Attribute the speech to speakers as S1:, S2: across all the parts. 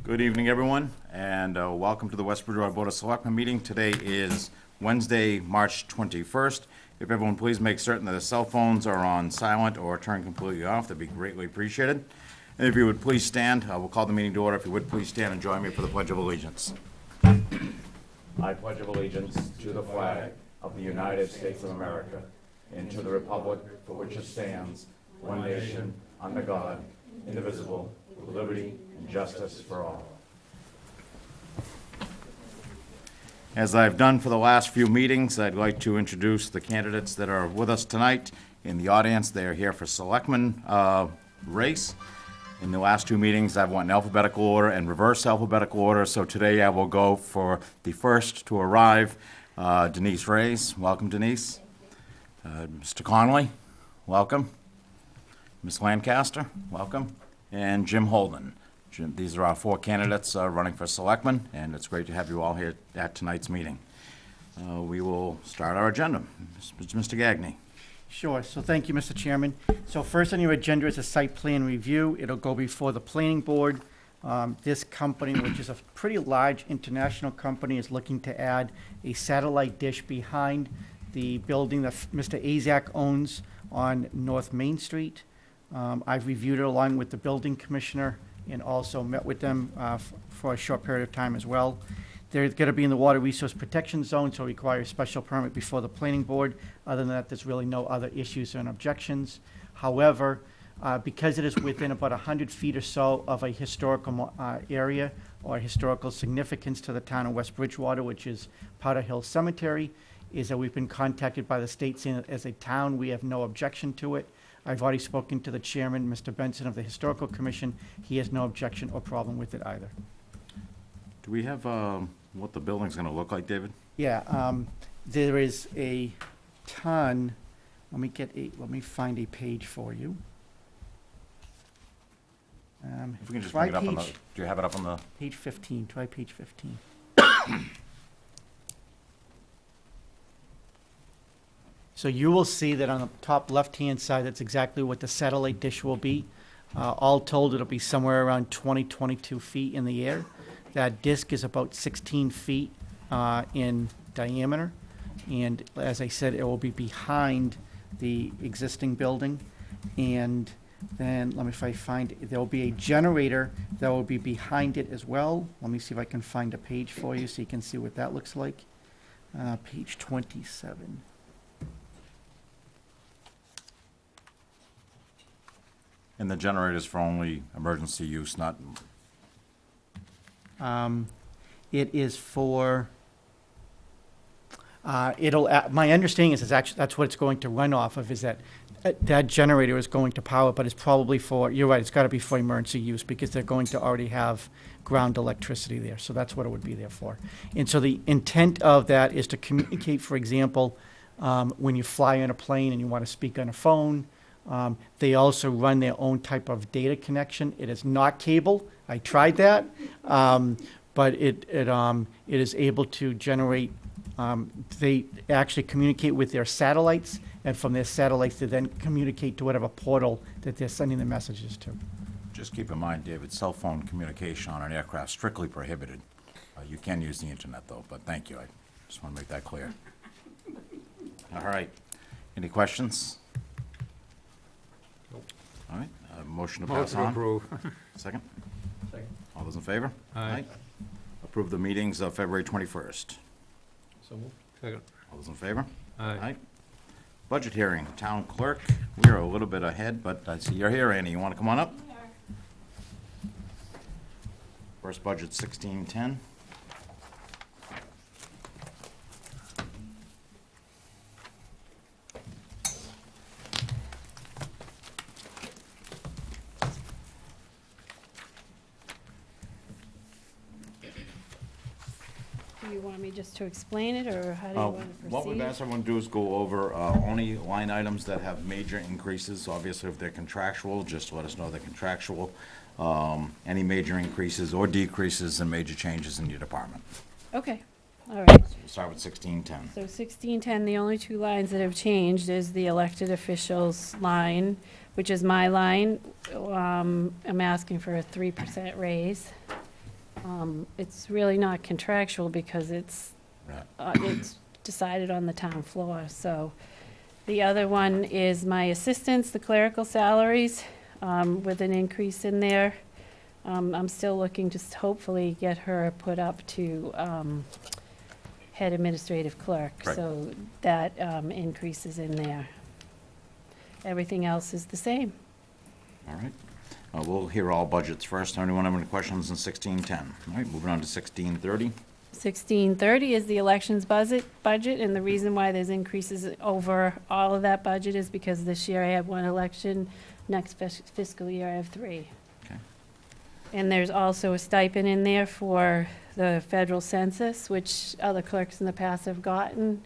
S1: Good evening, everyone, and welcome to the West Bridgewater Board of Selectmen meeting. Today is Wednesday, March 21st. If everyone please make certain that their cell phones are on silent or turned completely off, that'd be greatly appreciated. And if you would please stand, we'll call the meeting to order. If you would please stand and join me for the Pledge of Allegiance. I pledge of allegiance to the flag of the United States of America and to the republic for which it stands, one nation, under God, indivisible, with liberty and justice for all. As I've done for the last few meetings, I'd like to introduce the candidates that are with us tonight. In the audience, they are here for selectman race. In the last two meetings, I've went in alphabetical order and reverse alphabetical order, so today I will go for the first to arrive, Denise Reyes. Welcome, Denise. Mr. Conley, welcome. Ms. Lancaster, welcome. And Jim Holden. These are our four candidates running for selectmen, and it's great to have you all here at tonight's meeting. We will start our agenda. Mr. Gagné.
S2: Sure. So thank you, Mr. Chairman. So first on your agenda is a site plan review. It'll go before the planning board. This company, which is a pretty large international company, is looking to add a satellite dish behind the building that Mr. Azak owns on North Main Street. I've reviewed it along with the building commissioner and also met with them for a short period of time as well. They're going to be in the water resource protection zone, so require a special permit before the planning board. Other than that, there's really no other issues and objections. However, because it is within about 100 feet or so of a historical area or historical significance to the town of West Bridgewater, which is Powder Hill Cemetery, is that we've been contacted by the state saying that as a town, we have no objection to it. I've already spoken to the chairman, Mr. Benson of the Historical Commission. He has no objection or problem with it either.
S1: Do we have what the building's going to look like, David?
S2: Yeah, there is a ton. Let me find a page for you.
S1: If we can just bring it up on the, do you have it up on the?
S2: Page 15, try page 15. So you will see that on the top left-hand side, that's exactly what the satellite dish will be. All told, it'll be somewhere around 22 feet in the air. That disc is about 16 feet in diameter. And as I said, it will be behind the existing building. And then, let me if I find it. There will be a generator that will be behind it as well. Let me see if I can find a page for you so you can see what that looks like. Page 27.
S1: And the generator's for only emergency use, not,
S2: It is for, my understanding is actually, that's what it's going to run off of, is that that generator is going to power, but it's probably for, you're right, it's got to be for emergency use because they're going to already have ground electricity there. So that's what it would be there for. And so the intent of that is to communicate, for example, when you fly on a plane and you want to speak on a phone. They also run their own type of data connection. It is not cable. I tried that, but it is able to generate. They actually communicate with their satellites, and from their satellites, they then communicate to whatever portal that they're sending the messages to.
S1: just keep in mind, David, cell phone communication on an aircraft strictly prohibited. You can use the internet though, but thank you. I just want to make that clear. All right. Any questions? All right, motion to pass on.
S3: Motion to approve.
S1: Second?
S3: Second.
S1: All those in favor?
S3: Aye.
S1: Approve the meetings of February 21st.
S3: So moved. Second.
S1: All those in favor?
S3: Aye.
S1: Budget hearing, town clerk. We are a little bit ahead, but I see you're here, Annie. You want to come on up? First budget, 1610.
S4: Do you want me just to explain it, or how do you want to proceed?
S1: What we've asked everyone to do is go over only line items that have major increases. Obviously, if they're contractual, just let us know they're contractual. Any major increases or decreases and major changes in your department.
S4: Okay, all right.
S1: We'll start with 1610.
S4: So 1610, the only two lines that have changed is the elected officials line, which is my line. I'm asking for a 3% raise. It's really not contractual because it's decided on the town floor, so. The other one is my assistants, the clerical salaries, with an increase in there. I'm still looking to hopefully get her put up to head administrative clerk.
S1: Right.
S4: So that increases in there. Everything else is the same.
S1: All right. We'll hear all budgets first. Anyone have any questions on 1610? All right, moving on to 1630.
S4: 1630 is the elections budget, and the reason why there's increases over all of that budget is because this year I have one election, next fiscal year I have 3.
S1: Okay.
S4: And there's also a stipend in there for the federal census, which other clerks in the past have gotten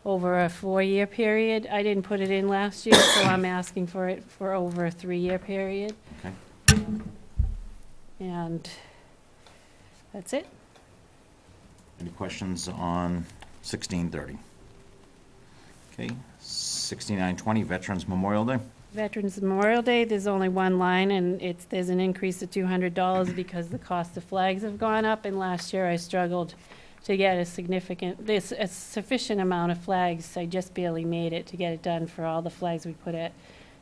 S4: over a 4-year period. I didn't put it in last year, so I'm asking for it for over a 3-year period.
S1: Okay.
S4: And that's it.
S1: Any questions on 1630? Okay, 6920, Veterans Memorial Day.
S4: Veterans Memorial Day, there's only one line, and there's an increase of $200 because the cost of flags have gone up, and last year I struggled to get a sufficient amount of flags. I just barely made it to get it done for all the flags we put at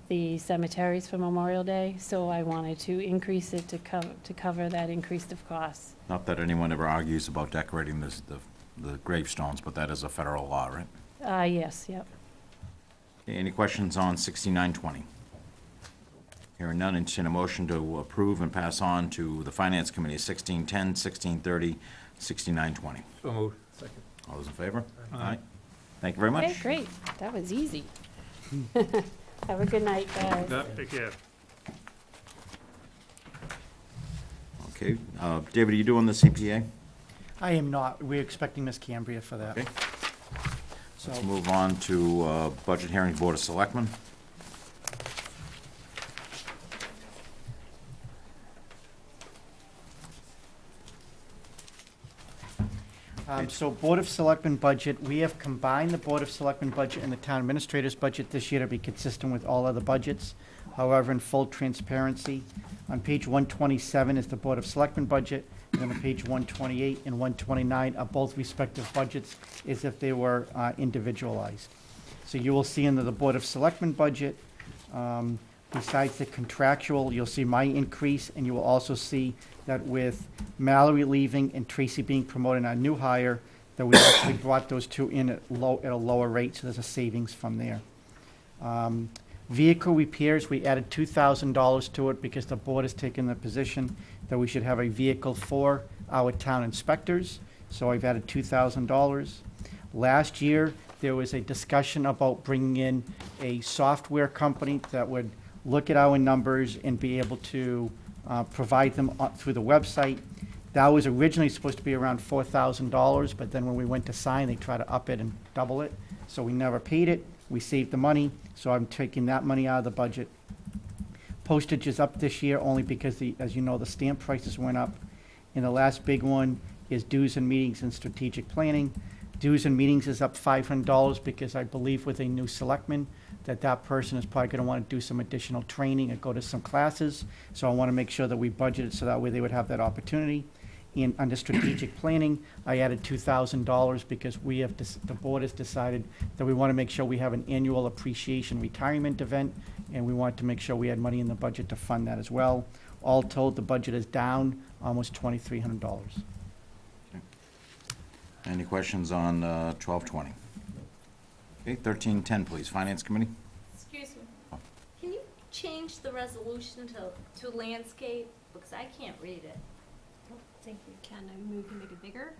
S4: the cemeteries for Memorial Day, so I wanted to increase it to cover that increase of costs.
S1: Not that anyone ever argues about decorating the gravestones, but that is a federal law, right?
S4: Yes, yep.
S1: Okay, any questions on 6920? Hearing none, entertain a motion to approve and pass on to the Finance Committee 1610, 1630, 6920.
S3: So moved. Second.
S1: All those in favor?
S3: Aye.
S1: Thank you very much.
S4: Okay, great. That was easy. Have a good night, guys.
S3: Take care.
S1: Okay, David, are you doing the CPA?
S2: I am not. We're expecting Ms. Cambria for that.
S1: Okay.
S2: So,
S1: Let's move on to Budget Hearings Board of Selectmen.
S2: so Board of Selectmen budget, we have combined the Board of Selectmen budget and the Town Administrator's budget this year to be consistent with all other budgets. However, in full transparency, on page 127 is the Board of Selectmen budget, and then on page 128 and 129 are both respective budgets as if they were individualized. So you will see under the Board of Selectmen budget, besides the contractual, you'll see my increase, and you will also see that with Mallory leaving and Tracy being promoted, our new hire, that we actually brought those two in at a lower rate, so there's a savings from there. Vehicle repairs, we added $2,000 to it because the board has taken the position that we should have a vehicle for our town inspectors, so I've added $2,000. Last year, there was a discussion about bringing in a software company that would look at our numbers and be able to provide them through the website. That was originally supposed to be around $4,000, but then when we went to sign, they tried to up it and double it, so we never paid it. We saved the money, so I'm taking that money out of the budget. Postage is up this year only because, as you know, the stamp prices went up. And the last big one is dues and meetings and strategic planning. Dues and meetings is up $500 because I believe with a new selectman that person is probably going to want to do some additional training and go to some classes. So I want to make sure that we budget it so that way they would have that opportunity. And under strategic planning, I added $2,000 because the board has decided that we want to make sure we have an annual appreciation retirement event, and we want to make sure we had money in the budget to fund that as well. All told, the budget is down almost $2,300.
S1: Any questions on 1220? Okay, 1310, please. Finance Committee?
S5: Excuse me. Can you change the resolution to landscape? Because I can't read it.
S6: I don't think we can. I mean, we can make it bigger.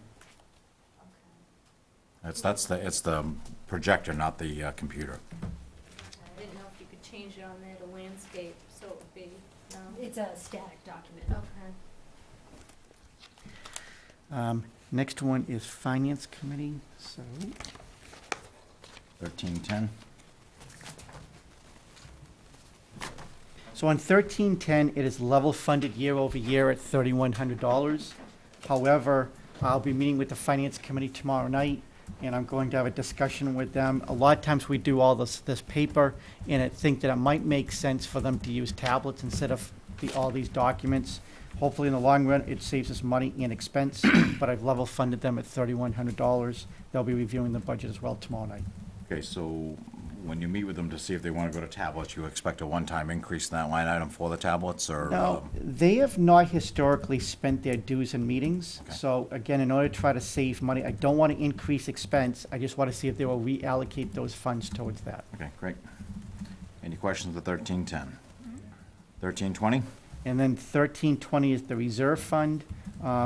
S1: It's the projector, not the computer.
S5: I didn't know if you could change it on there to landscape, so it would be, no?
S6: It's a static document.
S5: Okay.
S2: Next one is Finance Committee, so.
S1: 1310.
S2: So on 1310, it is level funded year over year at $3,100. However, I'll be meeting with the Finance Committee tomorrow night, and I'm going to have a discussion with them. A lot of times we do all this paper, and I think that it might make sense for them to use tablets instead of all these documents. Hopefully, in the long run, it saves us money and expense, but I've level funded them at $3,100. They'll be reviewing the budget as well tomorrow night.
S1: Okay, so when you meet with them to see if they want to go to tablets, you expect a one-time increase in that line item for the tablets, or?
S2: Now, they have not historically spent their dues in meetings.
S1: Okay.
S2: So again, in order to try to save money, I don't want to increase expense. I just want to see if they will reallocate those funds towards that.
S1: Okay, great. Any questions with 1310? 1320?
S2: And then 1320 is the reserve fund.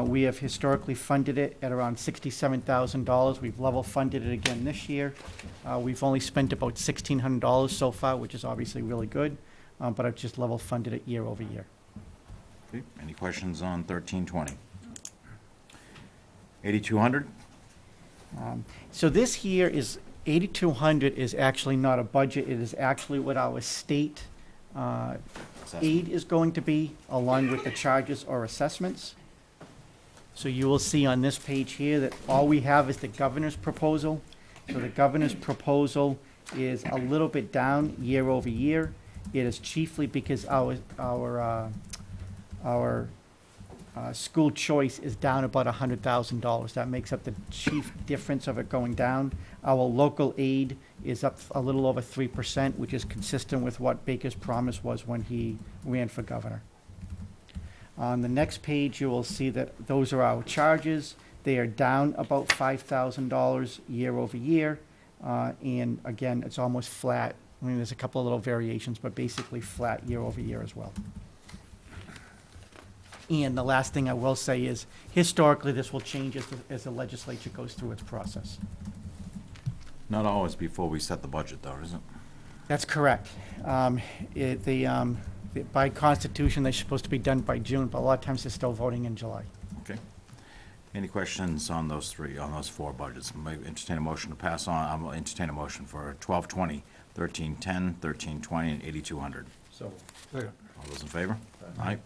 S2: We have historically funded it at around $67,000. We've level funded it again this year. We've only spent about $1,600 so far, which is obviously really good, but I've just level funded it year over year.
S1: Okay, any questions on 1320? 8200?
S2: So this here is, 8,200 is actually not a budget. It is actually what our state aid is going to be, along with the charges or assessments. So you will see on this page here that all we have is the governor's proposal. So the governor's proposal is a little bit down year over year. It is chiefly because our school choice is down about $100,000. That makes up the chief difference of it going down. Our local aid is up a little over 3%, which is consistent with what Baker's promise was when he ran for governor. On the next page, you will see that those are our charges. They are down about $5,000 year over year. And again, it's almost flat. I mean, there's a couple of little variations, but basically flat year over year as well. And the last thing I will say is, historically, this will change as the legislature goes through its process.
S1: Not always before we set the budget, though, is it?
S2: That's correct. By constitution, they're supposed to be done by June, but a lot of times they're still voting in July.
S1: Okay. Any questions on those four budgets? May entertain a motion to pass on. I'll entertain a motion for 1220, 1310, 1320, and 8200.
S3: So. Second.
S1: All those in favor? Aye.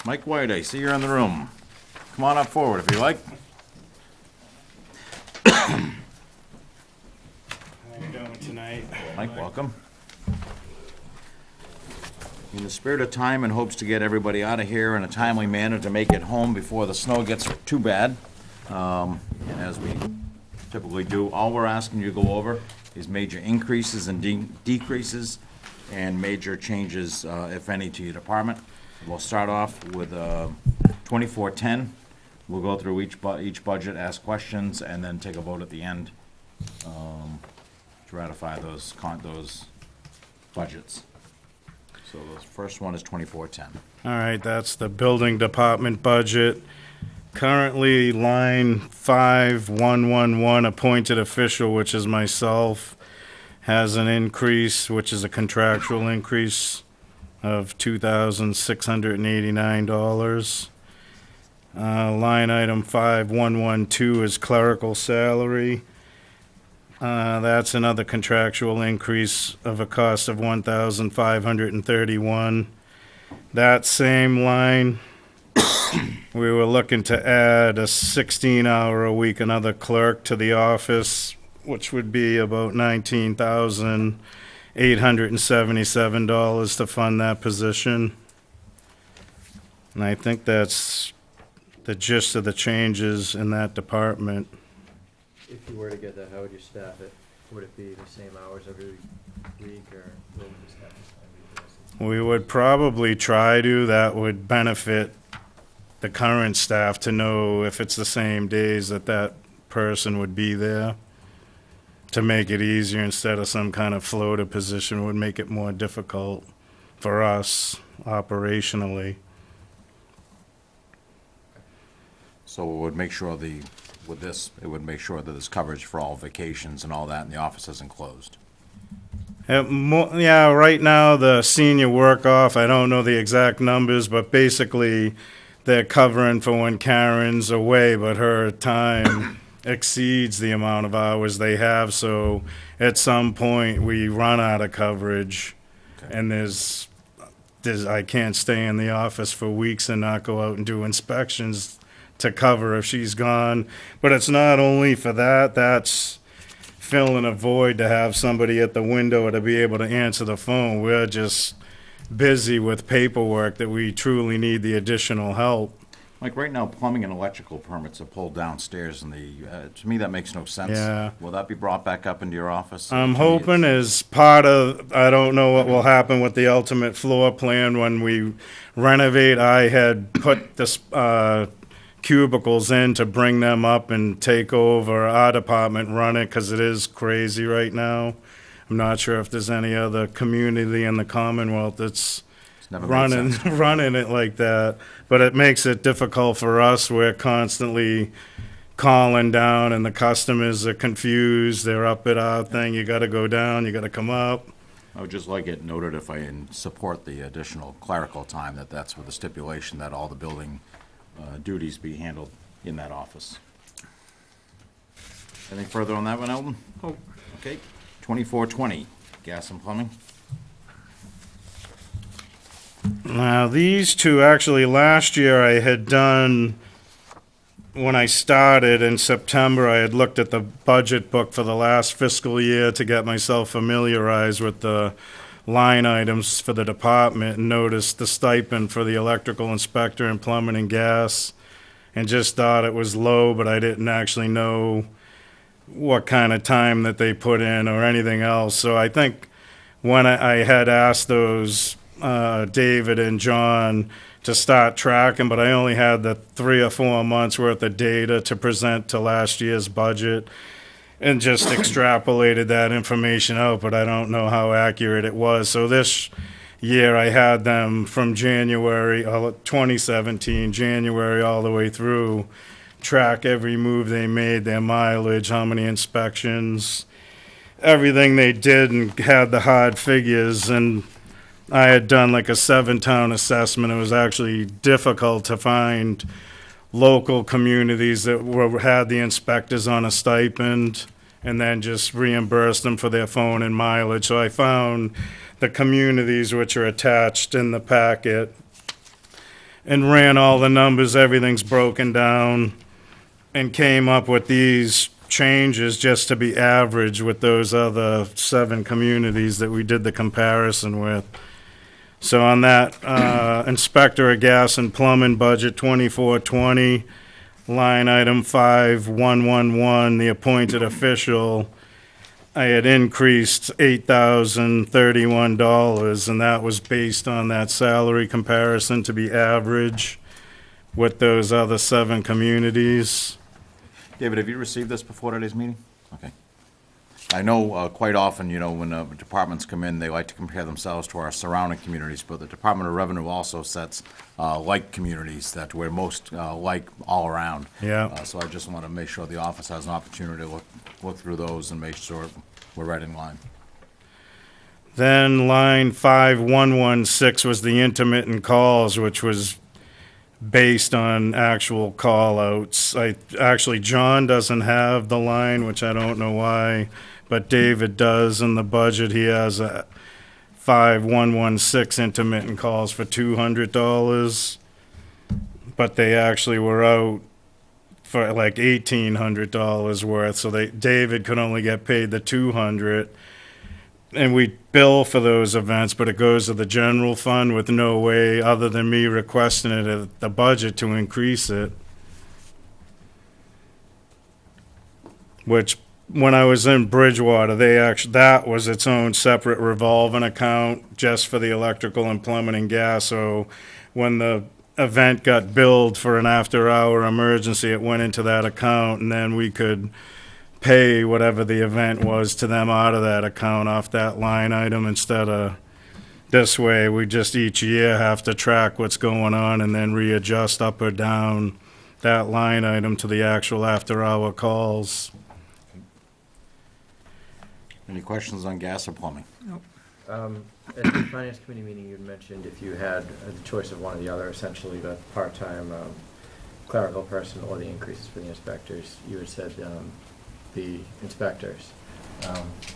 S1: Mike White, I see you're in the room. Come on up forward if you like.
S7: How you doing tonight?
S1: Mike, welcome. In the spirit of time and hopes to get everybody out of here in a timely manner to make it home before the snow gets too bad, and as we typically do, all we're asking you to go over is major increases and decreases and major changes, if any, to your department. We'll start off with 2410. We'll go through each budget, ask questions, and then take a vote at the end to ratify those budgets. So the first one is 2410.
S7: All right, that's the building department budget. Currently, line 5111, appointed official, which is myself, has an increase, which is a contractual increase of $2,689. Line item 5112 is clerical salary. That's another contractual increase of a cost of $1,531. That same line, we were looking to add a 16-hour-a-week another clerk to the office, which would be about $19,877 to fund that position. And I think that's the gist of the changes in that department.
S3: If you were to get that, how would you staff it? Would it be the same hours every week, or what would the staffing time be?
S7: We would probably try to. That would benefit the current staff to know if it's the same days that that person would be there, to make it easier instead of some kind of floater position would make it more difficult for us operationally.
S1: So it would make sure it would make sure that there's coverage for all vacations and all that, and the office isn't closed.
S7: Yeah, right now, the senior work off, I don't know the exact numbers, but basically, they're covering for when Karen's away, but her time exceeds the amount of hours they have, so at some point, we run out of coverage,
S1: Okay.
S7: and I can't stay in the office for weeks and not go out and do inspections to cover if she's gone. But it's not only for that, that's filling a void to have somebody at the window to be able to answer the phone. We're just busy with paperwork that we truly need the additional help.
S1: Like right now, plumbing and electrical permits are pulled downstairs and to me, that makes no sense.
S7: Yeah.
S1: Will that be brought back up into your office?
S7: I'm
S1: To me,
S7: hoping
S1: it's-
S7: as part of, I don't know what will happen with the ultimate floor plan when we renovate. I had put the cubicles in to bring them up and take over our department, run it, because it is crazy right now. I'm not sure if there's any other community in the Commonwealth that's
S1: it's never made
S7: running,
S1: sense.
S7: running it like that. But it makes it difficult for us. We're constantly calling down and the customers are confused. They're up at our thing. You gotta go down, you gotta come up.
S1: I would just like it noted if I support the additional clerical time, that's with the stipulation that all the building duties be handled in that office. Anything further on that one, Elton? Okay, 2420, gas and plumbing.
S7: Now, these two, actually, last year I had done, when I started in September, I had looked at the budget book for the last fiscal year to get myself familiarized with the line items for the department and noticed the stipend for the electrical inspector and plumbing and gas, and just thought it was low, but I didn't actually know what kind of time that they put in or anything else. So I think when I had asked those David and John to start tracking, but I only had the 3 or 4 months worth of data to present to last year's budget and just extrapolated that information out, but I don't know how accurate it was. So this year I had them from January 2017, January all the way through, track every move they made, their mileage, how many inspections, everything they did, and had the hard figures. And I had done like a 7-town assessment. It was actually difficult to find local communities that had the inspectors on a stipend and then just reimbursed them for their phone and mileage. So I found the communities which are attached in the packet and ran all the numbers, everything's broken down, and came up with these changes just to be average with those other 7 communities that we did the comparison with. So on that inspector of gas and plumbing budget 2420, line item 5111, the appointed official, I had increased $8,031, and that was based on that salary comparison to be average with those other 7 communities.
S1: David, have you received this before today's meeting? Okay. I know quite often, when departments come in, they like to compare themselves to our surrounding communities, but the Department of Revenue also sets like communities that we're most like all around.
S7: Yeah.
S1: So I just want to make sure the office has an opportunity to look through those and make sure we're right in line.
S7: Then line 5116 was the intermittent calls, which was based on actual call-outs. Actually, John doesn't have the line, which I don't know why, but David does in the budget. He has a 5116 intermittent calls for $200, but they actually were out for like $1,800 worth, so David could only get paid the $200. And we bill for those events, but it goes to the general fund with no way other than me requesting it at the budget to increase it. Which, when I was in Bridgewater, that was its own separate revolving account just for the electrical and plumbing and gas. So when the event got billed for an after-hour emergency, it went into that account, and then we could pay whatever the event was to them out of that account off that line item, instead of this way. We just each year have to track what's going on and then readjust up or down that line item to the actual after-hour calls.
S1: Any questions on gas or plumbing?
S3: At the finance committee meeting, you mentioned if you had the choice of one or the other, essentially the part-time clerical person or the increases for the inspectors, you had said the inspectors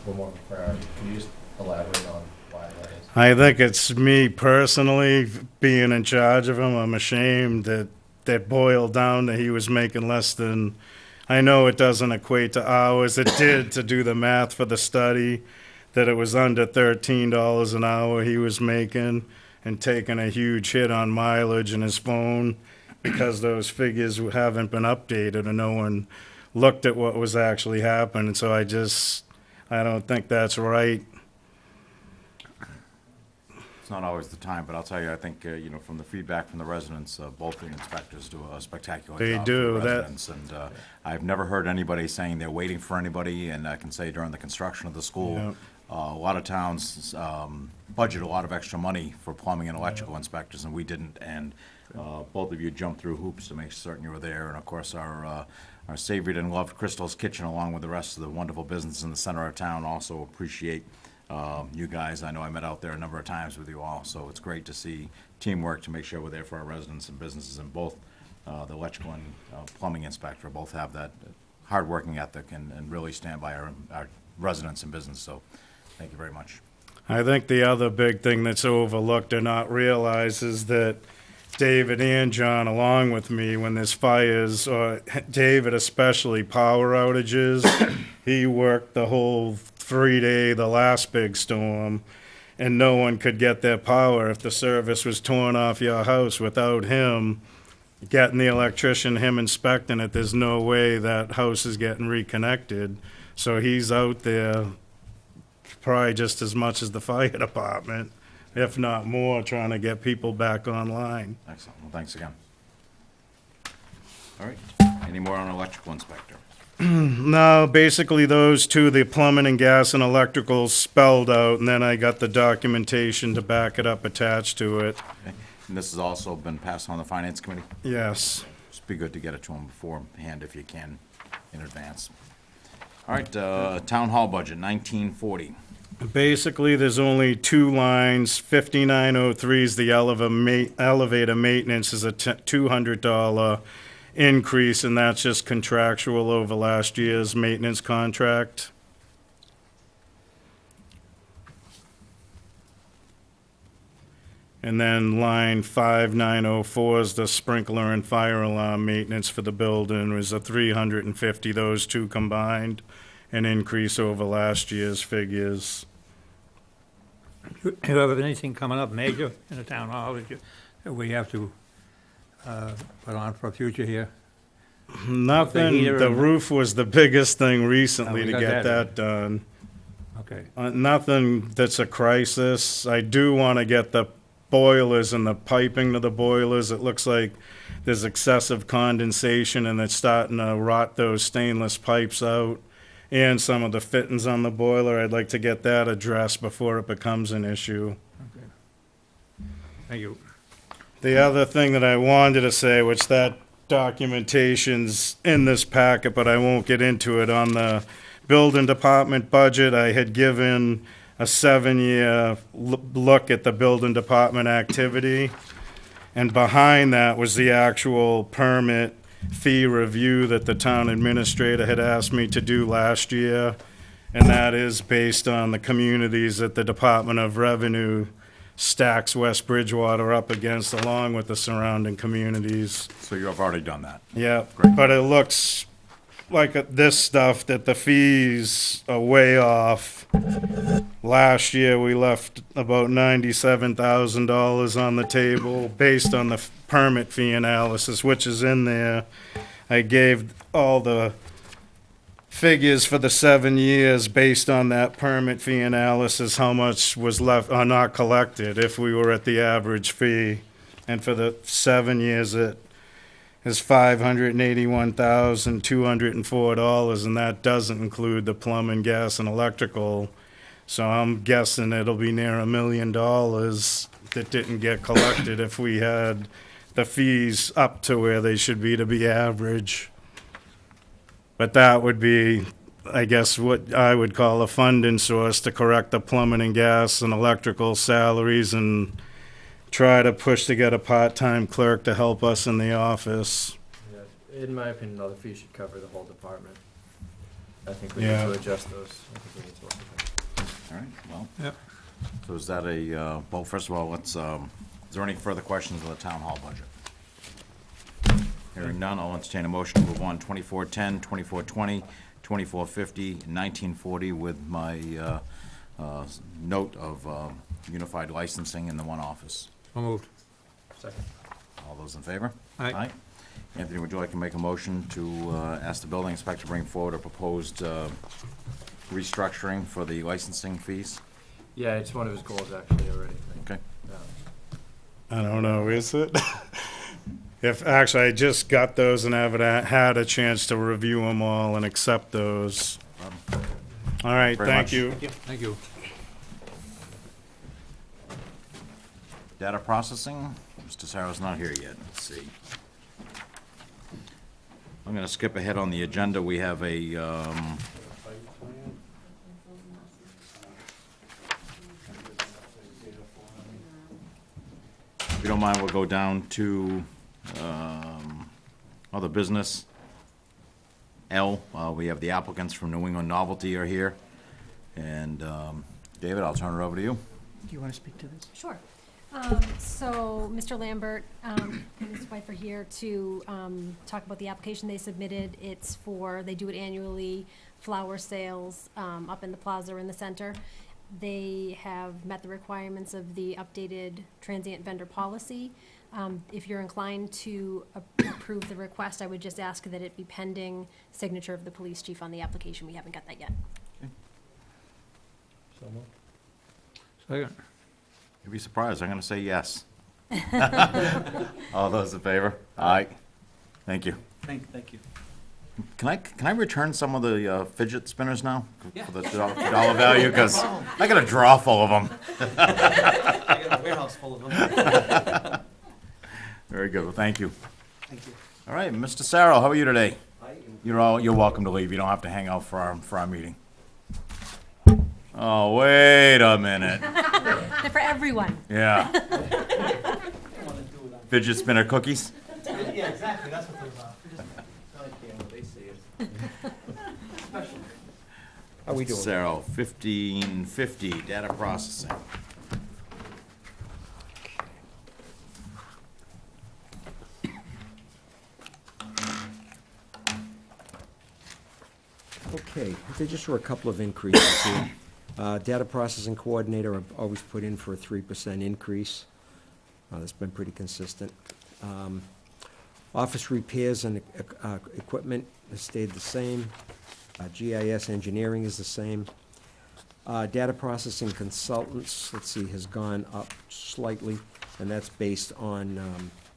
S3: were more of a priority. Can you just elaborate on why that is?
S7: I think it's me personally being in charge of him. I'm ashamed that boiled down that he was making less than I know it doesn't equate to hours. It did to do the math for the study, that it was under $13 an hour he was making, and taking a huge hit on mileage in his phone because those figures haven't been updated and no one looked at what was actually happening. So I don't think that's right.
S1: It's not always the time, but I'll tell you, I think, from the feedback from the residents, both the inspectors do a spectacular
S7: They
S1: job
S7: do,
S1: for the
S7: that-
S1: residents. And I've never heard anybody saying they're waiting for anybody, and I can say during the construction of the school,
S7: Yep.
S1: a lot of towns budget a lot of extra money for plumbing and electrical inspectors, and we didn't. And both of you jumped through hoops to make certain you were there. And of course, our savored and loved Crystal's Kitchen, along with the rest of the wonderful business in the center of town, also appreciate you guys. I know I met out there a number of times with you all, so it's great to see teamwork to make sure we're there for our residents and businesses. And both the electrical and plumbing inspector both have that hard-working ethic and really stand by our residents and business. So thank you very much.
S7: I think the other big thing that's overlooked or not realized is that David and John, along with me, when there's fires, or David especially, power outages, he worked the whole 3 day, the last big storm, and no one could get their power if the service was torn off your house. Without him getting the electrician, him inspecting it, there's no way that house is getting reconnected. So he's out there probably just as much as the fire department, if not more, trying to get people back online.
S1: Excellent. Well, thanks again. All right. Any more on electrical inspector?
S7: No, basically those two, the plumbing and gas and electrical spelled out, and then I got the documentation to back it up attached to it.
S1: Okay. And this has also been passed on the finance committee?
S7: Yes.
S1: Just be good to get it to them beforehand if you can, in advance. All right, town hall budget, 1940.
S7: Basically, there's only two lines. 5903 is the elevator maintenance is a $200 increase, and that's just contractual over last year's maintenance contract. And then line 5904 is the sprinkler and fire alarm maintenance for the building, was a $350, those two combined, an increase over last year's figures.
S8: Do you have anything coming up major in the town hall that we have to put on for future here?
S7: Nothing,
S8: heater
S7: the
S8: and-
S7: roof was the biggest thing recently
S8: Oh, we
S7: to
S8: got
S7: get
S8: that.
S7: that done.
S8: Okay.
S7: Nothing that's a crisis. I do want to get the boilers and the piping to the boilers. It looks like there's excessive condensation and it's starting to rot those stainless pipes out. And some of the fittings on the boiler, I'd like to get that addressed before it becomes an issue.
S8: Okay. Thank you.
S7: The other thing that I wanted to say, which that documentation's in this packet, but I won't get into it, on the building department budget, I had given a 7-year look at the building department activity. And behind that was the actual permit fee review that the town administrator had asked me to do last year. And that is based on the communities that the Department of Revenue stacks West Bridgewater up against, along with the surrounding communities.
S1: So you have already done that.
S7: Yeah,
S1: Great.
S7: but it looks like this stuff, that the fees are way off. Last year, we left about $97,000 on the table based on the permit fee analysis, which is in there. I gave all the figures for the 7 years based on that permit fee analysis, how much was left, or not collected, if we were at the average fee. And for the 7 years, it is $581,204, and that doesn't include the plumbing, gas, and electrical. So I'm guessing it'll be near $1 million that didn't get collected if we had the fees up to where they should be to be average. But that would be, I guess, what I would call a funding source to correct the plumbing and gas and electrical salaries, and try to push to get a part-time clerk to help us in the office.
S3: Yeah, in my opinion, though, the fee should cover the whole department. I think we need
S7: Yeah.
S3: to adjust those. I think we need to look at that.
S1: All right, well.
S8: Yep.
S1: So is that well, first of all, is there any further questions on the town hall budget? Hearing none, I'll entertain a motion to move on 2410, 2420, 2450, 1940 with my note of unified licensing in the one office.
S8: So moved.
S3: Second.
S1: All those in favor?
S8: Aye.
S1: Anthony, would you like to make a motion to ask the building inspector to bring forward a proposed restructuring for the licensing fees?
S3: Yeah, it's one of his goals actually already.
S1: Okay.
S7: I don't know, is it? If, actually, I just got those and haven't had a chance to review them all and accept those. All right,
S1: Very
S7: thank
S1: much.
S7: you.
S8: Thank you.
S1: Data processing, Mr. Sarah's not here yet, let's see. I'm gonna skip ahead on the agenda, we have a, if you don't mind, we'll go down to, other business. L, we have the applicants from New England Novelty are here, and, David, I'll turn it over to you.
S2: Do you want to speak to this?
S6: Sure. So Mr. Lambert and his wife are here to talk about the application they submitted. It's for, they do it annually, flower sales up in the plaza in the center. They have met the requirements of the updated transient vendor policy. If you're inclined to approve the request, I would just ask that it be pending signature of the police chief on the application. We haven't got that yet.
S3: So moved.
S8: Second.
S1: You'd be surprised, I'm gonna say yes. All those in favor? Aye. Thank you.
S2: Thank you.
S1: Can I return some of the fidget spinners now? For the dollar value, because I got a drawer full of them.
S9: I got a warehouse full of them.
S1: Very good, well, thank you.
S9: Thank you.
S1: All right, Mr. Sarro, how are you today?
S9: I am
S1: You're welcome to leave, you don't have to hang out for our meeting. Oh, wait a minute,
S6: They're for everyone.
S1: yeah.
S9: want to do it.
S1: Fidget spinner cookies?
S9: Yeah, exactly, that's what those are. I can't what they say it. Special.
S3: How we doing?
S1: Sarro, 1550, data processing.
S10: Okay, there just were a couple of increases here. Data processing coordinator, I've always put in for a 3% increase. That's been pretty consistent. Office repairs and equipment has stayed the same. GIS engineering is the same. Data processing consultants, let's see, has gone up slightly, and that's based on,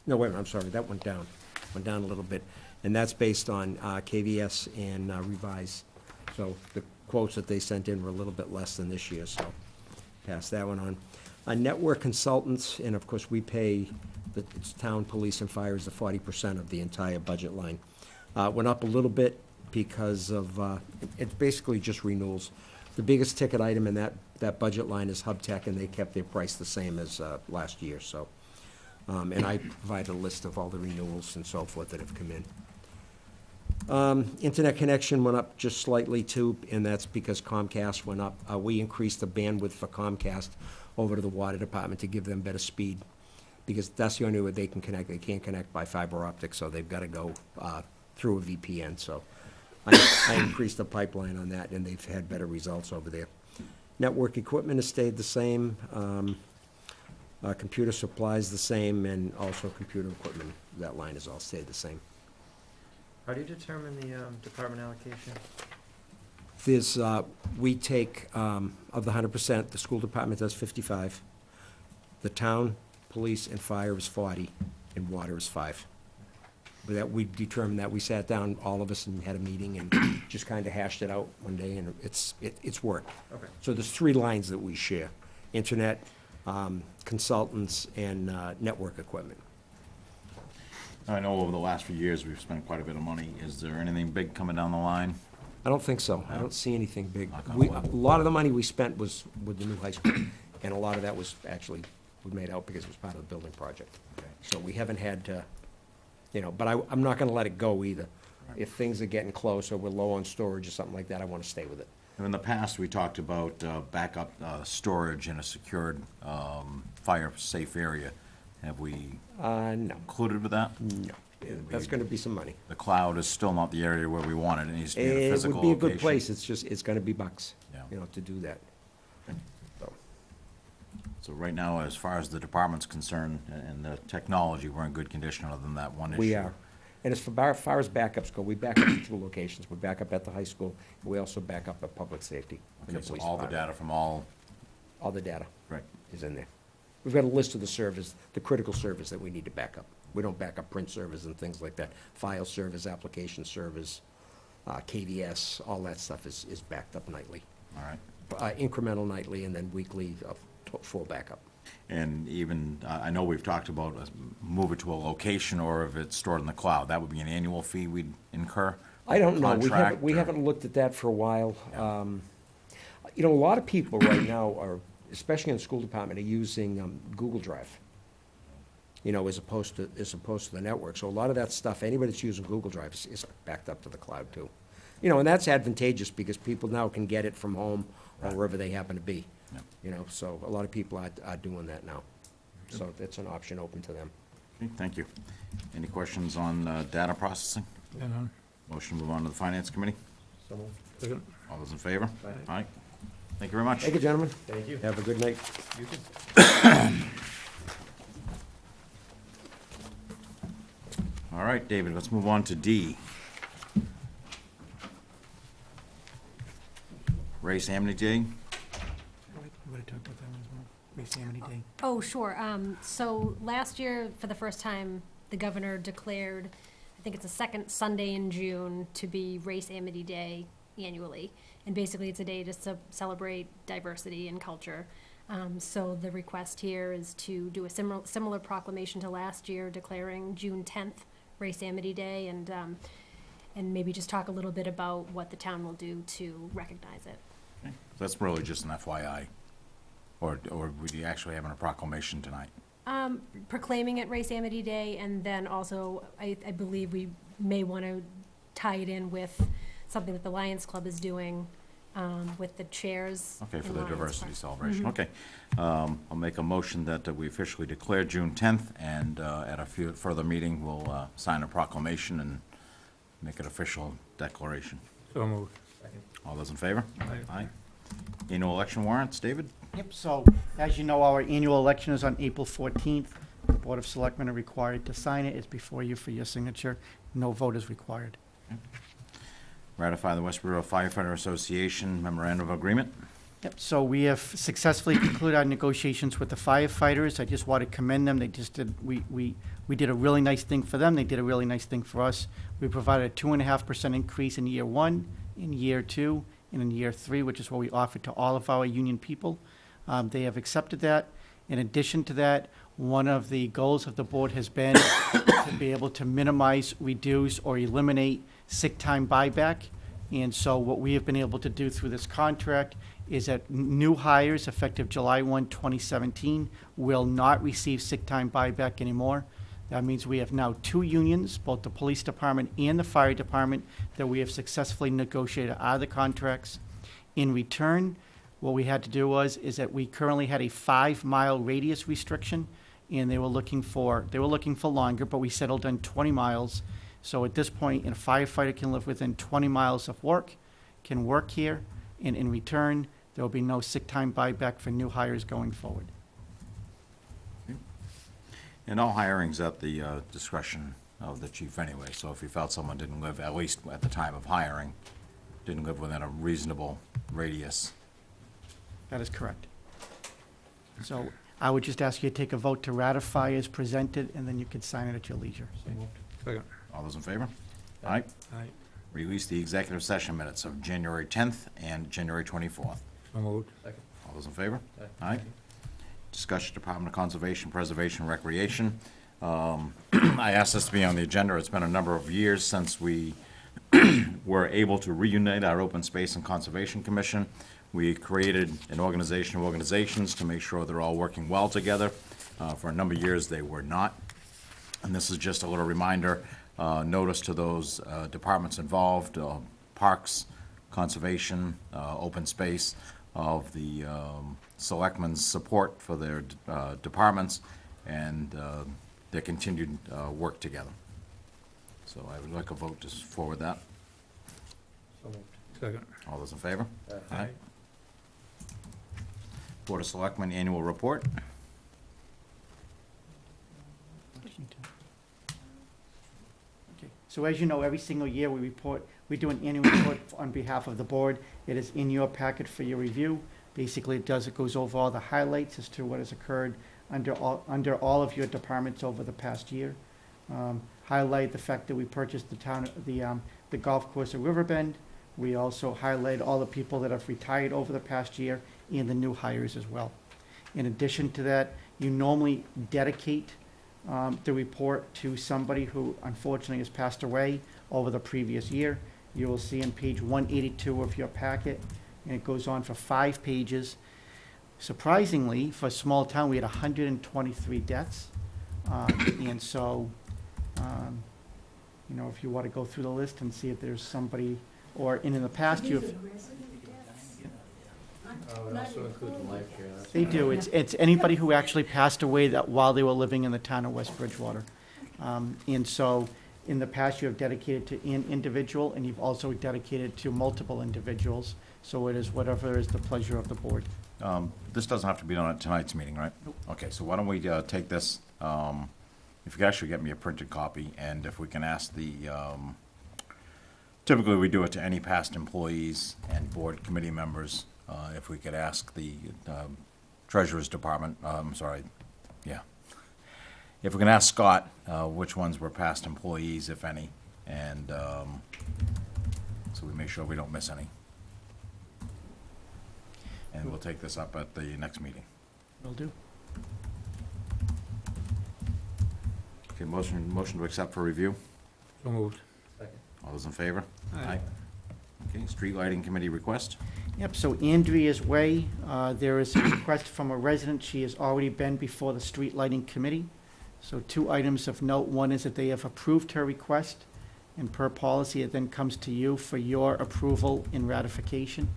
S10: no, wait a minute, I'm sorry, that went down a little bit. And that's based on KVS and Revise. So the quotes that they sent in were a little bit less than this year, so pass that one on. Network consultants, and of course, we pay the town, police, and fire is the 40% of the entire budget line. Went up a little bit because of, it's basically just renewals. The biggest ticket item in that budget line is Hub Tech, and they kept their price the same as last year, so. And I provided a list of all the renewals and so forth that have come in. Internet connection went up just slightly too, and that's because Comcast went up. We increased the bandwidth for Comcast over to the water department to give them better speed, because that's the only way they can connect. They can't connect by fiber optic, so they've got to go through a VPN. So I increased the pipeline on that, and they've had better results over there. Network equipment has stayed the same. Computer supplies the same, and also computer equipment, that line has all stayed the same.
S3: How do you determine the department allocation?
S10: There's, we take, of the 100%, the school department does 55. The town, police, and fire is 40, and water is 5. But that, we determined that, we sat down, all of us, and had a meeting, and just kind of hashed it out one day, and it's worked.
S3: Okay.
S10: So there's 3 lines that we share: internet, consultants, and network equipment.
S1: I know over the last few years, we've spent quite a bit of money. Is there anything big coming down the line?
S10: I don't think so. I don't see anything big.
S1: Knock on
S10: We,
S1: wood.
S10: a lot of the money we spent was with the new high school, and a lot of that was actually, we made out because it was part of the building project.
S1: Okay.
S10: So we haven't had to, but I'm not gonna let it go either. If things are getting close, or we're low on storage or something like that, I wanna stay with it.
S1: In the past, we talked about backup storage in a secured, fire-safe area. Have we
S10: No,
S1: included with that?
S10: no. That's gonna be some money.
S1: The cloud is still not the area where we want it. It needs to be in a
S10: It
S1: physical
S10: would be a
S1: location.
S10: good place, it's just, it's gonna be bucks,
S1: Yeah.
S10: you know, to do that. So,
S1: So right now, as far as the department's concerned and the technology, we're in good condition other than that one issue.
S10: we are. And as far as backups go, we back up to 2 locations. We back up at the high school, we also back up at public safety. and
S1: Okay, so
S10: police
S1: all the
S10: department.
S1: data from all,
S10: All the data
S1: right.
S10: is in there. We've got a list of the servers, the critical servers that we need to back up. We don't back up print servers and things like that. File servers, application servers, KDS, all that stuff is backed up nightly.
S1: All right.
S10: Incremental nightly and then weekly, full backup.
S1: And even, I know we've talked about move it to a location or if it's stored in the cloud. That would be an annual fee we'd incur?
S10: I don't know,
S1: Contract
S10: we
S1: or-
S10: haven't looked at that for a while. You know, a lot of people right now are, especially in the school department, are using Google Drive, you know, as opposed to the network. So a lot of that stuff, anybody that's using Google Drive is backed up to the cloud too. You know, and that's advantageous because people now can get it from home or wherever they happen to be.
S1: Yep.
S10: You know, so a lot of people are doing that now. So that's an option open to them.
S1: Okay, thank you. Any questions on data processing?
S8: And on,
S1: Motion to move on to the Finance Committee?
S3: So moved.
S8: second,
S1: All those in favor?
S3: Aye.
S1: Aye. Thank you very much.
S10: Thank you, gentlemen.
S3: Thank you.
S10: Have a good night.
S3: You too.
S1: All right, David, let's move on to D. Race Amity Day.
S2: We want to talk about that one as well. Race Amity Day.
S6: Oh, sure. So last year, for the first time, the governor declared, I think it's the second Sunday in June, to be Race Amity Day annually. And basically, it's a day to celebrate diversity and culture. So the request here is to do a similar proclamation to last year, declaring June 10th Race Amity Day, and maybe just talk a little bit about what the town will do to recognize it.
S1: Okay, so that's really just an FYI. Or would you actually having a proclamation tonight?
S6: Proclaiming it Race Amity Day, and then also, I believe we may want to tie it in with something that the Lions Club is doing, with the chairs.
S1: Okay, for
S6: in
S1: the
S6: Lions
S1: diversity
S6: Park.
S1: celebration, okay. I'll make a motion that we officially declare June 10th, and at a further meeting, we'll sign a proclamation and make it official declaration.
S8: so moved.
S3: Second.
S1: All those in favor?
S8: Aye.
S1: Annual election warrants, David?
S2: Yep, so, as you know, our annual election is on April 14th. The Board of Selectmen are required to sign it. It's before you for your signature. No vote is required.
S1: Ratify the Westboro Firefighter Association Memorandum of Agreement.
S2: Yep, so we have successfully concluded our negotiations with the firefighters. I just want to commend them. They just did, we did a really nice thing for them. They did a really nice thing for us. We provided a 2.5% increase in year 1, in year 2, and in year 3, which is what we offered to all of our union people. They have accepted that. In addition to that, one of the goals of the board has been to be able to minimize, reduce, or eliminate sick time buyback. And so what we have been able to do through this contract is that new hires effective July 1, 2017 will not receive sick time buyback anymore. That means we have now 2 unions, both the police department and the fire department, that we have successfully negotiated out of the contracts. In return, what we had to do is that we currently had a 5-mile radius restriction, and they were looking for longer, but we settled on 20 miles. So at this point, a firefighter can live within 20 miles of work, can work here, and in return, there will be no sick time buyback for new hires going forward.
S1: And all hiring's at the discretion of the chief anyway, so if you felt someone didn't live, at least at the time of hiring, didn't live within a reasonable radius.
S2: That is correct. So I would just ask you to take a vote to ratify as presented, and then you can sign it at your leisure.
S3: So moved.
S8: Second,
S1: All those in favor? Aye.
S8: aye,
S1: Release the executive session minutes of January 10th and January 24th.
S8: so moved.
S3: Second.
S1: All those in favor?
S3: Aye.
S1: Discussion Department of Conservation, Preservation, Recreation. I asked this to be on the agenda. It's been a number of years since we were able to reunite our Open Space and Conservation Commission. We created an organization of organizations to make sure they're all working well together. For a number of years, they were not. And this is just a little reminder, notice to those departments involved, Parks, Conservation, Open Space, of the selectmen's support for their departments, and their continued work together. So I would like a vote to forward that.
S3: So moved.
S8: Second.
S1: All those in favor?
S3: Aye.
S1: Board of Selectmen Annual Report.
S2: Okay. So as you know, every single year we do an annual report on behalf of the board. It is in your packet for your review. Basically, it goes over all the highlights as to what has occurred under all of your departments over the past year. Highlight the fact that we purchased the golf course at Riverbend. We also highlight all the people that have retired over the past year and the new hires as well. In addition to that, you normally dedicate the report to somebody who unfortunately has passed away over the previous year. You will see on page 182 of your packet, and it goes on for 5 pages. Surprisingly, for a small town, we had 123 deaths. And so, if you want to go through the list and see if there's somebody, or in the past, you've.
S3: Oh, it also includes life care. That's
S2: They
S3: right.
S2: do. It's anybody who actually passed away that while they were living in the town of West Bridgewater. And so, in the past, you have dedicated to an individual, and you've also dedicated to multiple individuals. So it is whatever is the pleasure of the board.
S1: This doesn't have to be done at tonight's meeting, right?
S2: Nope.
S1: Okay, so why don't we take this, if you could actually get me a printed copy, and if we can ask typically we do it to any past employees and board committee members. If we could ask the Treasurer's Department, if we can ask Scott which ones were past employees, if any, and so we make sure we don't miss any. And we'll take this up at the next meeting.
S2: Will do.
S1: Okay, motion to accept for review.
S8: So moved.
S3: Second.
S1: All those in favor?
S8: Aye.
S1: Okay, Street Lighting Committee request.
S2: Yep, so Andrea's Way, there is a request from a resident. She has already been before the Street Lighting Committee. So 2 items of note. One is that they have approved her request, and per policy, it then comes to you for your approval and ratification.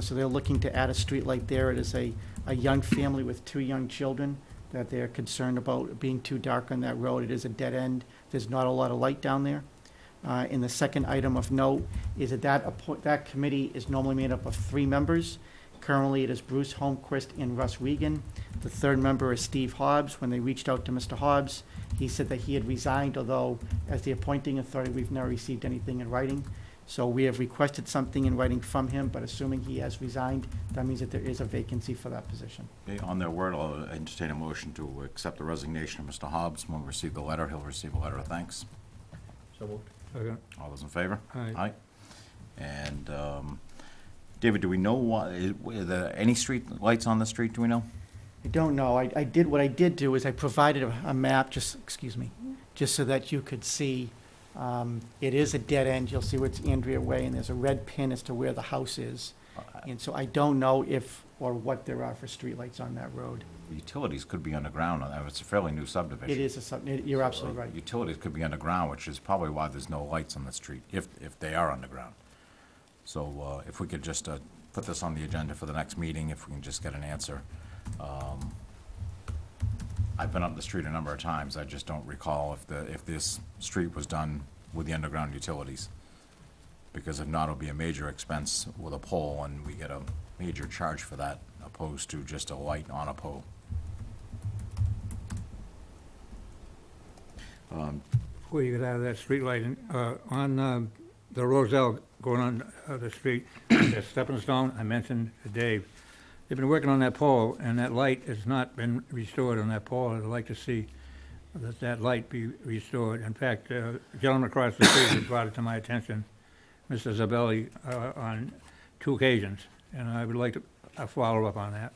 S2: So they're looking to add a street light there. It is a young family with 2 young children that they're concerned about being too dark on that road. It is a dead end. There's not a lot of light down there. And the second item of note is that committee is normally made up of 3 members. Currently, it is Bruce Holmquist and Russ Wiegand. The third member is Steve Hobbs. When they reached out to Mr. Hobbs, he said that he had resigned, although as the appointing authority, we've never received anything in writing. So we have requested something in writing from him, but assuming he has resigned, that means that there is a vacancy for that position.
S1: Okay, on their word, I'll entertain a motion to accept the resignation of Mr. Hobbs. When we receive the letter, he'll receive a letter of thanks.
S3: So moved.
S8: Second.
S1: All those in favor?
S8: Aye.
S1: And, David, do we know are there any street lights on the street, do we know?
S2: I don't know. What I did do is I provided a map, just so that you could see. It is a dead end. You'll see where it's Andrea Way, and there's a red pin as to where the house is. And so I don't know if or what there are for streetlights on that road.
S1: Utilities could be underground. It's a fairly new subdivision.
S2: It is you're absolutely right.
S1: Utilities could be underground, which is probably why there's no lights on the street, if they are underground. So if we could just put this on the agenda for the next meeting, if we can just get an answer. I've been up the street a number of times. I just don't recall if this street was done with the underground utilities. Because if not, it'll be a major expense with a pole, and we get a major charge for that, opposed to just a light on a pole.
S8: Before you get out of that street lighting, on the Roselle going on the street, that stepping stone, I mentioned to Dave, they've been working on that pole, and that light has not been restored on that pole. I'd like to see that light be restored. In fact, a gentleman across the street has brought it to my attention, Mr. Zabelli, on 2 occasions, and I would like a follow-up on that.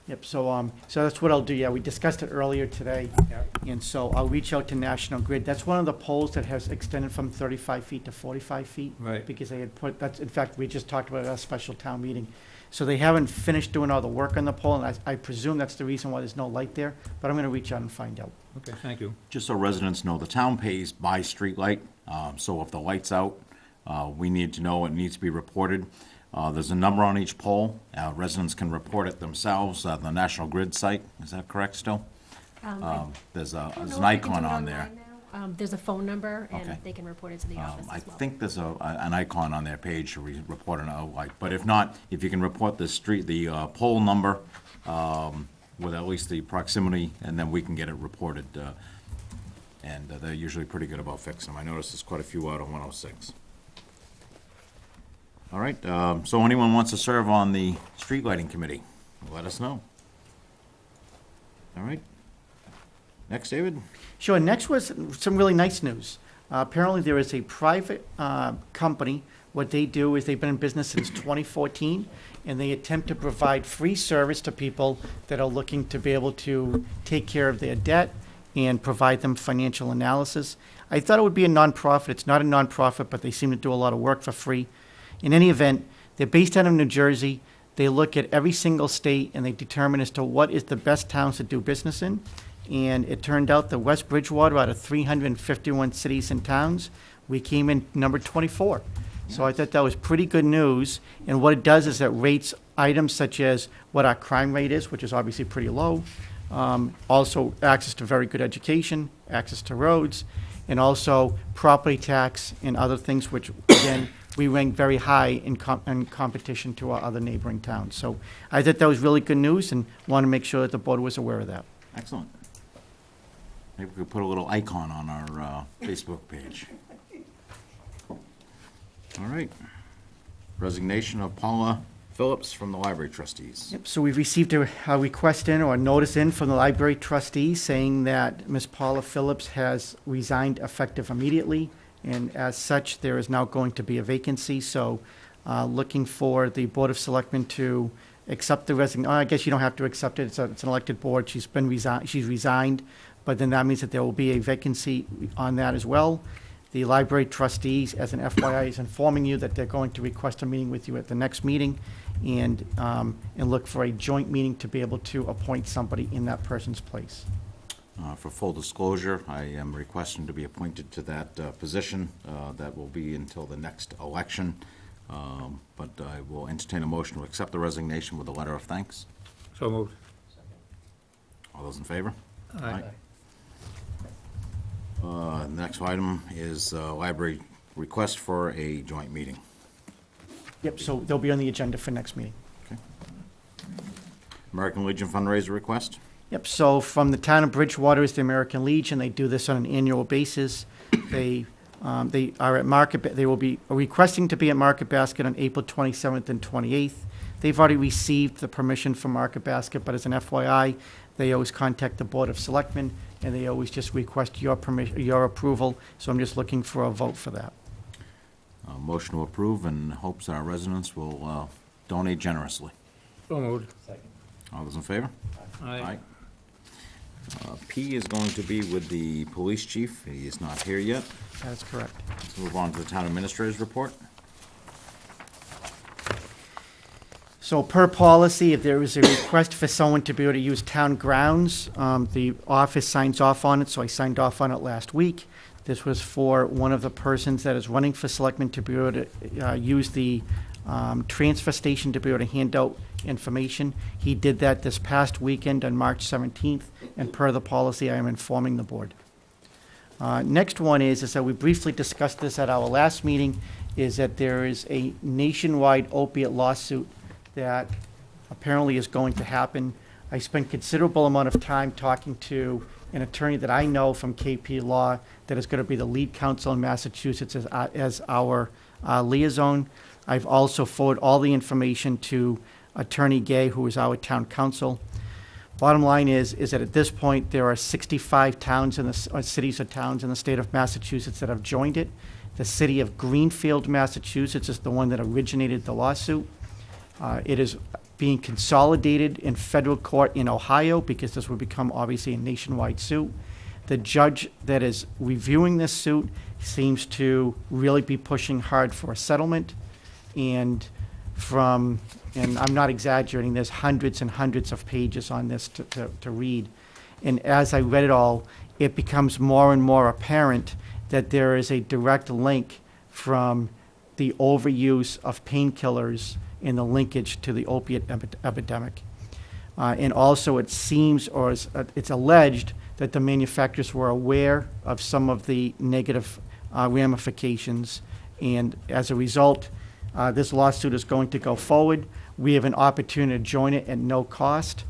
S2: Yep, so that's what I'll do. Yeah, we discussed it earlier today. And so I'll reach out to National Grid. That's one of the poles that has extended from 35 feet to 45 feet.
S8: Right.
S2: Because they had in fact, we just talked about it at a special town meeting. So they haven't finished doing all the work on the pole, and I presume that's the reason why there's no light there, but I'm gonna reach out and find out.
S8: Okay, thank you.
S1: Just so residents know, the town pays by street light, so if the light's out, we need to know, it needs to be reported. There's a number on each pole. Residents can report it themselves at the National Grid site. Is that correct still?
S6: I
S1: There's
S6: don't
S1: an
S6: know if we can
S1: icon
S6: do it
S1: on there.
S6: online now. There's a phone number,
S1: Okay.
S6: and they can report it to the office
S1: I
S6: as well.
S1: think there's an icon on their page to report an outline, but if not, if you can report the poll number with at least the proximity, and then we can get it reported. And they're usually pretty good about fixing them. I noticed there's quite a few out on 106. All right, so anyone wants to serve on the street lighting committee, let us know. All right. Next, David?
S2: Sure, next was some really nice news. Apparently, there is a private company. What they do is they've been in business since 2014, and they attempt to provide free service to people that are looking to be able to take care of their debt and provide them financial analysis. I thought it would be a nonprofit. It's not a nonprofit, but they seem to do a lot of work for free. In any event, they're based out of New Jersey. They look at every single state, and they determine as to what is the best towns to do business in. And it turned out that West Bridgewater, out of 351 cities and towns, we came in number 24. So I thought that was pretty good news. And what it does is it rates items such as what our crime rate is, which is obviously pretty low. Also access to very good education, access to roads, and also property tax and other things, which, again, we rank very high in competition to our other neighboring towns. So I thought that was really good news and want to make sure that the board was aware of that.
S1: Excellent. Maybe we could put a little icon on our Facebook page. All right. Resignation of Paula Phillips from the library trustees.
S2: Yep, so we've received a request in or a notice in from the library trustees saying that Ms. Paula Phillips has resigned effective immediately, and as such, there is now going to be a vacancy. So looking for the Board of Selectmen to accept the resignation. I guess you don't have to accept it. It's an elected board. She's resigned, but then that means that there will be a vacancy on that as well. The library trustees, as an FYI, is informing you that they're going to request a meeting with you at the next meeting and look for a joint meeting to be able to appoint somebody in that person's place.
S1: For full disclosure, I am requesting to be appointed to that position. That will be until the next election. But I will entertain a motion to accept the resignation with a letter of thanks.
S8: So moved.
S1: All those in favor?
S8: Aye.
S1: Next item is library request for a joint meeting.
S2: Yep, so they'll be on the agenda for next meeting.
S1: American Legion fundraiser request.
S2: Yep, so from the town of Bridgewater is the American Legion. They do this on an annual basis. They are at they will be requesting to be at Market Basket on April 27th and 28th. They've already received the permission from Market Basket, but as an FYI, they always contact the Board of Selectmen, and they always just request your permission, your approval. So I'm just looking for a vote for that.
S1: Motion to approve, and hopes our residents will donate generously.
S8: So moved.
S1: All those in favor?
S8: Aye.
S1: P is going to be with the police chief. He is not here yet.
S2: That's correct.
S1: Let's move on to the town administrator's report.
S2: So per policy, if there is a request for someone to be able to use town grounds, the office signs off on it, so I signed off on it last week. This was for one of the persons that is running for selectmen to be able to use the transfer station to be able to hand out information. He did that this past weekend on March 17th, and per the policy, I am informing the board. Next one is that we briefly discussed this at our last meeting, is that there is a nationwide opiate lawsuit that apparently is going to happen. I spent considerable amount of time talking to an attorney that I know from KP Law that is going to be the lead counsel in Massachusetts as our liaison. I've also forwarded all the information to Attorney Gay, who is our town council. Bottom line is that at this point, there are 65 towns in the cities or towns in the state of Massachusetts that have joined it. The city of Greenfield, Massachusetts is the one that originated the lawsuit. It is being consolidated in federal court in Ohio because this will become obviously a nationwide suit. The judge that is reviewing this suit seems to really be pushing hard for a settlement. And I'm not exaggerating, there's hundreds and hundreds of pages on this to read. And as I read it all, it becomes more and more apparent that there is a direct link from the overuse of painkillers and the linkage to the opiate epidemic. And also, it seems, or it's alleged, that the manufacturers were aware of some of the negative ramifications. And as a result, this lawsuit is going to go forward. We have an opportunity to join it at no cost.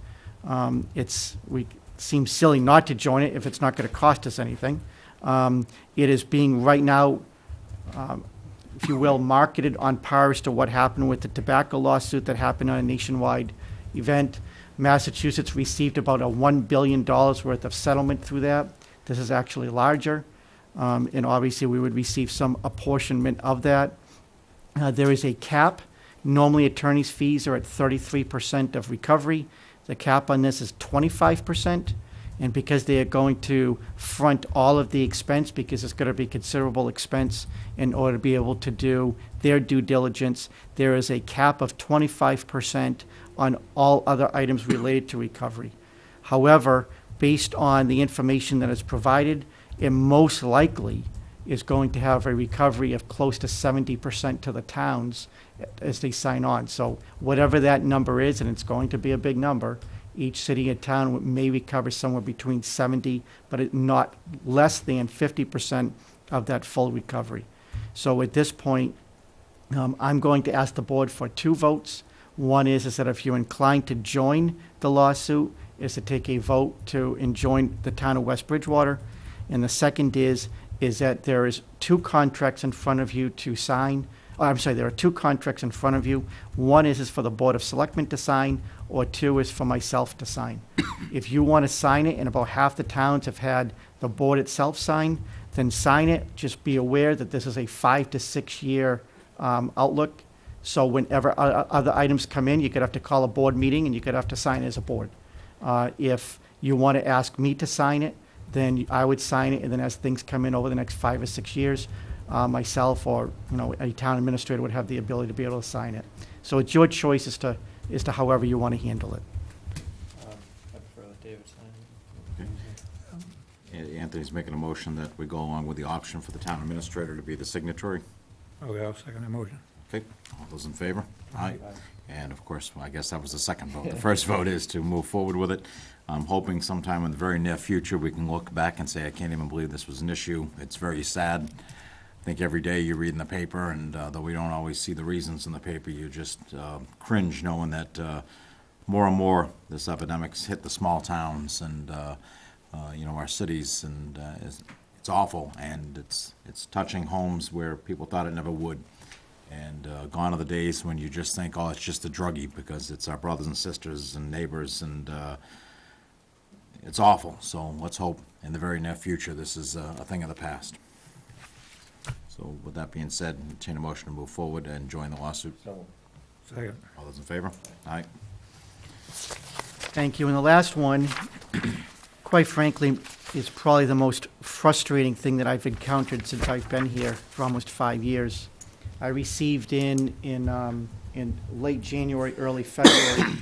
S2: We seem silly not to join it if it's not going to cost us anything. It is being right now, if you will, marketed on par as to what happened with the tobacco lawsuit that happened on a nationwide event. Massachusetts received about a $1 billion worth of settlement through that. This is actually larger, and obviously we would receive some apportionment of that. There is a cap. Normally, attorney's fees are at 33% of recovery. The cap on this is 25%, and because they are going to front all of the expense, because it's going to be considerable expense in order to be able to do their due diligence, there is a cap of 25% on all other items related to recovery. However, based on the information that is provided, it most likely is going to have a recovery of close to 70% to the towns as they sign on. So whatever that number is, and it's going to be a big number, each city and town may recover somewhere between 70, but not less than 50% of that full recovery. So at this point, I'm going to ask the board for 2 votes. One is that if you're inclined to join the lawsuit, is to take a vote to join the town of West Bridgewater. And the second is that there is 2 contracts in front of you to sign. There are 2 contracts in front of you. One is for the Board of Selectmen to sign, or 2 is for myself to sign. If you want to sign it, and about half the towns have had the board itself sign, then sign it. Just be aware that this is a 5 to 6 year outlook. So whenever other items come in, you could have to call a board meeting and you could have to sign as a board. If you want to ask me to sign it, then I would sign it, and then as things come in over the next 5 or 6 years, myself or a town administrator would have the ability to be able to sign it. So it's your choice as to however you want to handle it.
S3: I prefer that David sign it.
S1: Anthony's making a motion that we go along with the option for the town administrator to be the signatory.
S8: Okay, I'll second that motion.
S1: Okay, all those in favor? Aye. And of course, I guess that was the second vote. The first vote is to move forward with it. I'm hoping sometime in the very near future, we can look back and say, I can't even believe this was an issue. It's very sad. I think every day you read in the paper, and though we don't always see the reasons in the paper, you just cringe knowing that more and more this epidemic's hit the small towns and our cities, and it's awful, and it's touching homes where people thought it never would. And gone are the days when you just think, oh, it's just a druggie, because it's our brothers and sisters and neighbors, and it's awful. So let's hope in the very near future this is a thing of the past. So with that being said, entertain a motion to move forward and join the lawsuit.
S3: So,
S8: Second.
S1: All those in favor? Aye.
S2: Thank you. And the last one, quite frankly, is probably the most frustrating thing that I've encountered since I've been here for almost 5 years. I received in late January, early February,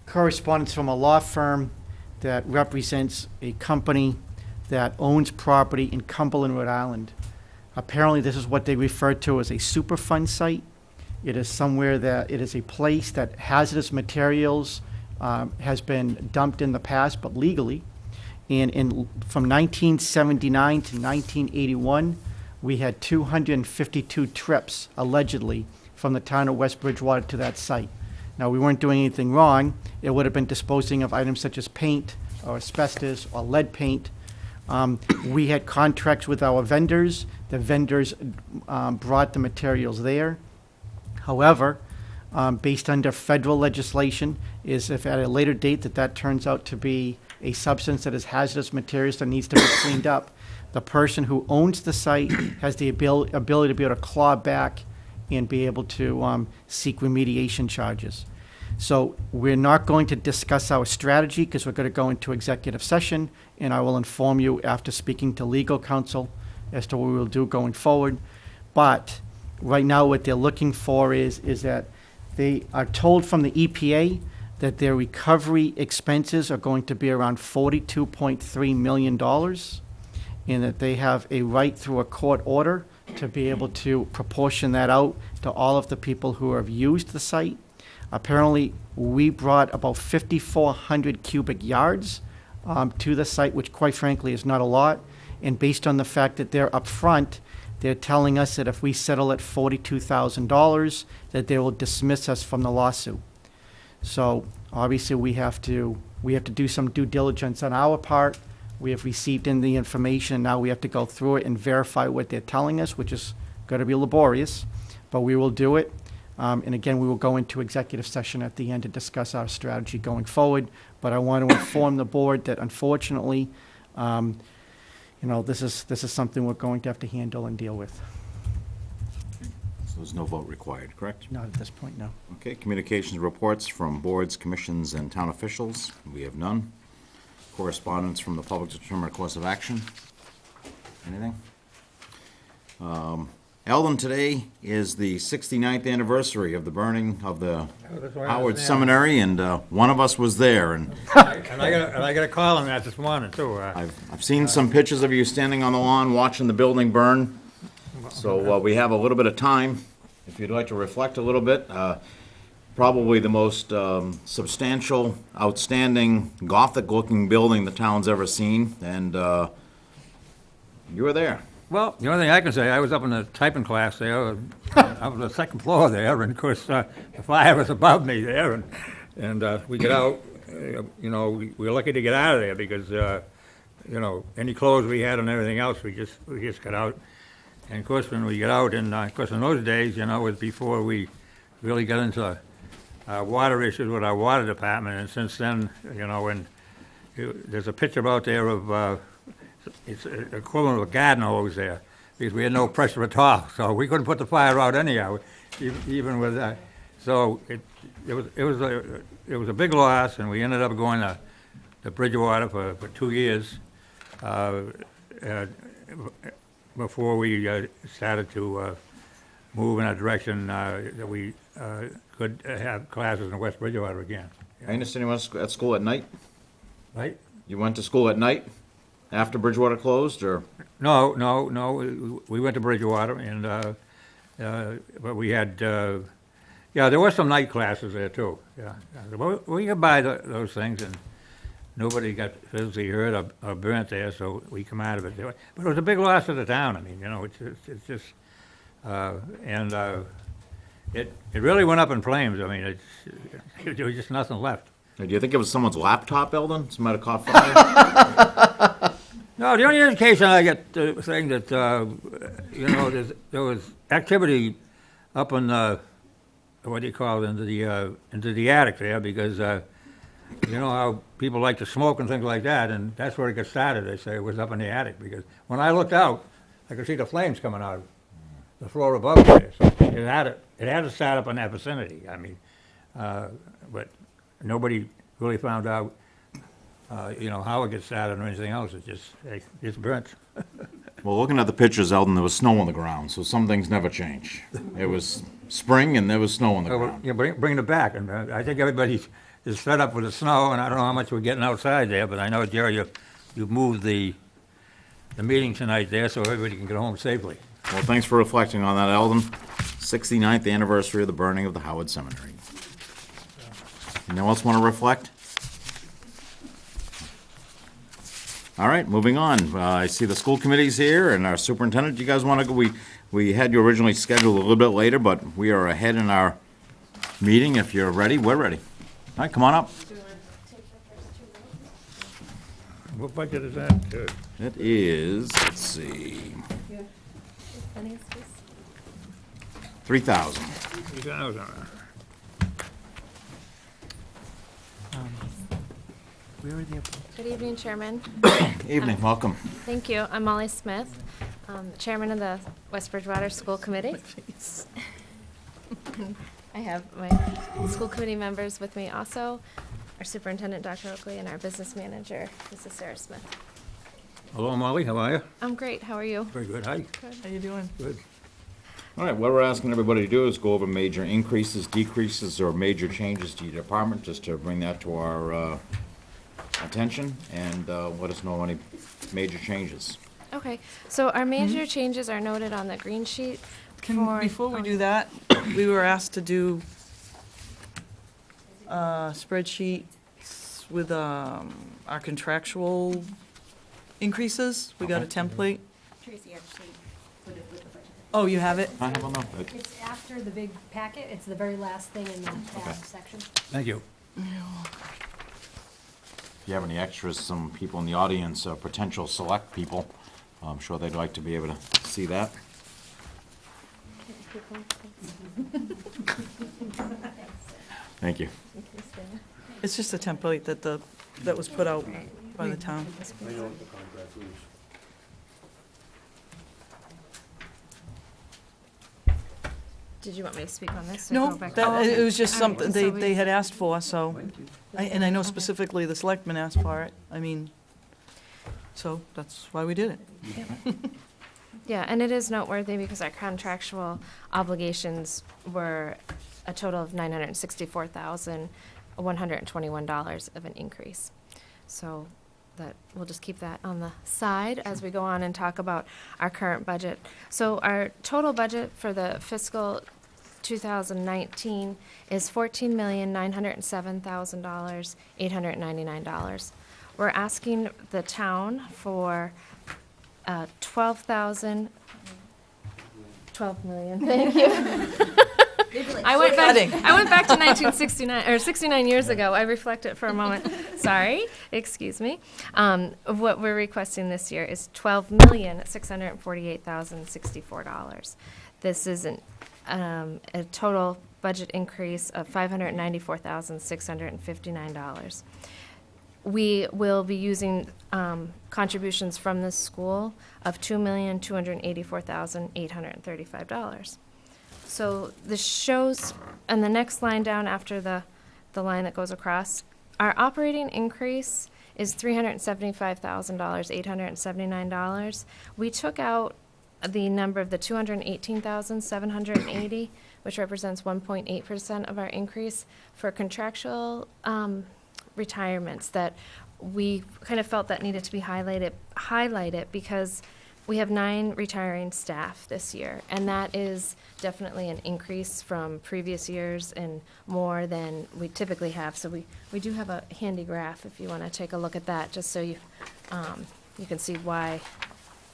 S2: correspondence from a law firm that represents a company that owns property in Cumberland, Rhode Island. Apparently, this is what they refer to as a Superfund site. It is somewhere that, it is a place that hazardous materials has been dumped in the past, but legally. And from 1979 to 1981, we had 252 trips, allegedly, from the town of West Bridgewater to that site. Now, we weren't doing anything wrong. It would have been disposing of items such as paint or asbestos or lead paint. We had contracts with our vendors. The vendors brought the materials there. However, based under federal legislation, is if at a later date that turns out to be a substance that is hazardous materials that needs to be cleaned up, the person who owns the site has the ability to be able to claw back and be able to seek remediation charges. So we're not going to discuss our strategy because we're going to go into executive session, and I will inform you after speaking to legal counsel as to what we will do going forward. But right now what they're looking for is that they are told from the EPA that their recovery expenses are going to be around $42.3 million, and that they have a right through a court order to be able to proportion that out to all of the people who have used the site. Apparently, we brought about 5,400 cubic yards to the site, which quite frankly is not a lot. And based on the fact that they're upfront, they're telling us that if we settle at $42,000, that they will dismiss us from the lawsuit. So obviously, we have to do some due diligence on our part. We have received in the information, now we have to go through it and verify what they're telling us, which is going to be laborious, but we will do it. And again, we will go into executive session at the end to discuss our strategy going forward. But I want to inform the board that unfortunately, this is something we're going to have to handle and deal with.
S1: So there's no vote required, correct?
S2: Not at this point, no.
S1: Okay, communications reports from boards, commissions, and town officials. We have none. Correspondence from the public to determine a course of action. Anything? Eldon, today is the 69th anniversary of the burning of the
S8: that's why I
S1: Howard
S8: was there.
S1: Seminary, and one of us was there, and
S8: And I got a call on that this morning, too.
S1: I've seen some pictures of you standing on the lawn watching the building burn. So we have a little bit of time, if you'd like to reflect a little bit. Probably the most substantial, outstanding, Gothic-looking building the town's ever seen, and you were there.
S8: Well, the only thing I can say, I was up in the typing class there, up on the second floor there, and of course, the fire was above me there, and we get out, we were lucky to get out of there because, any clothes we had and everything else, we just got out. And of course, when we get out, and of course, in those days, it was before we really got into water issues with our water department, and since then, there's a picture out there of, it's equivalent of a garden hose there, because we had no pressure at all, so we couldn't put the fire out anyhow, even with that. So it was a big loss, and we ended up going to Bridgewater for 2 years before we started to move in a direction that we could have classes in West Bridgewater again.
S1: I understand you went at school at night?
S8: Right?
S1: You went to school at night after Bridgewater closed, or?
S8: No, we went to Bridgewater, and, but we had, there were some night classes there too, yeah. We could buy those things, and nobody got physically hurt or burnt there, so we come out of it. But it was a big loss to the town, it's just, it really went up in flames, there was just nothing left.
S1: Do you think it was someone's laptop, Eldon? Somebody caught fire?
S8: No, the only indication I get saying that, there was activity up in what do you call it, into the attic there, because, you know how people like to smoke and things like that, and that's where it got started, they say, it was up in the attic, because when I looked out, I could see the flames coming out of the floor above there, so it had to start up in that vicinity, but nobody really found out, how it gets started or anything else. It just burnt.
S1: Well, looking at the pictures, Eldon, there was snow on the ground, so some things never change. It was spring and there was snow on the ground.
S8: Bring it back, and I think everybody is fed up with the snow, and I don't know how much we're getting outside there, but I know, Jerry, you've moved the meeting tonight there so everybody can get home safely.
S1: Well, thanks for reflecting on that, Eldon. 69th anniversary of the burning of the Howard Seminary. Anyone else want to reflect? All right, moving on. I see the school committee's here and our superintendent. Do you guys want to go? We had you originally scheduled a little bit later, but we are ahead in our meeting. If you're ready, we're ready. All right, come on up.
S8: What budget is that?
S1: It is, let's see, 3,000.
S8: 3,000.
S11: Good evening, Chairman.
S1: Evening, welcome.
S11: Thank you. I'm Molly Smith, Chairman of the West Bridgewater School Committee. I have my school committee members with me also, our superintendent, Dr. Oakley, and our business manager, Mrs. Sarah Smith.
S8: Hello, Molly, how are you?
S11: I'm great. How are you?
S8: Very good. Hi.
S11: How you doing?
S8: Good.
S1: All right, what we're asking everybody to do is go over major increases, decreases, or major changes to your department, just to bring that to our attention, and let us know any major changes.
S11: Okay, so our major changes are noted on the green sheet.
S12: Before we do that, we were asked to do spreadsheet with our contractual increases. We got a template.
S6: Tracy actually put it with the budget.
S12: Oh, you have it?
S1: I have a note.
S6: It's after the big packet, it's the very last thing in the
S1: Okay.
S6: tab section.
S8: Thank you.
S1: If you have any extras, some people in the audience, potential select people, I'm sure they'd like to be able to see that. Thank you.
S12: It's just a template that was put out by the town.
S11: Did you want me to speak on this? or go
S12: No,
S11: back?
S12: that,
S11: Oh, okay.
S12: it was just
S11: All right,
S12: something
S11: so
S12: they
S11: we-
S12: had asked for, so, and I know specifically the selectmen asked for it. I mean, so that's why we did it.
S11: Yeah, and it is noteworthy because our contractual obligations were a total of $964,121 of an increase. So that, we'll just keep that on the side as we go on and talk about our current budget. So our total budget for the fiscal 2019 is $14,907,899. We're asking the town for 12 million, thank you. I went back to 1969, or 69 years ago. I reflected for a moment. Sorry, excuse me. What we're requesting this year is $12,648,064. This is a total budget increase of $594,659. We will be using contributions from the school of $2,284,835. So this shows, and the next line down after the line that goes across, our operating increase is $375,879. We took out the number of the $218,780, which represents 1.8% of our increase for contractual retirements that we kind of felt that needed to be highlighted because we have 9 retiring staff this year, and that is definitely an increase from previous years and more than we typically have. So we do have a handy graph if you want to take a look at that, just so you you can see why.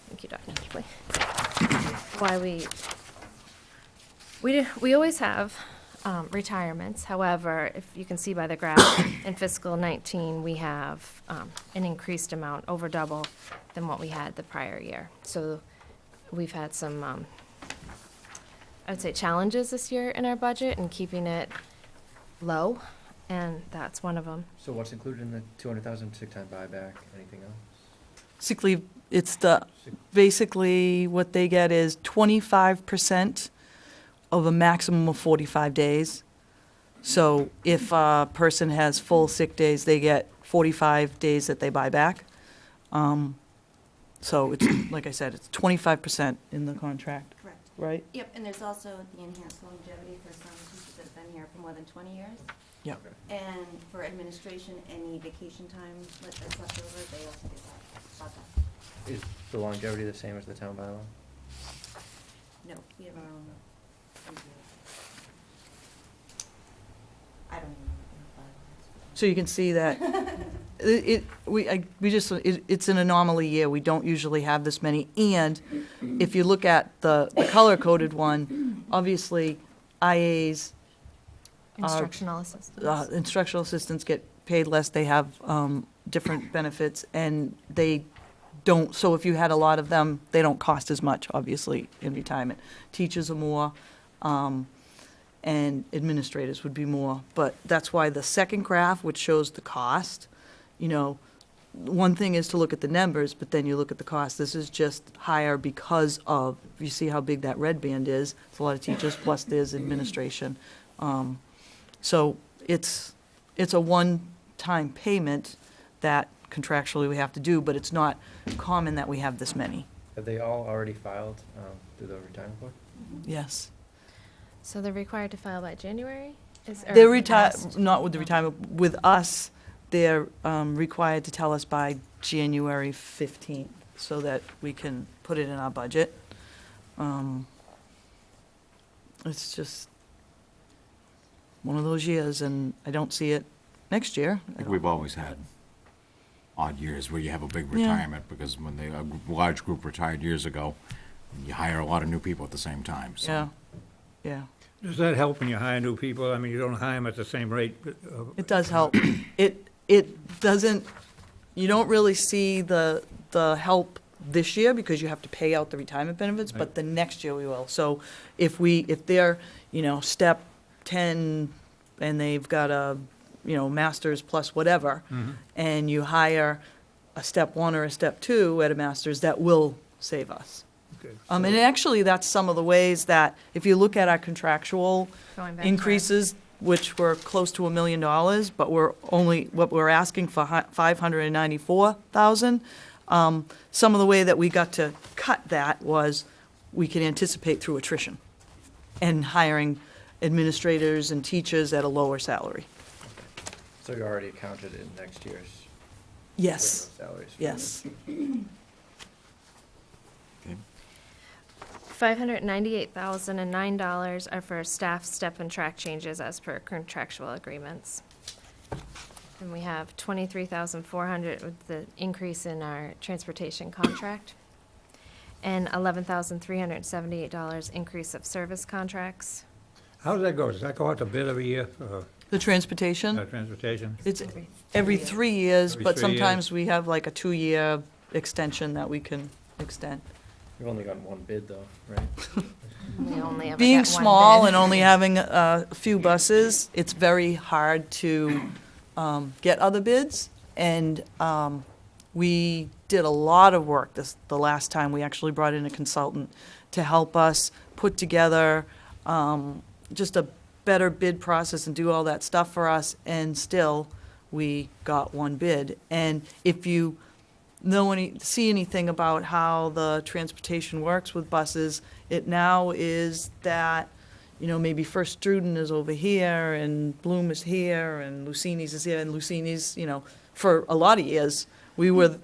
S11: Thank you, Dr. Keeley. Why we always have retirements. However, if you can see by the graph, in fiscal 19, we have an increased amount, over double than what we had the prior year. So we've had some, I would say, challenges this year in our budget and keeping it low, and that's one of them.
S3: So what's included in the 200,000 sick time buyback? Anything else?
S12: Sick leave, it's basically what they get is 25% of a maximum of 45 days. So if a person has full sick days, they get 45 days that they buy back. So it's, like I said, it's 25% in the contract,
S13: Correct.
S12: right?
S13: Yep, and there's also the enhanced longevity for some teachers that have been here for more than 20 years.
S12: Yep.
S13: And for administration, any vacation time that's left over, they also get that.
S3: Is the longevity the same as the town bylaw?
S13: No, we have our own. I don't even know what the bylaw is.
S12: So you can see that it's an anomaly year. We don't usually have this many. And if you look at the color-coded one, obviously IAs,
S11: Instructional assistants.
S12: instructional assistants get paid less. They have different benefits, and they don't. So if you had a lot of them, they don't cost as much, obviously, in retirement. Teachers are more, and administrators would be more. But that's why the second graph, which shows the cost, you know, one thing is to look at the numbers, but then you look at the cost. This is just higher because of, you see how big that red band is. It's a lot of teachers, plus there's administration. So it's a one-time payment that contractually we have to do, but it's not common that we have this many.
S3: Have they all already filed through the retirement board?
S12: Yes.
S11: So they're required to file by January?
S12: They're not with the retirement, with us, they're required to tell us by January 15th so that we can put it in our budget. It's just, one of those years, and I don't see it next year.
S1: I think we've always had odd years where you have a big
S12: Yeah.
S1: retirement, because when a large group retired years ago, you hire a lot of new people at the same time, so.
S12: Yeah, yeah.
S8: Does that help when you hire new people? I mean, you don't hire them at the same rate.
S12: It does help. It doesn't, you don't really see the help this year because you have to pay out the retirement benefits, but the next year we will. So if they're, step 10 and they've got a, master's plus whatever, and you hire a step 1 or a step 2 at a master's, that will save us.
S8: Okay.
S12: And actually, that's some of the ways that, if you look at our contractual
S11: Going back to
S12: increases, which were close to $1 million, but what we're asking for $594,000. Some of the way that we got to cut that was we can anticipate through attrition and hiring administrators and teachers at a lower salary.
S3: So you already accounted in next year's
S12: Yes,
S3: salaries? for
S12: yes.
S11: $598,009 are for staff step and track changes as per contractual agreements. And we have $23,400 with the increase in our transportation contract, and $11,378 increase of service contracts.
S8: How does that go? Does that go out to bid every year,
S12: The transportation,
S8: transportation?
S12: it's every 3 years,
S8: Every
S12: but
S8: 3 years.
S12: sometimes we have like a 2-year extension that we can extend.
S3: You've only gotten one bid though, right?
S11: We only ever
S12: Being
S11: get one
S12: small
S11: bid.
S12: and only having a few buses, it's very hard to get other bids. And we did a lot of work the last time. We actually brought in a consultant to help us put together just a better bid process and do all that stuff for us. And still, we got one bid. And if you see anything about how the transportation works with buses, it now is that, maybe First Student is over here, and Bloom is here, and Lucini's is here, and Lucini's, for a lot of years, we were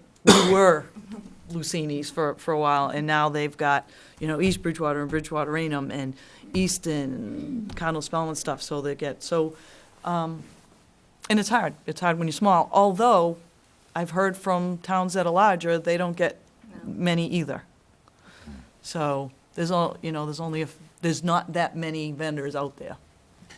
S12: Lucini's for a while, and now they've got, East Bridgewater and Bridgewater Rainham, and Easton, and Cardinal Spellman stuff, so they get, and it's hard when you're small, although I've heard from towns that are larger, they don't get many either. So there's not that many vendors out there.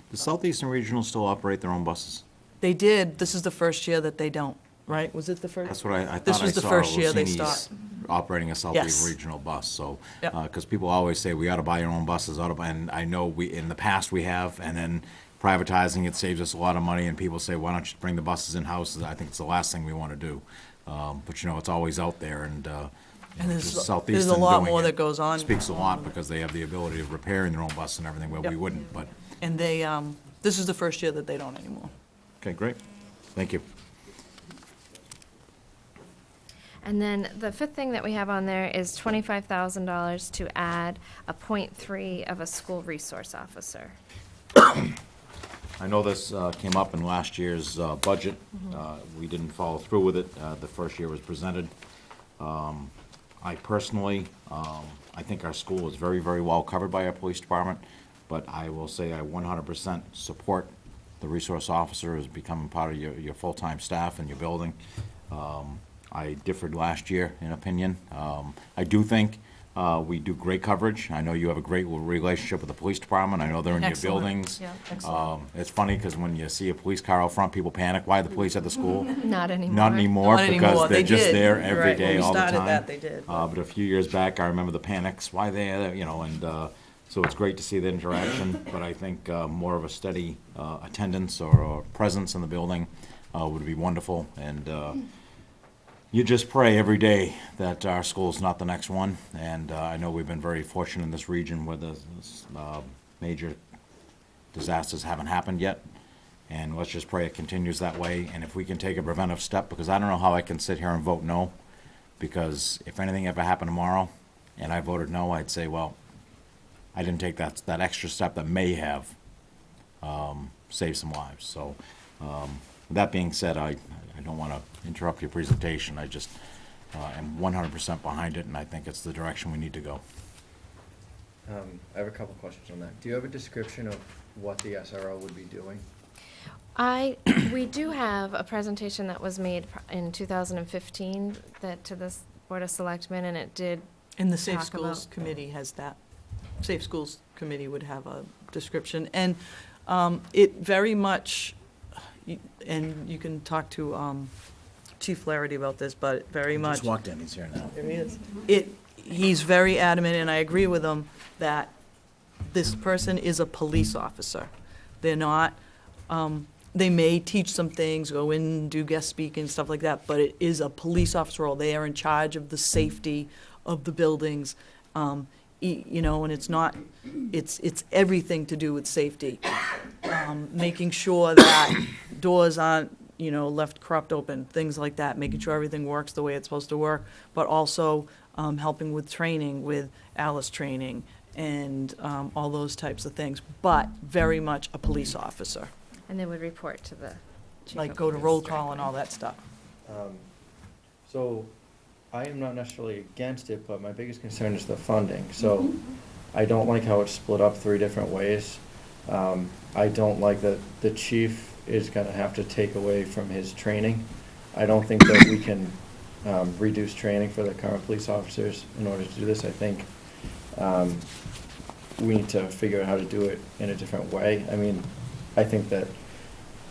S1: Does Southeastern Regional still operate their own buses?
S12: They did. This is the first year that they don't, right? Was it the first?
S1: That's what I
S12: This
S1: thought I
S12: was the
S1: saw.
S12: first year they
S1: Lucini's
S12: stopped.
S1: operating a
S12: Yes.
S1: Southeast Regional bus, so,
S12: Yep.
S1: because people always say, we ought to buy our own buses, and I know in the past we have, and then privatizing it saves us a lot of money, and people say, why don't you bring the buses in-house? I think it's the last thing we want to do. But it's always out there, and
S12: there's
S1: just
S12: a
S1: Southeastern
S12: lot
S1: doing
S12: more
S1: it
S12: that goes on.
S1: speaks a lot, because they have the ability of repairing their own bus and everything, where we
S12: Yep.
S1: wouldn't, but,
S12: And they, this is the first year that they don't anymore.
S1: okay, great. Thank you.
S11: And then the fifth thing that we have on there is $25,000 to add a .3 of a school resource officer.
S1: I know this came up in last year's budget. We didn't follow through with it. The first year was presented. I personally, I think our school is very, very well covered by our police department, but I will say I 100% support the resource officer as becoming part of your full-time staff in your building. I differed last year in opinion. I do think we do great coverage. I know you have a great relationship with the police department. I know they're in your
S12: Excellent.
S1: buildings.
S12: Yeah, excellent.
S1: It's funny, because when you see a police car out front, people panic, why are the police at the school?
S11: Not anymore.
S1: Not anymore,
S12: Not
S1: because
S12: anymore.
S1: they're
S12: They
S1: just
S12: did.
S1: there
S12: You're
S1: every
S12: right.
S1: day, all the time.
S12: When we started that, they did.
S1: But a few years back, I remember the panics, why they, and so it's great to see the interaction, but I think more of a steady attendance or presence in the building would be wonderful, and you just pray every day that our school's not the next one, and I know we've been very fortunate in this region where the major disasters haven't happened yet, and let's just pray it continues that way, and if we can take a preventive step, because I don't know how I can sit here and vote no, because if anything ever happened tomorrow, and I voted no, I'd say, well, I didn't take that extra step that may have saved some lives, so, that being said, I don't want to interrupt your presentation. I just am 100% behind it, and I think it's the direction we need to go.
S3: I have a couple questions on that. Do you have a description of what the SRO would be doing?
S11: We do have a presentation that was made in 2015 that, to this Board of Selectmen, and it did,
S12: And the Safe
S11: Talk
S12: Schools
S11: about-
S12: Committee has that. Safe Schools Committee would have a description. And it very much, and you can talk to Chief Flaherty about this, but very much.
S1: Just walked in, he's here now.
S12: There he is. He's very adamant, and I agree with him, that this person is a police officer. They're not, they may teach some things, go in and do guest speaking, stuff like that, but it is a police officer role. They are in charge of the safety of the buildings, you know, and it's not, it's everything to do with safety. Making sure that doors aren't, you know, left cropped open, things like that, making sure everything works the way it's supposed to work, but also helping with training, with Alice training, and all those types of things, but very much a police officer.
S11: and they would report to the chief
S12: Like
S11: of
S12: go to
S11: police
S12: roll call and
S11: directly.
S12: all that stuff.
S3: So, I am not necessarily against it, but my biggest concern is the funding. So, I don't like how it's split up 3 different ways. I don't like that the chief is gonna have to take away from his training. I don't think that we can reduce training for the current police officers in order to do this. I think we need to figure out how to do it in a different way. I mean, I think that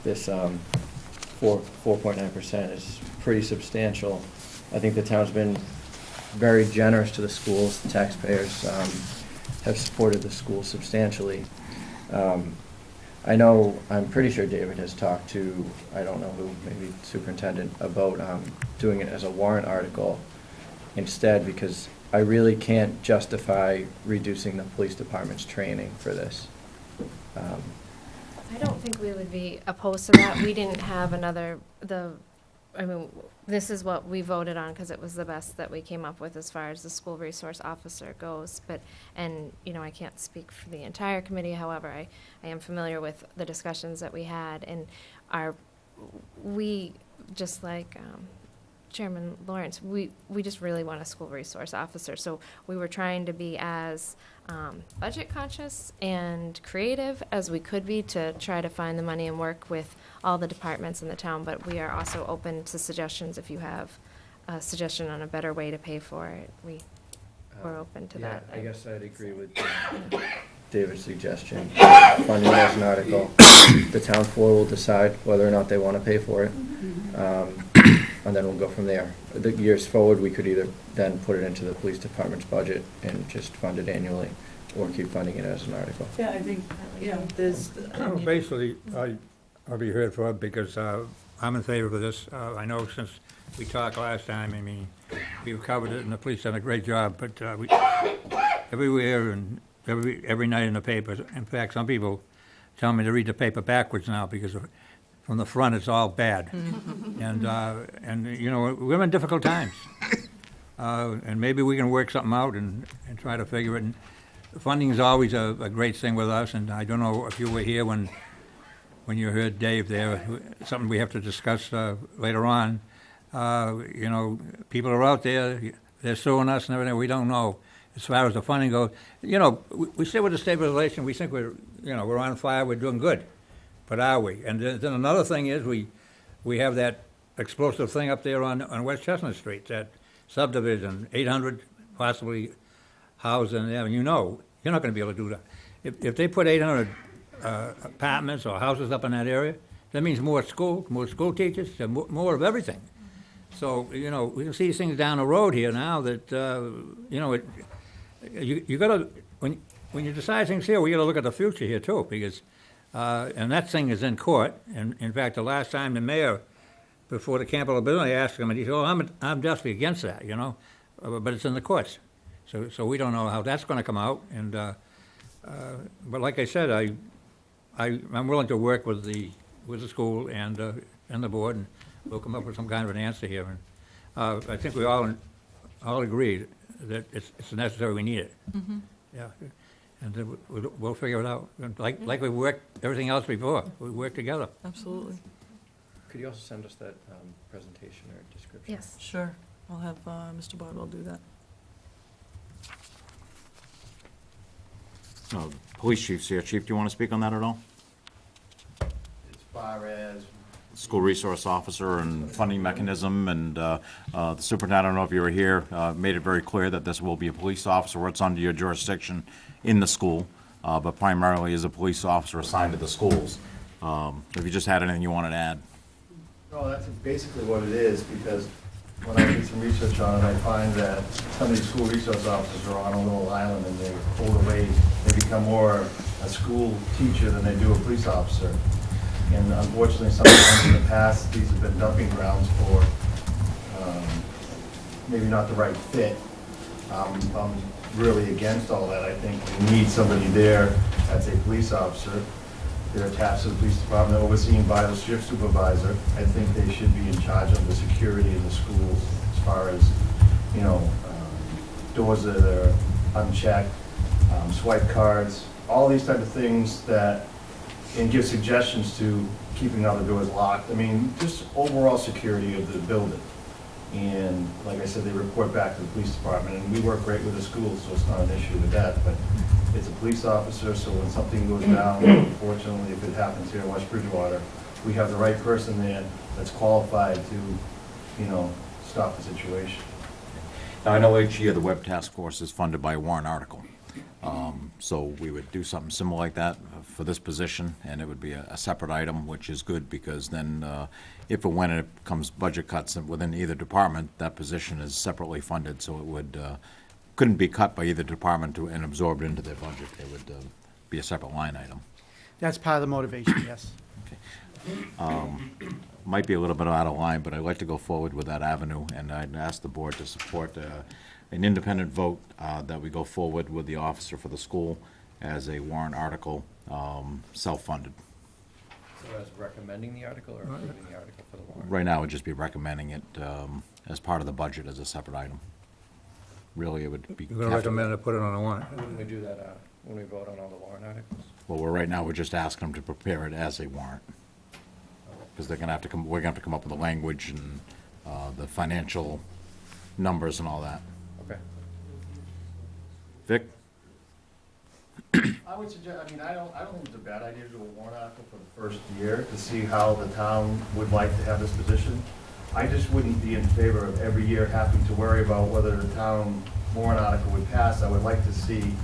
S3: this 4.9% is pretty substantial. I think the town's been very generous to the schools. The taxpayers have supported the schools substantially. I know, I'm pretty sure David has talked to, I don't know who, maybe superintendent, about doing it as a warrant article instead, because I really can't justify reducing the police department's training for this.
S11: I don't think we would be opposed to that. We didn't have I mean, this is what we voted on because it was the best that we came up with as far as the school resource officer goes. And, you know, I can't speak for the entire committee, however, I am familiar with the discussions that we had. And we, just like Chairman Lawrence, we just really want a school resource officer. So we were trying to be as budget conscious and creative as we could be to try to find the money and work with all the departments in the town. But we are also open to suggestions. If you have a suggestion on a better way to pay for it, we're open to that.
S3: Yeah, I guess I'd agree with David's suggestion. Funding as an article. The town floor will decide whether or not they want to pay for it. And then we'll go from there. The years forward, we could either then put it into the police department's budget and just fund it annually, or keep funding it as an article.
S12: Yeah, I think, yeah, there's.
S8: Basically, I'll be heard for, because I'm in favor of this. I know since we talked last time, I mean, we've covered it, and the police done a great job, but everywhere and every night in the papers, in fact, some people tell me to read the paper backwards now, because from the front, it's all bad. And you know, we're in difficult times. And maybe we can work something out and try to figure it. And funding is always a great thing with us, and I don't know if you were here when you heard Dave there, something we have to discuss later on. You know, people are out there, they're suing us and everything, we don't know. As far as the funding goes, you know, we sit with the stabilization, we think we're on fire, we're doing good. But are we? And then another thing is, we have that explosive thing up there on West Chestnut Street, that subdivision, 800 possibly houses in there, and you know, you're not gonna be able to do that. If they put 800 apartments or houses up in that area, that means more school teachers, and more of everything. So, you know, we can see these things down the road here now that, you know, you gotta, when you decide things here, we gotta look at the future here too, because and that thing is in court. And in fact, the last time the mayor, before the Capital Building, I asked him, and he said, "Oh, I'm definitely against that, you know, but it's in the courts, so we don't know how that's going to come out." And but like I said, I'm willing to work with the school and the board, and we'll come up with some kind of an answer here. And I think we all agree that it's necessary. We need it.
S12: Mm-hmm.
S8: Yeah. And then we'll figure it out. And like we worked everything else before, we work together.
S12: Absolutely.
S3: Could you also send us that presentation or description?
S11: Yes.
S12: Sure. I'll have Mr. Bardwell do that.
S1: Police chief's here. Chief, do you want to speak on that at all?
S9: As far as,
S1: School resource officer and funding mechanism, and the superintendent, I don't know if you were here, made it very clear that this will be a police officer, or it's under your jurisdiction in the school, but primarily is a police officer assigned to the schools. If you just had anything you wanted to add.
S9: no, that's basically what it is, because when I did some research on it, I find that some of these school resource officers are on a little island and they pull away, they become more a school teacher than they do a police officer. And unfortunately, sometimes in the past, these have been dumping grounds for maybe not the right fit. I'm really against all that. I think we need somebody there that's a police officer. They're attached to the police department, overseen by the shift supervisor. I think they should be in charge of the security in the schools as far as, you know, doors that are unchecked, swipe cards, all these type of things that, and give suggestions to keeping other doors locked. I mean, just overall security of the building. And like I said, they report back to the police department, and we work great with the schools, so it's not an issue with that, but it's a police officer, so when something goes down, unfortunately, if it happens here in West Bridgewater, we have the right person there that's qualified to, you know, stop the situation.
S1: Now, I know each year the web task force is funded by a warrant article. So we would do something similar like that for this position, and it would be a separate item, which is good, because then if and when it comes budget cuts within either department, that position is separately funded, so it would, couldn't be cut by either department and absorbed into their budget. It would be a separate line item.
S2: That's part of the motivation, yes.
S1: Might be a little bit out of line, but I'd like to go forward with that avenue, and I'd ask the board to support an independent vote that we go forward with the officer for the school as a warrant article, self-funded.
S3: So as recommending the article or approving the article for the warrant?
S1: Right now, it would just be recommending it as part of the budget as a separate item. Really, it would be.
S8: You're gonna recommend to put it on the warrant?
S3: Wouldn't we do that when we vote on all the warrant articles?
S1: Well, right now, we're just asking them to prepare it as a warrant. Because they're gonna have to come, we're gonna have to come up with the language and the financial numbers and all that.
S3: Okay.
S1: Vic?
S9: I would suggest, I mean, I don't think it's a bad idea to do a warrant article for the first year to see how the town would like to have this position. I just wouldn't be in favor of every year having to worry about whether the town warrant article would pass. I would like to see,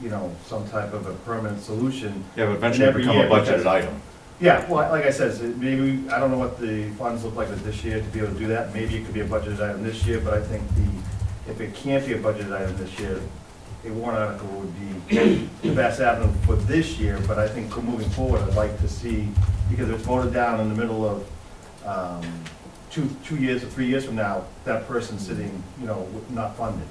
S9: you know, some type of a permanent solution.
S1: Yeah, but eventually
S9: every
S1: become a
S9: year,
S1: budgeted
S9: because-
S1: item.
S9: Yeah, well, like I said, so maybe, I don't know what the funds look like this year to be able to do that. Maybe it could be a budgeted item this year, but I think if it can't be a budgeted item this year, a warrant article would be the best avenue for this year, but I think moving forward, I'd like to see, because if it's voted down in the middle of 2 years or 3 years from now, that person's sitting, you know, not funded.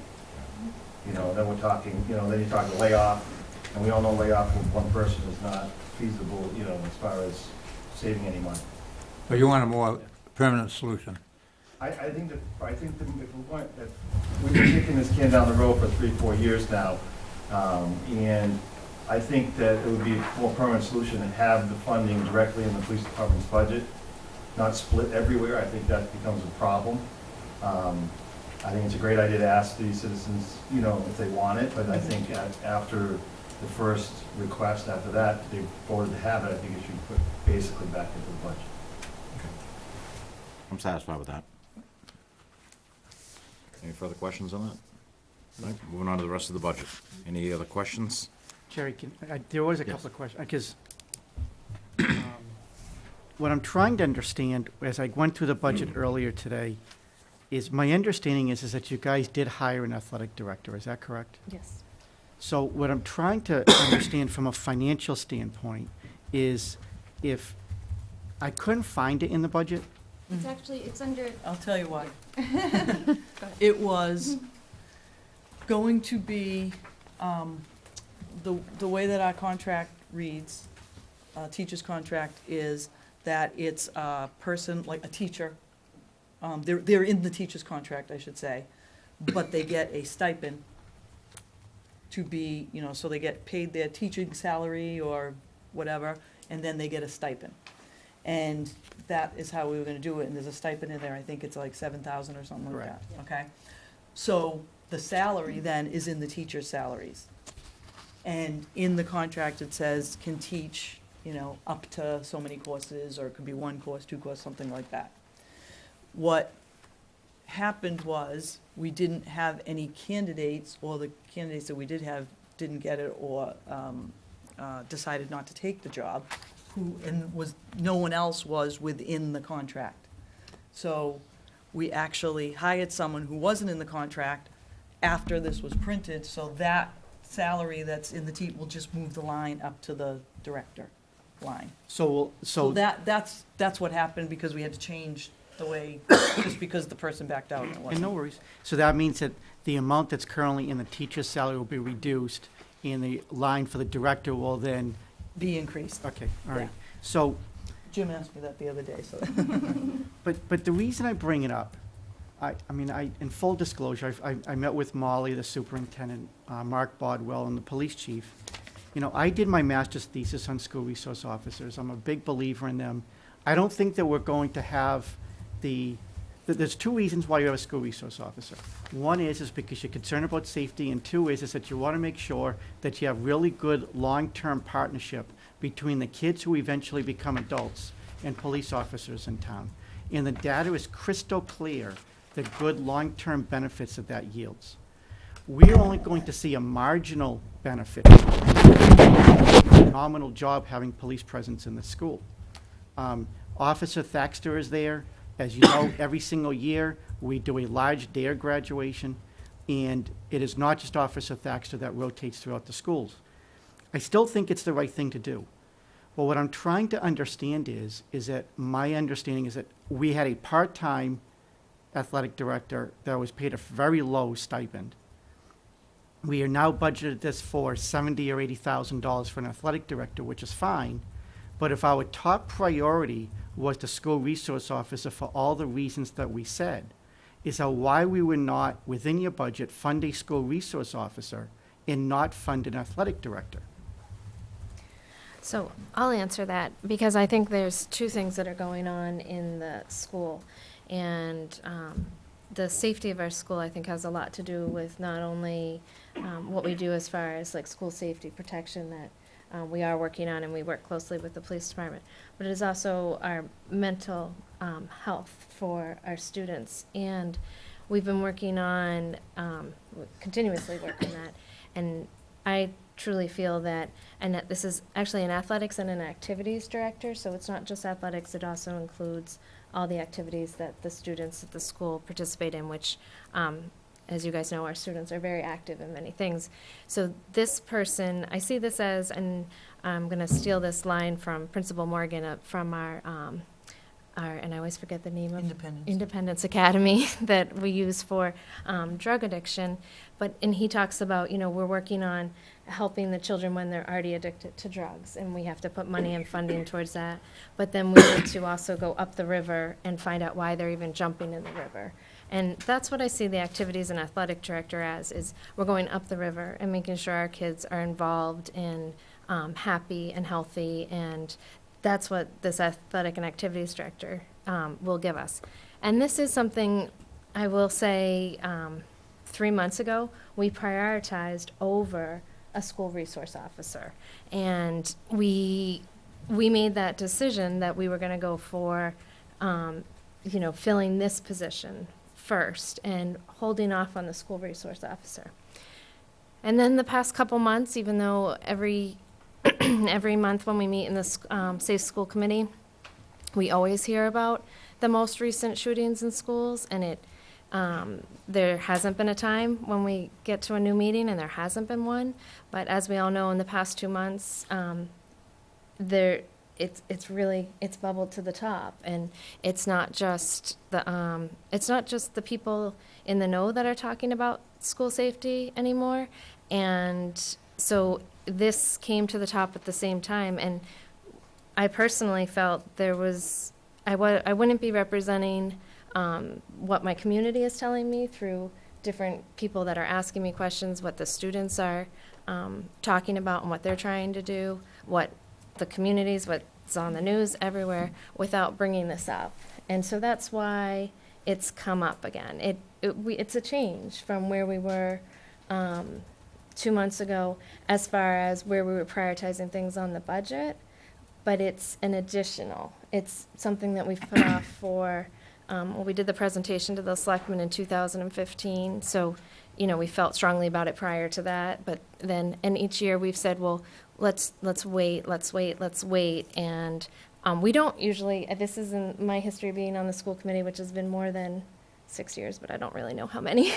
S9: You know, then we're talking, you know, then you're talking layoff, and we all know layoff with one person is not feasible, you know, as far as saving any money.
S8: So you want a more permanent solution?
S9: I think that if we want, if we've been kicking this can down the road for 3-4 years now, and I think that it would be a more permanent solution to have the funding directly in the police department's budget, not split everywhere. I think that becomes a problem. I think it's a great idea to ask the citizens, you know, if they want it, but I think after the first request, after that, they voted to have it, I think it should be put basically back into the budget.
S1: I'm satisfied with that. Any further questions on that? Right, moving on to the rest of the budget. Any other questions?
S2: Jerry, there was a
S1: Yes.
S2: couple of questions, because what I'm trying to understand, as I went through the budget earlier today, is my understanding is that you guys did hire an athletic director, is that correct?
S6: Yes.
S2: So what I'm trying to understand from a financial standpoint is if I couldn't find it in the budget.
S13: It's actually, it's under,
S12: I'll tell you why. It was going to be, the way that our contract reads, teacher's contract, is that it's a person, like a teacher, they're in the teacher's contract, I should say, but they get a stipend to be, you know, so they get paid their teaching salary or whatever, and then they get a stipend. And that is how we were gonna do it, and there's a stipend in there, I think it's like 7,000 or something like that,
S2: Correct.
S12: okay? So the salary then is in the teacher's salaries. And in the contract, it says can teach, up to so many courses, or it could be 1 course, 2 courses, something like that. What happened was, we didn't have any candidates, or the candidates that we did have didn't get it, or decided not to take the job, no one else was within the contract. So we actually hired someone who wasn't in the contract after this was printed, so that salary that's in the will just move the line up to the director line.
S2: So
S12: That's what happened, because we had to change the way, just because the person backed out and it
S2: and
S12: wasn't.
S2: no worries. So that means that the amount that's currently in the teacher's salary will be reduced, and the line for the director will then,
S12: Be increased.
S2: okay, all right.
S12: Yeah.
S2: So,
S12: Jim asked me that the other day, so.
S2: but the reason I bring it up, in full disclosure, I met with Molly, the superintendent, Mark Bodwell, and the police chief. I did my master's thesis on school resource officers. I'm a big believer in them. I don't think that we're going to have there's 2 reasons why you have a school resource officer. One is because you're concerned about safety, and 2 is that you want to make sure that you have really good long-term partnership between the kids who eventually become adults and police officers in town. And the data is crystal clear, the good long-term benefits that yields. We're only going to see a marginal benefit. Phenomenal job having police presence in the school. Officer Thaxter is there. As you know, every single year, we do a large DARE graduation, and it is not just Officer Thaxter that rotates throughout the schools. I still think it's the right thing to do. But what I'm trying to understand is that my understanding is that we had a part-time athletic director that was paid a very low stipend. We are now budgeted this for $70,000 or $80,000 for an athletic director, which is fine. But if our top priority was the school resource officer for all the reasons that we said, is why we would not, within your budget, fund a school resource officer and not fund an athletic director.
S11: So I'll answer that, because I think there's 2 things that are going on in the school. And the safety of our school, I think, has a lot to do with not only what we do as far as like school safety protection that we are working on, and we work closely with the police department, but it is also our mental health for our students. And we've been working on, continuously working on that. And I truly feel that, and that this is actually an athletics and an activities director, so it's not just athletics, it also includes all the activities that the students at the school participate in, which, as you guys know, our students are very active in many things. So this person, I see this as, and I'm going to steal this line from Principal Morgan from our, and I always forget the name of Independence Academy that we use for drug addiction. And he talks about, we're working on helping the children when they're already addicted to drugs, and we have to put money and funding towards that. But then we need to also go up the river and find out why they're even jumping in the river. And that's what I see the activities and athletic director as, is we're going up the river and making sure our kids are involved and happy and healthy, and that's what this athletic and activities director will give us. And this is something I will say 3 months ago, we prioritized over a school resource officer. And we made that decision that we were going to go for, filling this position first and holding off on the school resource officer. And then the past couple months, even though every month when we meet in the Safe School Committee, we always hear about the most recent shootings in schools, and there hasn't been a time when we get to a new meeting, and there hasn't been one. But as we all know, in the past 2 months, it's bubbled to the top, and it's not just the people in the know that are talking about school safety anymore. And so this came to the top at the same time, and I personally felt I wouldn't be representing what my community is telling me through different people that are asking me questions, what the students are talking about and what they're trying to do, what the communities, what's on the news everywhere, without bringing this up. And so that's why it's come up again. It's a change from where we were 2 months ago as far as where we were prioritizing things on the budget, but it's an additional. It's something that we've put off for, well, we did the presentation to the selectmen in 2015, so, we felt strongly about it prior to that, but then, and each year we've said, well, let's wait, and we don't usually, this isn't my history of being on the school committee, which has been more than 6 years, but I don't really know how many.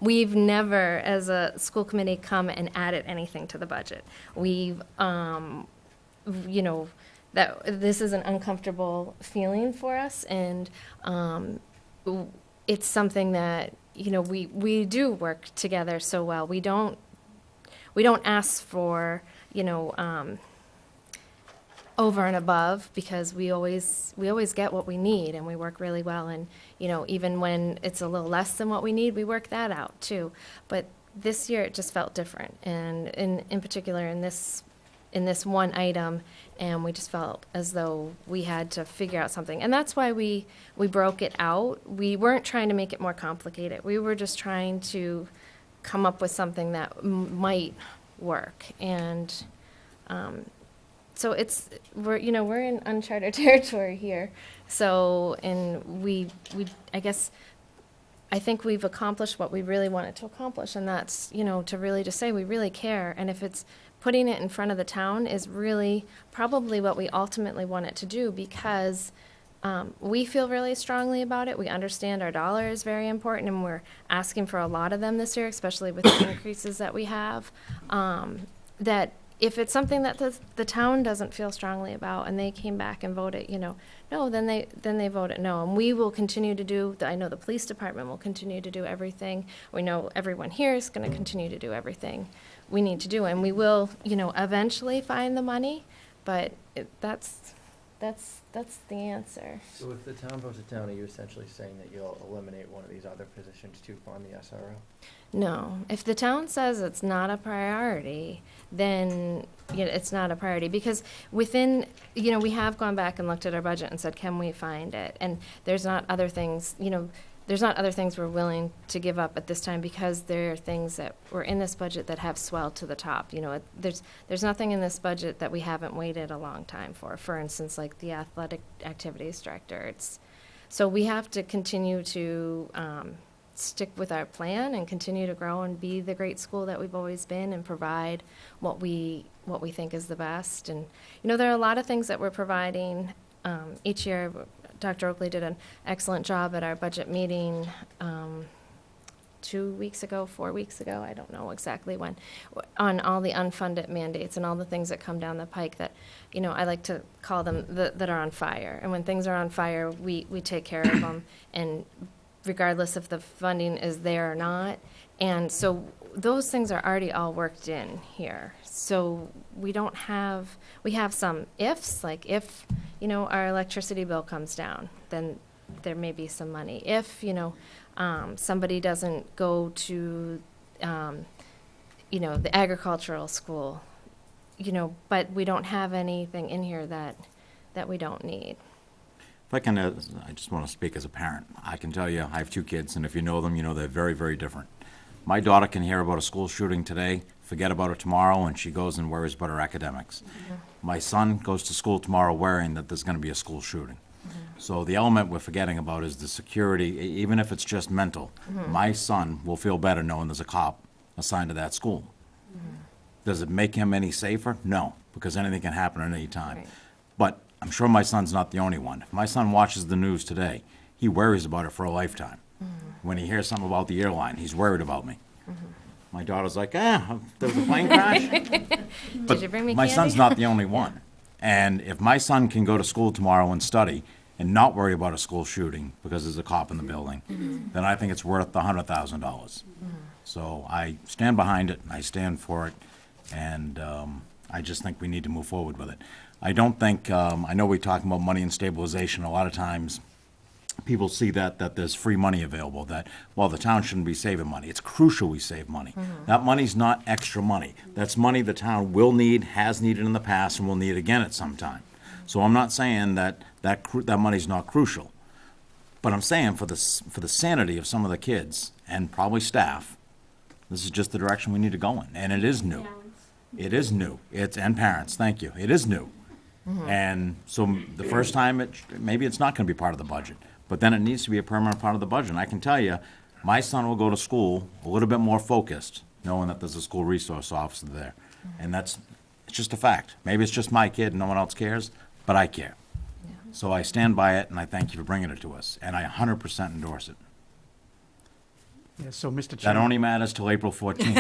S11: We've never, as a school committee, come and added anything to the budget. We've, that this is an uncomfortable feeling for us, and it's something that, we do work together so well. We don't ask for, over and above, because we always get what we need, and we work really well, and even when it's a little less than what we need, we work that out too. But this year it just felt different, and in particular in this one item, and we just felt as though we had to figure out something, and that's why we broke it out. We weren't trying to make it more complicated. We were just trying to come up with something that might work, and so we're in uncharted territory here. So, and I think we've accomplished what we really wanted to accomplish, and that's, to really just say we really care. And if it's putting it in front of the town is really probably what we ultimately want it to do, because we feel really strongly about it. We understand our dollar is very important, and we're asking for a lot of them this year, especially with the increases that we have. That if it's something that the town doesn't feel strongly about, and they came back and voted, no, then they voted no. And we will continue to do, I know the police department will continue to do everything. We know everyone here is going to continue to do everything we need to do. And we will, eventually find the money, but that's the answer.
S3: So if the town votes it down, are you essentially saying that you'll eliminate one of these other positions to fund the SRO?
S11: No. If the town says it's not a priority, then it's not a priority. Because within, we have gone back and looked at our budget and said, can we find it? And there's not other things, we're willing to give up at this time, because there are things that were in this budget that have swelled to the top. There's nothing in this budget that we haven't waited a long time for. For instance, like the athletic activities director. So we have to continue to stick with our plan and continue to grow and be the great school that we've always been, and provide what we think is the best. And there are a lot of things that we're providing each year. Dr. Oakley did an excellent job at our budget meeting 4 weeks ago, I don't know exactly when, on all the unfunded mandates and all the things that come down the pike that, I like to call them that are on fire. And when things are on fire, we take care of them, and regardless if the funding is there or not. And so those things are already all worked in here. So we have some ifs, like if, our electricity bill comes down, then there may be some money. If, somebody doesn't go to, the agricultural school, but we don't have anything in here that we don't need.
S1: If I can, I just want to speak as a parent. I can tell you, I have 2 kids, and if you know them, they're very, very different. My daughter can hear about a school shooting today, forget about it tomorrow, and she goes and worries about her academics. Mm-hmm. My son goes to school tomorrow worrying that there's going to be a school shooting. Mm-hmm. So the element we're forgetting about is the security, even if it's just mental. Mm-hmm. My son will feel better knowing there's a cop assigned to that school. Mm-hmm. Does it make him any safer? No, because anything can happen at any time. Right. But I'm sure my son's not the only one. If my son watches the news today, he worries about it for a lifetime. Mm-hmm. When he hears something about the airline, he's worried about me. Mm-hmm. My daughter's like, there was a plane crash. But
S11: did you bring me
S1: my
S11: candy?
S1: son's not the only one. And if my son can go to school tomorrow and study and not worry about a school shooting because there's a cop in the building, mm-hmm. then I think it's worth the $100,000. Mm-hmm. So I stand behind it, I stand for it, and I just think we need to move forward with it. I don't think, I know we're talking about money and stabilization. A lot of times people see that there's free money available, that, well, the town shouldn't be saving money. It's crucial we save money. Mm-hmm. That money's not extra money. That's money the town will need, has needed in the past, and will need again at some time. So I'm not saying that money's not crucial, but I'm saying for the sanity of some of the kids and probably staff, This is just the direction we need to go in, and it is new. It is new. And parents, thank you. It is new. And so the first time, maybe it's not gonna be part of the budget, but then it needs to be a permanent part of the budget. And I can tell you, my son will go to school a little bit more focused, knowing that there's a school resource officer there. And it's just a fact. Maybe it's just my kid and no one else cares, but I care. So I stand by it, and I thank you for bringing it to us, and I 100% endorse it.
S2: Yeah, so, Mr.
S1: That
S2: Chairman,
S1: only matters till April 14th.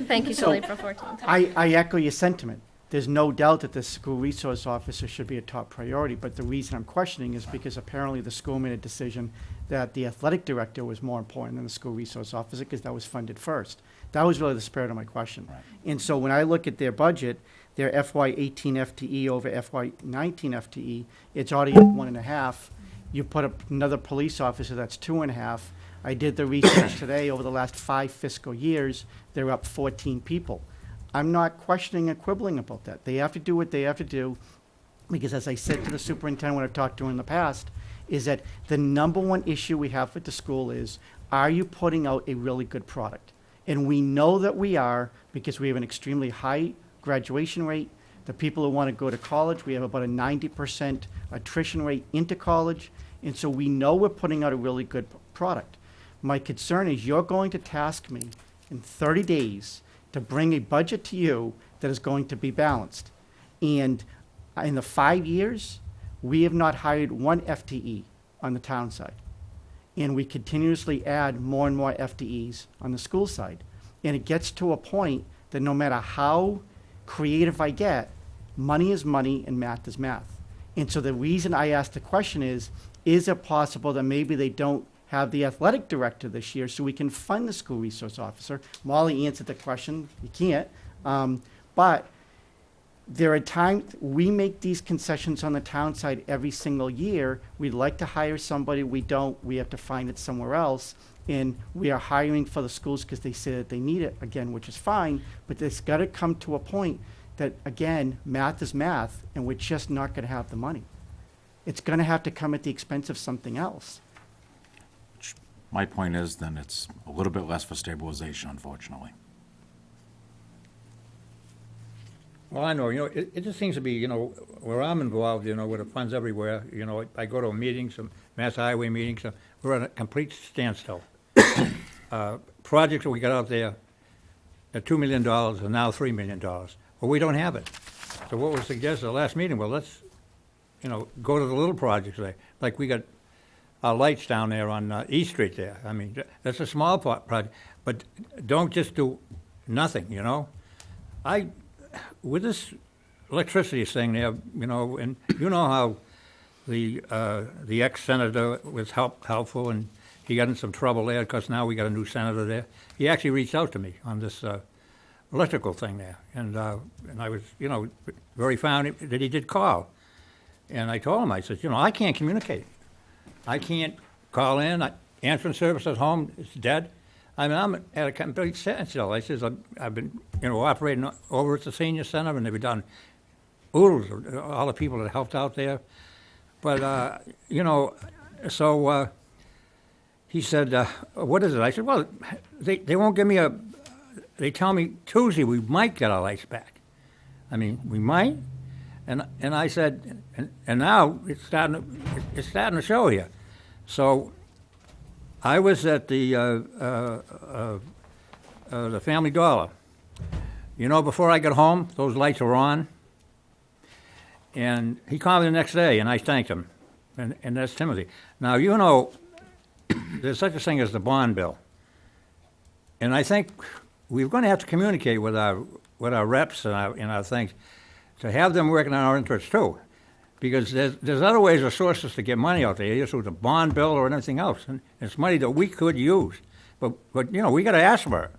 S11: Thank you till April 14th.
S2: I echo your sentiment. There's no doubt that the school resource officer should be a top priority, but the reason I'm questioning is because apparently the school made a decision that the athletic director was more important than the school resource officer, because that was funded first. That was really the spirit of my question.
S1: Right.
S2: And so when I look at their budget, their FY18 FTE over FY19 FTE, it's already at 1.5. You put up another police officer, that's 2.5. I did the research today, over the last 5 fiscal years, they're up 14 people. I'm not questioning or quibbling about that. They have to do what they have to do, because as I said to the superintendent when I've talked to him in the past, is that the number one issue we have with the school is, are you putting out a really good product? And we know that we are, because we have an extremely high graduation rate. The people who want to go to college, we have about a 90% attrition rate into college. And so we know we're putting out a really good product. My concern is you're going to task me in 30 days to bring a budget to you that is going to be balanced. And in the 5 years, we have not hired one FTE on the town side. And we continuously add more and more FTEs on the school side. And it gets to a point that no matter how creative I get, money is money and math is math. And so the reason I asked the question is it possible that maybe they don't have the athletic director this year so we can fund the school resource officer? Molly answered the question, you can't. But there are times we make these concessions on the town side every single year. We'd like to hire somebody, we don't, we have to find it somewhere else. And we are hiring for the schools because they say that they need it, again, which is fine, but it's got to come to a point that, again, math is math, and we're just not going to have the money. It's going to have to come at the expense of something else.
S1: My point is, then it's a little bit less for stabilization, unfortunately.
S8: Well, I know, it just seems to be, where I'm involved, with the funds everywhere, I go to meetings, some Mass Highway meetings, we're at a complete standstill. Projects that we got out there at $2 million are now $3 million. Well, we don't have it. So what was suggested at the last meeting, well, let's, go to the little projects there. Like we got our lights down there on East Street there. I mean, that's a small project, but don't just do nothing, with this electricity thing there, and you know how the ex-senator was helpful, and he got in some trouble there because now we got a new senator there. He actually reached out to me on this electrical thing there, and I was, very fond that he did call. And I told him, I said, I can't communicate. I can't call in. Answering service at home is dead. I mean, I'm at a complete standstill. I says, I've been, operating over at the senior center, and they've done oodles of all the people that helped out there. But, so he said, what is it? I said, well, they won't give me they tell me Tuesday we might get our lights back. I mean, we might. And I said, and now it's starting to show here. So I was at the Family Dollar. Before I got home, those lights were on. And he called me the next day, and I thanked him. And that's Timothy. Now, there's such a thing as the bond bill. And I think we're going to have to communicate with our reps and our things to have them working on our interests too. Because there's other ways or sources to get money out there, either through the bond bill or anything else. And it's money that we could use. But we got to ask for it.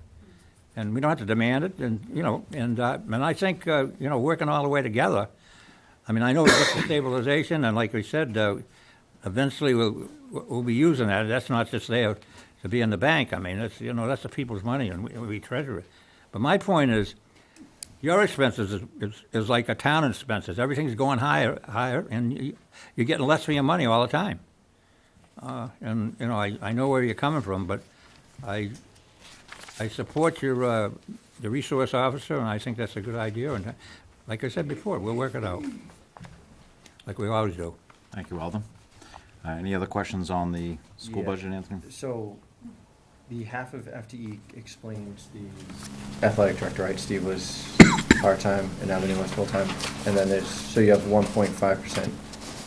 S8: And we don't have to demand it. And, and I think, working all the way together, I mean, I know it's just stabilization, and like we said, eventually we'll be using that. That's not just there to be in the bank. I mean, that's the people's money, and we treasure it. But my point is, your expenses is like a town expenses. Everything's going higher, and you're getting less for your money all the time. And I know where you're coming from, but I support your, the resource officer, and I think that's a good idea, and like I said before, we'll work it out, like we always do.
S1: Thank you, Alden. Any other questions on the school
S3: Yeah.
S1: budget, Anthony?
S3: So, the half of FTE explains the athletic director, right? Steve was part-time and now the new one's full-time. And then there's, so you have 1.5%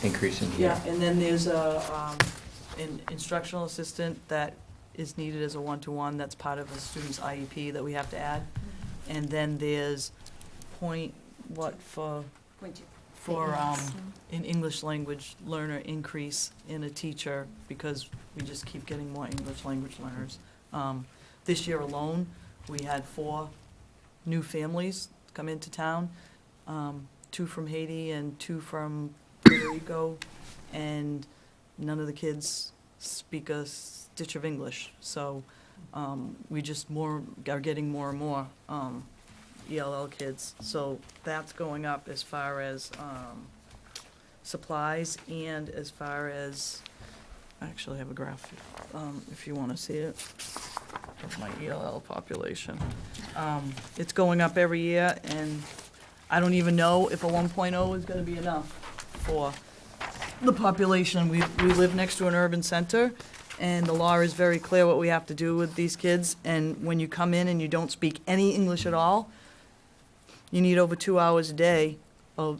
S3: increase in here.
S12: Yeah, and then there's an instructional assistant that is needed as a one-to-one, that's part of the student's IEP that we have to add. And then there's
S13: Point two.
S12: for an English language learner increase in a teacher, because we just keep getting more English language learners. This year alone, we had 4 new families come into town, 2 from Haiti and 2 from Puerto Rico, and none of the kids speak a stitch of English. So we just are getting more and more ELL kids. So that's going up as far as supplies and as far as, I actually have a graph if you want to see it, of my ELL population. It's going up every year, and I don't even know if a 1.0 is going to be enough for the population. We live next to an urban center, and the law is very clear what we have to do with these kids. And when you come in and you don't speak any English at all, you need over 2 hours a day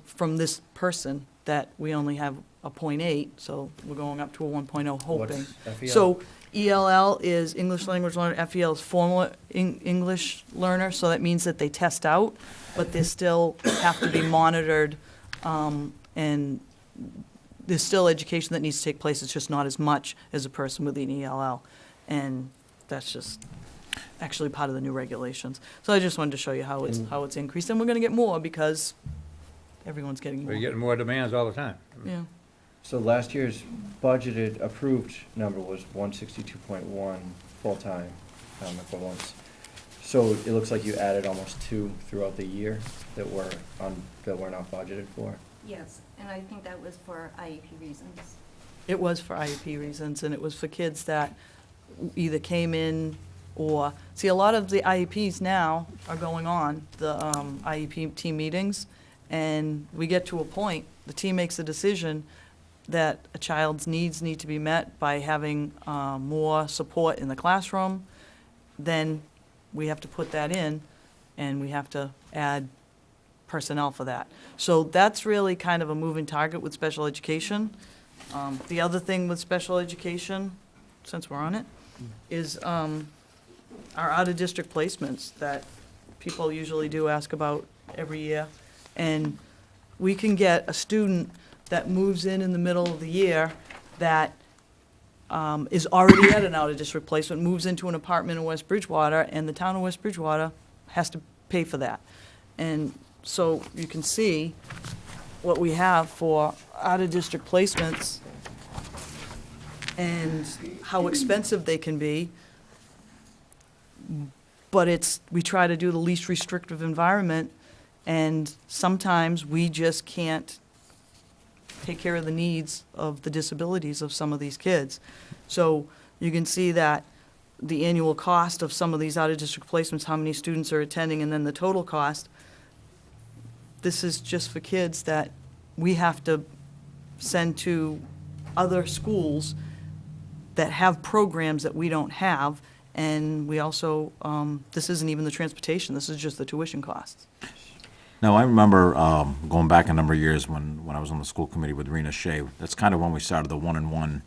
S12: from this person that we only have a 0.8, so we're going up to a 1.0 hoping.
S3: What's FEL?
S12: So ELL is English Language Learner, FEL is Formal English Learner, so that means that they test out, but they still have to be monitored, and there's still education that needs to take place. It's just not as much as a person with an ELL, and that's just actually part of the new regulations. So I just wanted to show you how it's increased, and we're gonna get more because everyone's getting more.
S8: We're getting more demands all the time.
S12: Yeah.
S3: So last year's budgeted, approved number was 162.1 full-time equivalents. So it looks like you added almost 2 throughout the year that were not budgeted for.
S13: Yes, and I think that was for IEP reasons.
S12: It was for IEP reasons, and it was for kids that either came in or, see, a lot of the IEPs now are going on, the IEP team meetings, and we get to a point, the team makes a decision that a child's needs need to be met by having more support in the classroom, then we have to put that in, and we have to add personnel for that. So that's really kind of a moving target with special education. The other thing with special education, since we're on it, is our out-of-district placements that people usually do ask about every year. And we can get a student that moves in the middle of the year that is already at an out-of-district placement, moves into an apartment in West Bridgewater, and the town of West Bridgewater has to pay for that. And so you can see what we have for out-of-district placements and how expensive they can be. But we try to do the least restrictive environment, and sometimes we just can't take care of the needs of the disabilities of some of these kids. So you can see that the annual cost of some of these out-of-district placements, how many students are attending, and then the total cost. This is just for kids that we have to send to other schools that have programs that we don't have. And we also, this isn't even the transportation, this is just the tuition costs.
S1: Now, I remember going back a number of years when I was on the school committee with Rena Shea. That's kind of when we started the one-on-one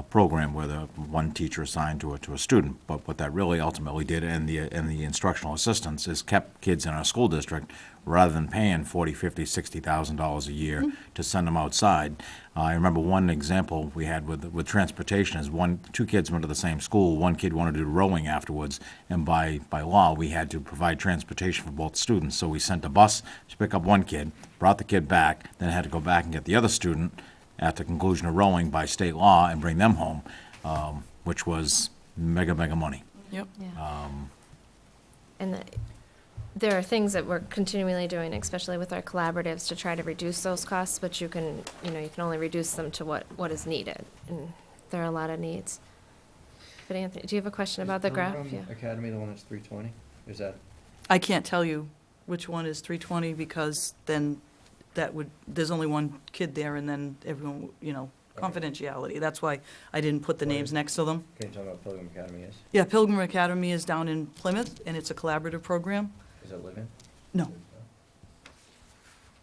S1: program where the one teacher assigned to a student. But what that really ultimately did, and the instructional assistants, is kept kids in our school district rather than paying $40,000, $50,000, $60,000 a year to send them outside. I remember one example we had with transportation is two kids went to the same school. One kid wanted to do rowing afterwards, and by law, we had to provide transportation for both students. So we sent a bus to pick up one kid, brought the kid back, then had to go back and get the other student at the conclusion of rowing by state law and bring them home, which was mega money.
S12: Yep.
S11: And there are things that we're continually doing, especially with our collaboratives, to try to reduce those costs, but you can only reduce them to what is needed, and there are a lot of needs. But Anthony, do you have a question about the graph? Yeah.
S3: Academy, the one that's 320, is that?
S12: I can't tell you which one is 320 because then there's only one kid there and then everyone, confidentiality. That's why I didn't put the names next to them.
S3: Can you tell me what Pilgrim Academy is?
S12: Yeah, Pilgrim Academy is down in Plymouth and it's a collaborative program.
S3: Is it live-in?
S12: No.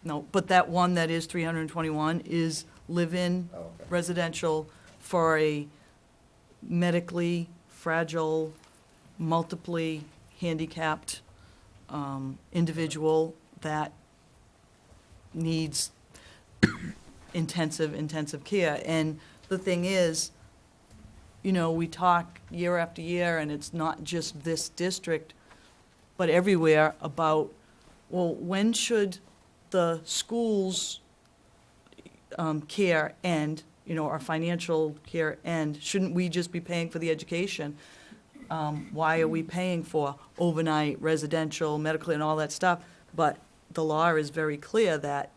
S12: No, but that one that is 321 is live-in
S3: Oh, okay.
S12: residential for a medically fragile, multiply handicapped individual that needs intensive care. And the thing is, we talk year after year, and it's not just this district, but everywhere about, well, when should the schools' care end, our financial care end? Shouldn't we just be paying for the education? Why are we paying for overnight, residential, medical, and all that stuff? But the law is very clear that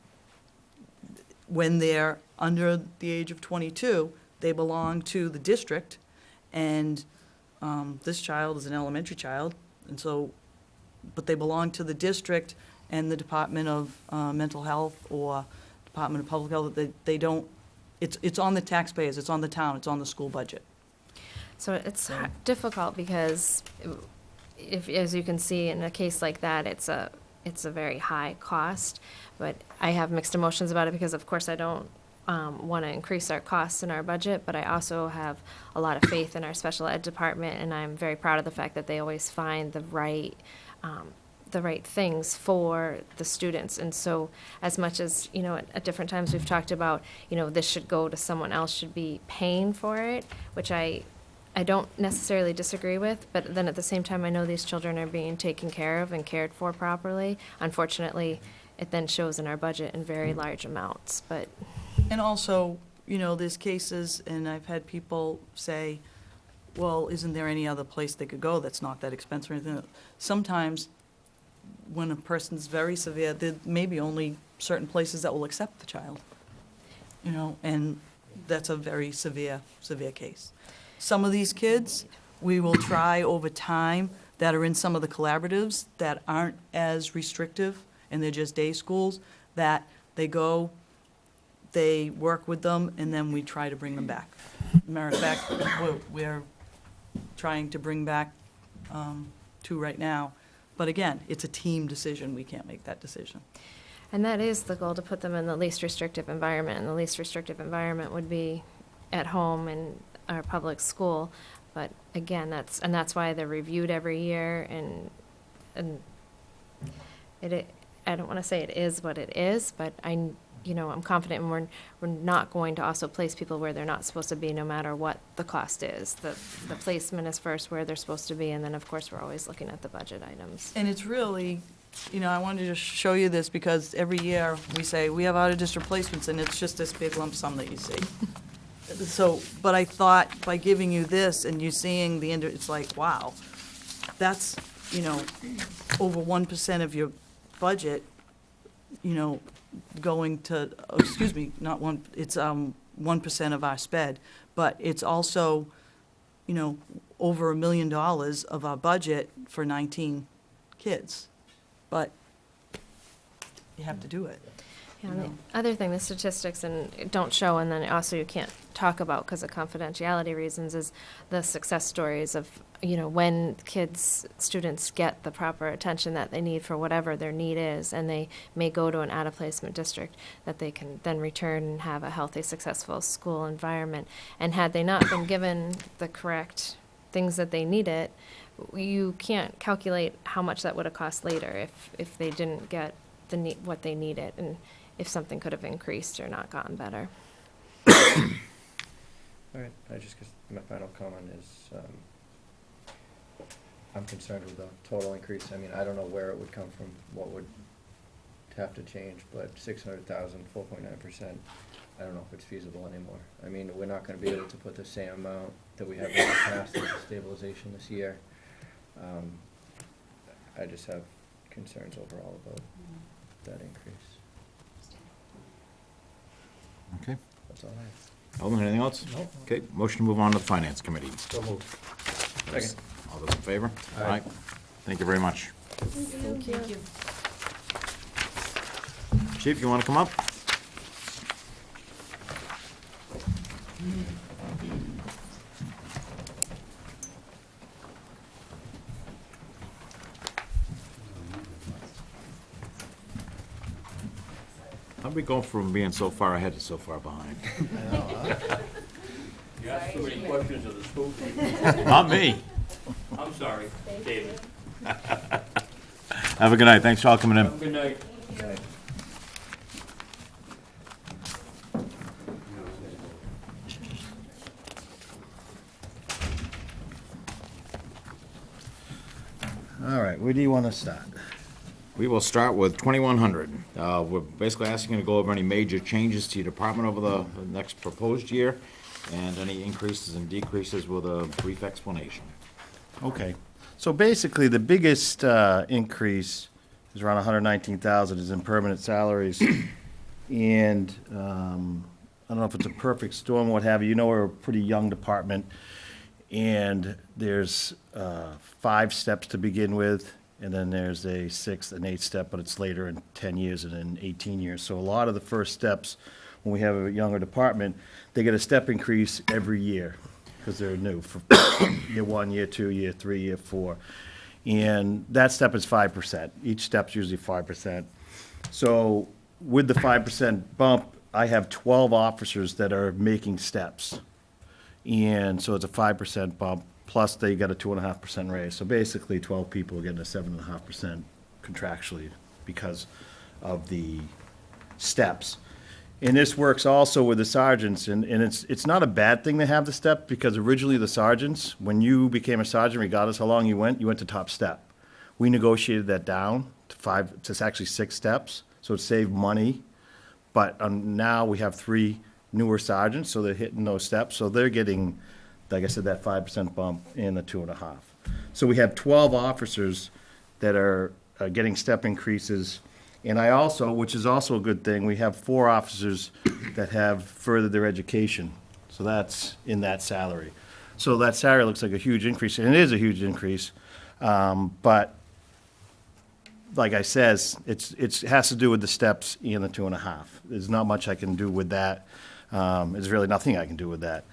S12: when they're under the age of 22, they belong to the district, and this child is an elementary child, and so, but they belong to the district and the Department of Mental Health or Department of Public Health. They don't, it's on the taxpayers, it's on the town, it's on the school budget.
S11: So it's difficult because if, as you can see, in a case like that, it's a very high cost. But I have mixed emotions about it because, of course, I don't want to increase our costs in our budget, but I also have a lot of faith in our special ed department, and I'm very proud of the fact that they always find the right things for the students. And so as much as, at different times we've talked about, this should go to someone else, should be paying for it, which I don't necessarily disagree with, but then at the same time, I know these children are being taken care of and cared for properly. Unfortunately, it then shows in our budget in very large amounts, but.
S12: And also, there's cases, and I've had people say, well, isn't there any other place they could go that's not that expensive or anything? Sometimes, when a person's very severe, there may be only certain places that will accept the child, and that's a very severe case. Some of these kids, we will try over time that are in some of the collaboratives that aren't as restrictive, and they're just day schools, that they go, they work with them, and then we try to bring them back. Matter of fact, we're trying to bring back 2 right now. But again, it's a team decision. We can't make that decision.
S11: And that is the goal, to put them in the least restrictive environment, and the least restrictive environment would be at home in our public school. But again, that's why they're reviewed every year, and I don't want to say it is what it is, but I'm confident, and we're not going to also place people where they're not supposed to be, no matter what the cost is. The placement is first where they're supposed to be, and then, of course, we're always looking at the budget items.
S12: And it's really, I wanted to show you this because every year we say, we have out-of-district placements, and it's just this big lump sum that you see. So, but I thought by giving you this and you seeing the end, it's like, wow, that's, over 1% of your budget, going to, not one, it's 1% of our sped, but it's also, over $1 million of our budget for 19 kids. But you have to do it.
S11: Yeah, and the other thing, the statistics don't show, and then also you can't talk about because of confidentiality reasons, is the success stories of, when students get the proper attention that they need for whatever their need is, and they may go to an out-of-placement district, that they can then return and have a healthy, successful school environment. And had they not been given the correct things that they needed, you can't calculate how much that would have cost later if they didn't get what they needed, and if something could have increased or not gotten better.
S3: All right, my final comment is, I'm concerned with the total increase. I mean, I don't know where it would come from, what would have to change, but 600,000, 4.9%, I don't know if it's feasible anymore. I mean, we're not gonna be able to put the same amount that we have in the past into stabilization this year. I just have concerns overall about that increase.
S1: Okay.
S3: That's all I have.
S1: Alderman, anything else?
S3: No.
S1: Okay, motion to move on to the Finance Committee.
S3: So moved.
S1: All those in favor? Aye. Thank you very much.
S6: Thank you.
S1: Chief, you want to come up? How'd we go from being so far ahead to so far behind?
S14: You asked too many questions of the school people.
S1: Not me.
S14: I'm sorry, David.
S1: Have a good night. Thanks for all coming in.
S14: Have a good night.
S9: All right, where do you want to start?
S1: We will start with 2100. We're basically asking you to go over any major changes to your department over the next proposed year, and any increases and decreases with a brief explanation.
S9: Okay, so basically, the biggest increase is around 119,000 is in permanent salaries. And I don't know if it's a perfect storm, what have you. You know, we're a pretty young department, and there's 5 steps to begin with, and then there's a 6th and 8th step, but it's later in 10 years and in 18 years. So a lot of the first steps, when we have a younger department, they get a step increase every year because they're new for year 1, year 2, year 3, year 4. And that step is 5%. Each step's usually 5%. So with the 5% bump, I have 12 officers that are making steps. And so it's a 5% bump, plus they got a 2.5% raise. So basically, 12 people are getting a 7.5% contractually because of the steps. And this works also with the sergeants, and it's not a bad thing to have the step, because originally the sergeants, when you became a sergeant, regardless how long you went to top step. We negotiated that down to actually 6 steps, so it saved money. But now we have 3 newer sergeants, so they're hitting those steps, so they're getting, like I said, that 5% bump and the 2.5. So we have 12 officers that are getting step increases. And I also, which is also a good thing, we have 4 officers that have furthered their education. So that's in that salary. So that salary looks like a huge increase, and it is a huge increase. But like I says, it has to do with the steps and the 2.5. There's not much I can do with that. There's really nothing I can do with that.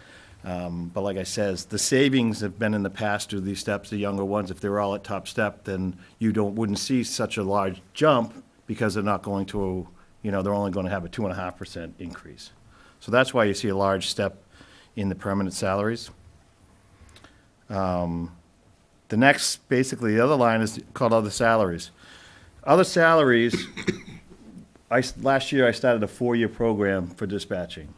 S9: But like I says, the savings have been in the past due to these steps, the younger ones. If they were all at top step, then you wouldn't see such a large jump, because they're not going to, they're only going to have a 2.5% increase. So that's why you see a large step in the permanent salaries. The next, basically, the other line is called other salaries. Other salaries, last year I started a 4-year program for dispatching.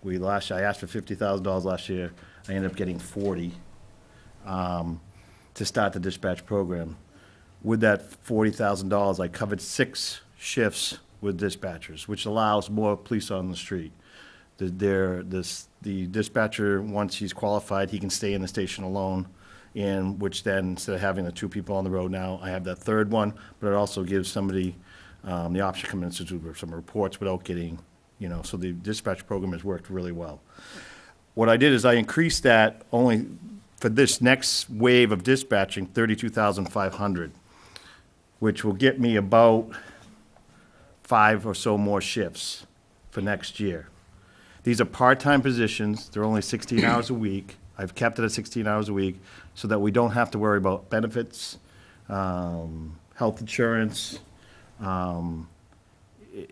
S9: I asked for $50,000 last year. I ended up getting 40 to start the dispatch program. With that $40,000, I covered 6 shifts with dispatchers, which allows more police on the street. The dispatcher, once he's qualified, he can stay in the station alone, and which then, instead of having the 2 people on the road now, I have that 3rd one, but it also gives somebody the option to come in and do some reports without getting, so the dispatch program has worked really well. What I did is I increased that only for this next wave of dispatching, $32,500. Which will get me about 5 or so more shifts for next year. These are part-time positions. They're only 16 hours a week. I've kept it at 16 hours a week so that we don't have to worry about benefits, health insurance.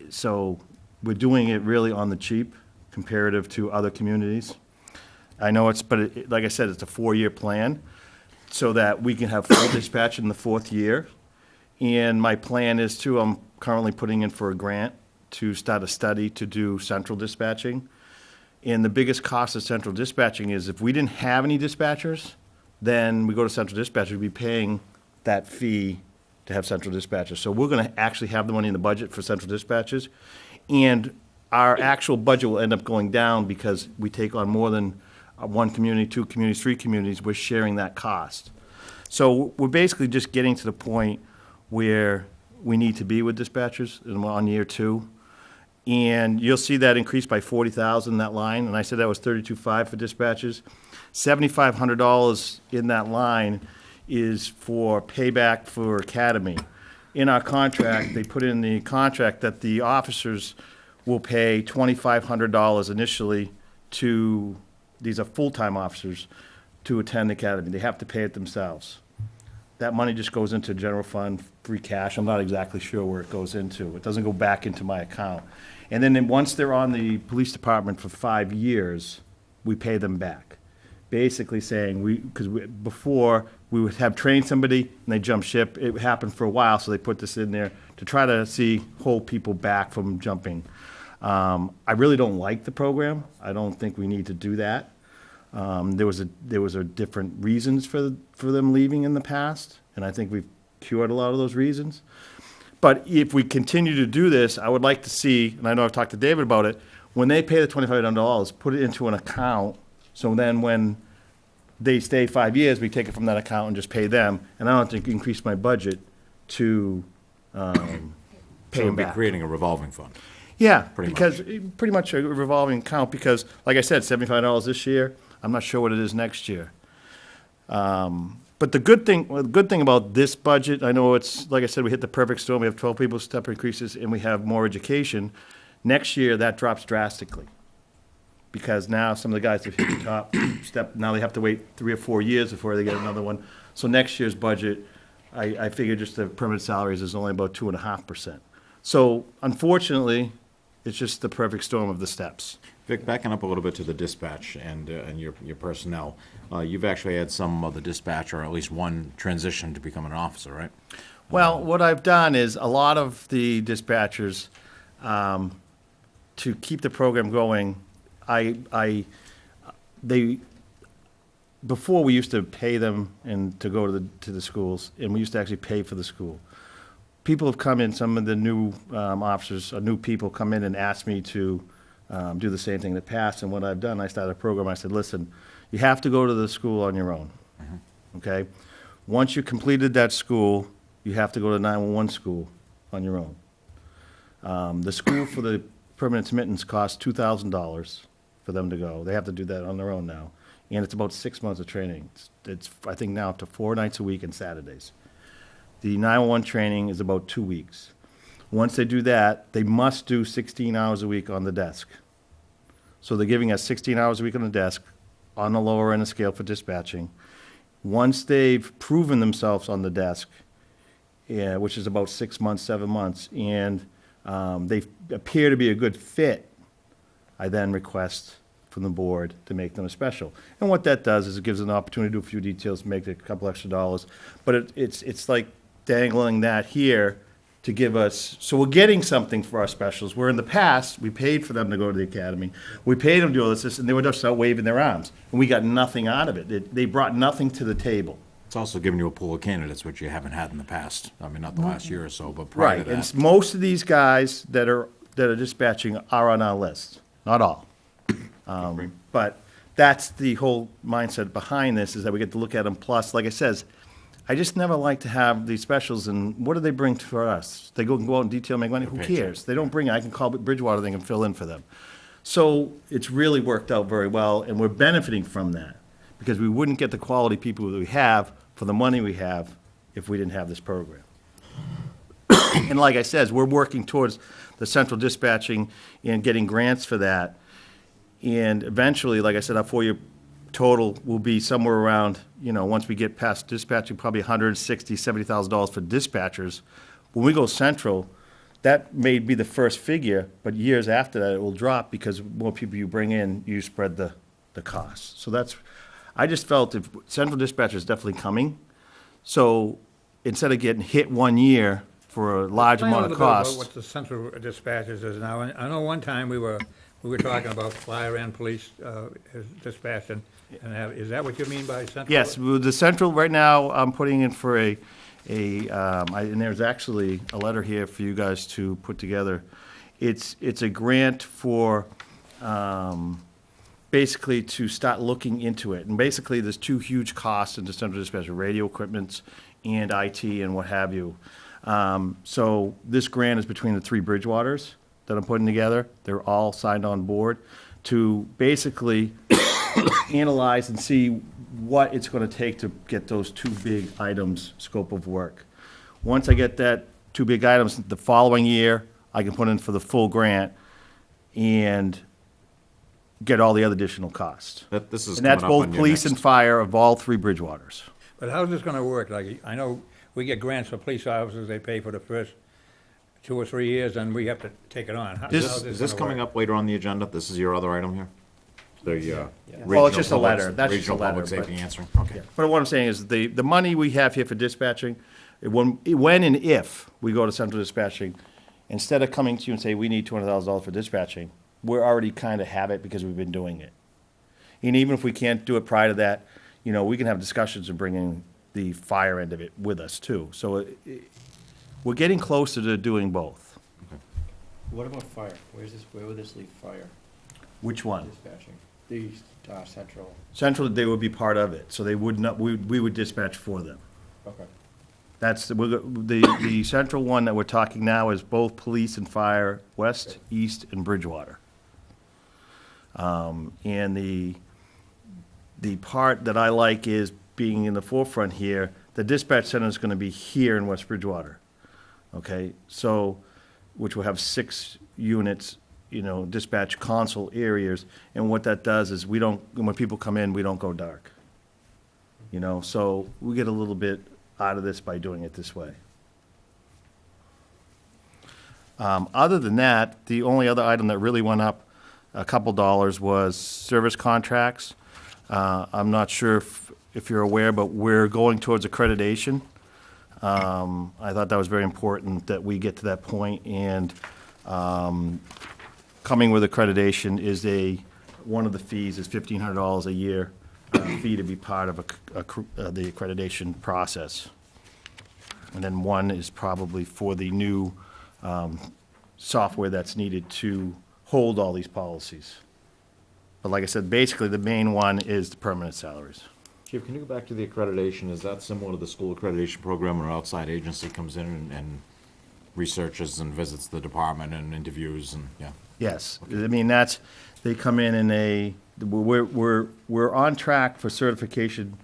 S9: So we're doing it really on the cheap comparative to other communities. I know like I said, it's a 4-year plan so that we can have full dispatch in the 4th year. And my plan is I'm currently putting in for a grant to start a study to do central dispatching. And the biggest cost of central dispatching is if we didn't have any dispatchers, then we go to central dispatch, we'd be paying that fee to have central dispatchers. So we're going to actually have the money in the budget for central dispatchers. And our actual budget will end up going down because we take on more than 1 community, 2 communities, 3 communities. We're sharing that cost. So we're basically just getting to the point where we need to be with dispatchers on year 2. And you'll see that increase by 40,000 in that line, and I said that was 32.5 for dispatches. $7,500 in that line is for payback for academy. In our contract, they put in the contract that the officers will pay $2,500 initially to, these are full-time officers, to attend the academy. They have to pay it themselves. That money just goes into general fund, free cash. I'm not exactly sure where it goes into. It doesn't go back into my account. And then once they're on the police department for 5 years, we pay them back. Basically saying, before, we would have trained somebody and they jump ship. It happened for a while, so they put this in there to try to hold people back from jumping. I really don't like the program. I don't think we need to do that. There was a different reasons for them leaving in the past, and I think we've cured a lot of those reasons. But if we continue to do this, I would like to see, and I know I've talked to David about it, when they pay the $2,500, put it into an account, so then when they stay 5 years, we take it from that account and just pay them, and I don't have to increase my budget to pay
S1: So
S9: them
S1: we'll be
S9: back.
S1: creating a revolving fund.
S9: Yeah,
S1: Pretty
S9: because, pretty much a revolving account, because, like I said, $75 this year, I'm not sure what it is next year. But the good thing about this budget, I know it's, like I said, we hit the perfect storm, we have 12 people step increases, and we have more education. Next year, that drops drastically, because now some of the guys have hit the top step, now they have to wait 3 or 4 years before they get another one. So next year's budget, I figure just the permanent salaries is only about 2.5%. So unfortunately, it's just the perfect storm of the steps.
S1: Vic, backing up a little bit to the dispatch and your personnel, you've actually had some of the dispatch, or at least one, transition to become an officer, right?
S9: Well, what I've done is a lot of the dispatchers, to keep the program going, before we used to pay them and to go to the schools, and we used to actually pay for the school. People have come in, some of the new officers, or new people come in and ask me to do the same thing in the past, and what I've done, I started a program, I said, listen, you have to go to the school on your own, okay? Once you completed that school, you have to go to 911 school on your own. The school for the permanent admittance costs $2,000 for them to go. They have to do that on their own now, and it's about 6 months of training. It's I think now up to 4 nights a week and Saturdays. The 911 training is about 2 weeks. Once they do that, they must do 16 hours a week on the desk. So they're giving us 16 hours a week on the desk, on the lower end of scale for dispatching. Once they've proven themselves on the desk, which is about 6 months, 7 months, and they appear to be a good fit, I then request from the board to make them a special. And what that does is it gives an opportunity to do a few details, make a couple extra dollars. But it's like dangling that here to give us, so we're getting something for our specials, where in the past, we paid for them to go to the academy. We paid them to do all this, and they would just start waving their arms. And we got nothing out of it. They brought nothing to the table.
S1: It's also giving you a pool of candidates, which you haven't had in the past. I mean, not the last year or so, but prior to
S9: Right, and
S1: that.
S9: most of these guys that are dispatching are on our list, not all. But that's the whole mindset behind this, is that we get to look at them. Plus, like I says, I just never like to have these specials, and what do they bring for us? They go out and detail, make money, who
S1: paycheck.
S9: cares? They don't bring it, I can call Bridgewater, they can fill in for them. So it's really worked out very well, and we're benefiting from that, because we wouldn't get the quality people that we have for the money we have if we didn't have this program. And like I said, we're working towards the central dispatching and getting grants for that. And eventually, like I said, our 4-year total will be somewhere around, once we get past dispatching, probably $160,000, $70,000 for dispatchers. When we go central, that may be the first figure, but years after that, it will drop, because more people you bring in, you spread the cost. So I just felt if central dispatcher is definitely coming. So instead of getting hit 1 year for a large amount of
S8: Explain a little bit about
S9: cost.
S8: what the central dispatches is now. And I know one time we were talking about fire and police as dispatching. And is that what you mean by central?
S9: Yes, the central, right now, I'm putting in for and there's actually a letter here for you guys to put together. It's a grant for, basically to start looking into it. And basically, there's 2 huge costs in the central dispatch: radio equipment and IT and what have you. So this grant is between the 3 Bridgewaters. that I'm putting together. They're all signed on board to basically analyze and see what it's gonna take to get those two big items scope of work. Once I get that two big items, the following year, I can put in for the full grant and get all the other additional costs.
S1: This is
S9: And that's
S1: coming up
S9: both
S1: on your
S9: police and
S1: next-
S9: fire of all three Bridgewaters.
S8: But how's this gonna work? Like, I know we get grants for police officers, they pay for the first 2 or 3 years, and we have to take it on.
S1: Is
S8: How's
S1: is this
S8: gonna
S1: coming
S8: work?
S1: up later on the agenda? This is your other item here? The,
S9: Well, it's just a
S1: regional
S9: letter.
S1: public-
S9: That's just a
S1: regional public
S9: letter, but-
S1: safety answering, okay.
S9: But what I'm saying is, the money we have here for dispatching, when and if we go to central dispatching, instead of coming to you and say, we need $200,000 for dispatching, we already kind of have it because we've been doing it. And even if we can't do it prior to that, we can have discussions and bring in the fire end of it with us too. So we're getting closer to doing both.
S3: What about fire? Where would this leave fire
S9: Which one?
S3: dispatching? The central.
S9: Central, they would be part of it, so they would not, we would dispatch for them.
S3: Okay.
S9: That's, the central one that we're talking now is both police and fire, west, east, and Bridgewater. And the part that I like is being in the forefront here, the dispatch center is gonna be here in West Bridgewater. Okay, so, which will have 6 units, dispatch console areas, and what that does is when people come in, we don't go dark. So we get a little bit out of this by doing it this way. Other than that, the only other item that really went up a couple dollars was service contracts. I'm not sure if you're aware, but we're going towards accreditation. I thought that was very important that we get to that point, and coming with accreditation is one of the fees is $1,500 a year fee to be part of the accreditation process. And then one is probably for the new software that's needed to hold all these policies. But like I said, basically, the main one is the permanent salaries.
S1: Chief, can you go back to the accreditation? Is that similar to the school accreditation program where an outside agency comes in and researches and visits the department and interviews and, yeah?
S9: Yes, I mean, they come in and we're on track for certification.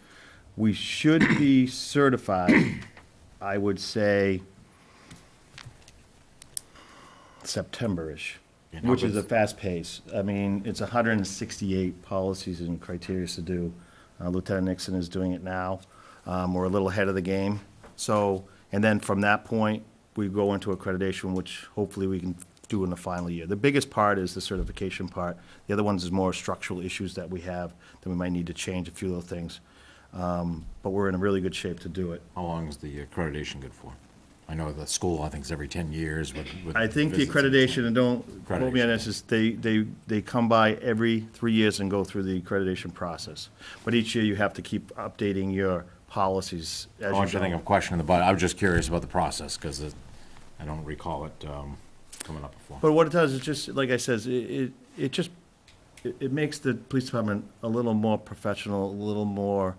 S9: We should be certified, I would say, September-ish,
S1: Yeah,
S9: which is a
S1: but-
S9: fast pace. I mean, it's 168 policies and criteria to do. Lieutenant Nixon is doing it now. We're a little ahead of the game. So, and then from that point, we go into accreditation, which hopefully we can do in the final year. The biggest part is the certification part. The other ones is more structural issues that we have, that we might need to change a few little things. But we're in a really good shape to do it.
S1: How long is the accreditation good for? I know the school, I think, is every 10 years with
S9: I think the
S1: visits.
S9: accreditation, and don't quote me on this, is they come by every 3 years and go through the accreditation process. But each year you have to keep updating your policies as
S1: I
S9: you
S1: want you to think
S9: go.
S1: I'm questioning the, but I was just curious about the process, because I don't recall it coming up before.
S9: But what it does is just, like I says, it makes the police department a little more professional, a little more,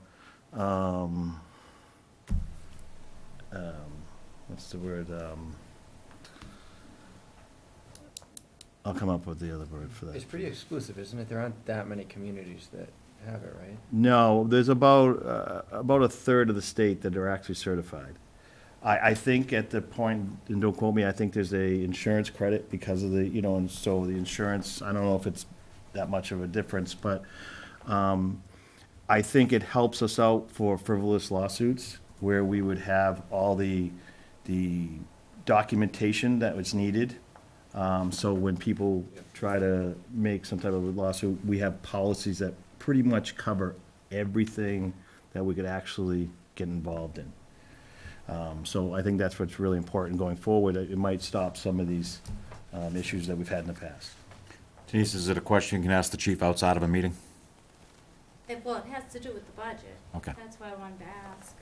S9: what's the word? I'll come up with the other word for that.
S3: It's pretty exclusive, isn't it? There aren't that many communities that have it, right?
S9: No, there's about a third of the state that are actually certified. I think at the point, and don't quote me, I think there's a insurance credit because of the, and so the insurance, I don't know if it's that much of a difference, but I think it helps us out for frivolous lawsuits where we would have all the documentation that was needed. So when people try to make some type of a lawsuit, we have policies that pretty much cover everything that we could actually get involved in. So I think that's what's really important going forward. It might stop some of these issues that we've had in the past.
S1: Denise, is it a question you can ask the chief outside of a meeting?
S5: Well, it has to do with the budget.
S1: Okay.
S5: That's why I wanted to ask.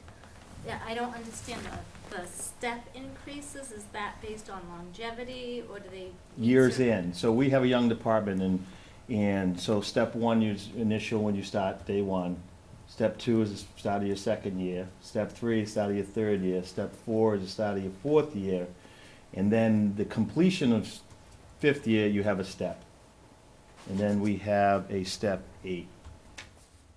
S5: Yeah, I don't understand the step increases. Is that based on longevity, or do they?
S9: Years in, so we have a young department, and so step one is initial when you start day one. Step two is the start of your second year. Step three is the start of your third year. Step four is the start of your fourth year. And then the completion of 5th year, you have a step. And then we have a step 8.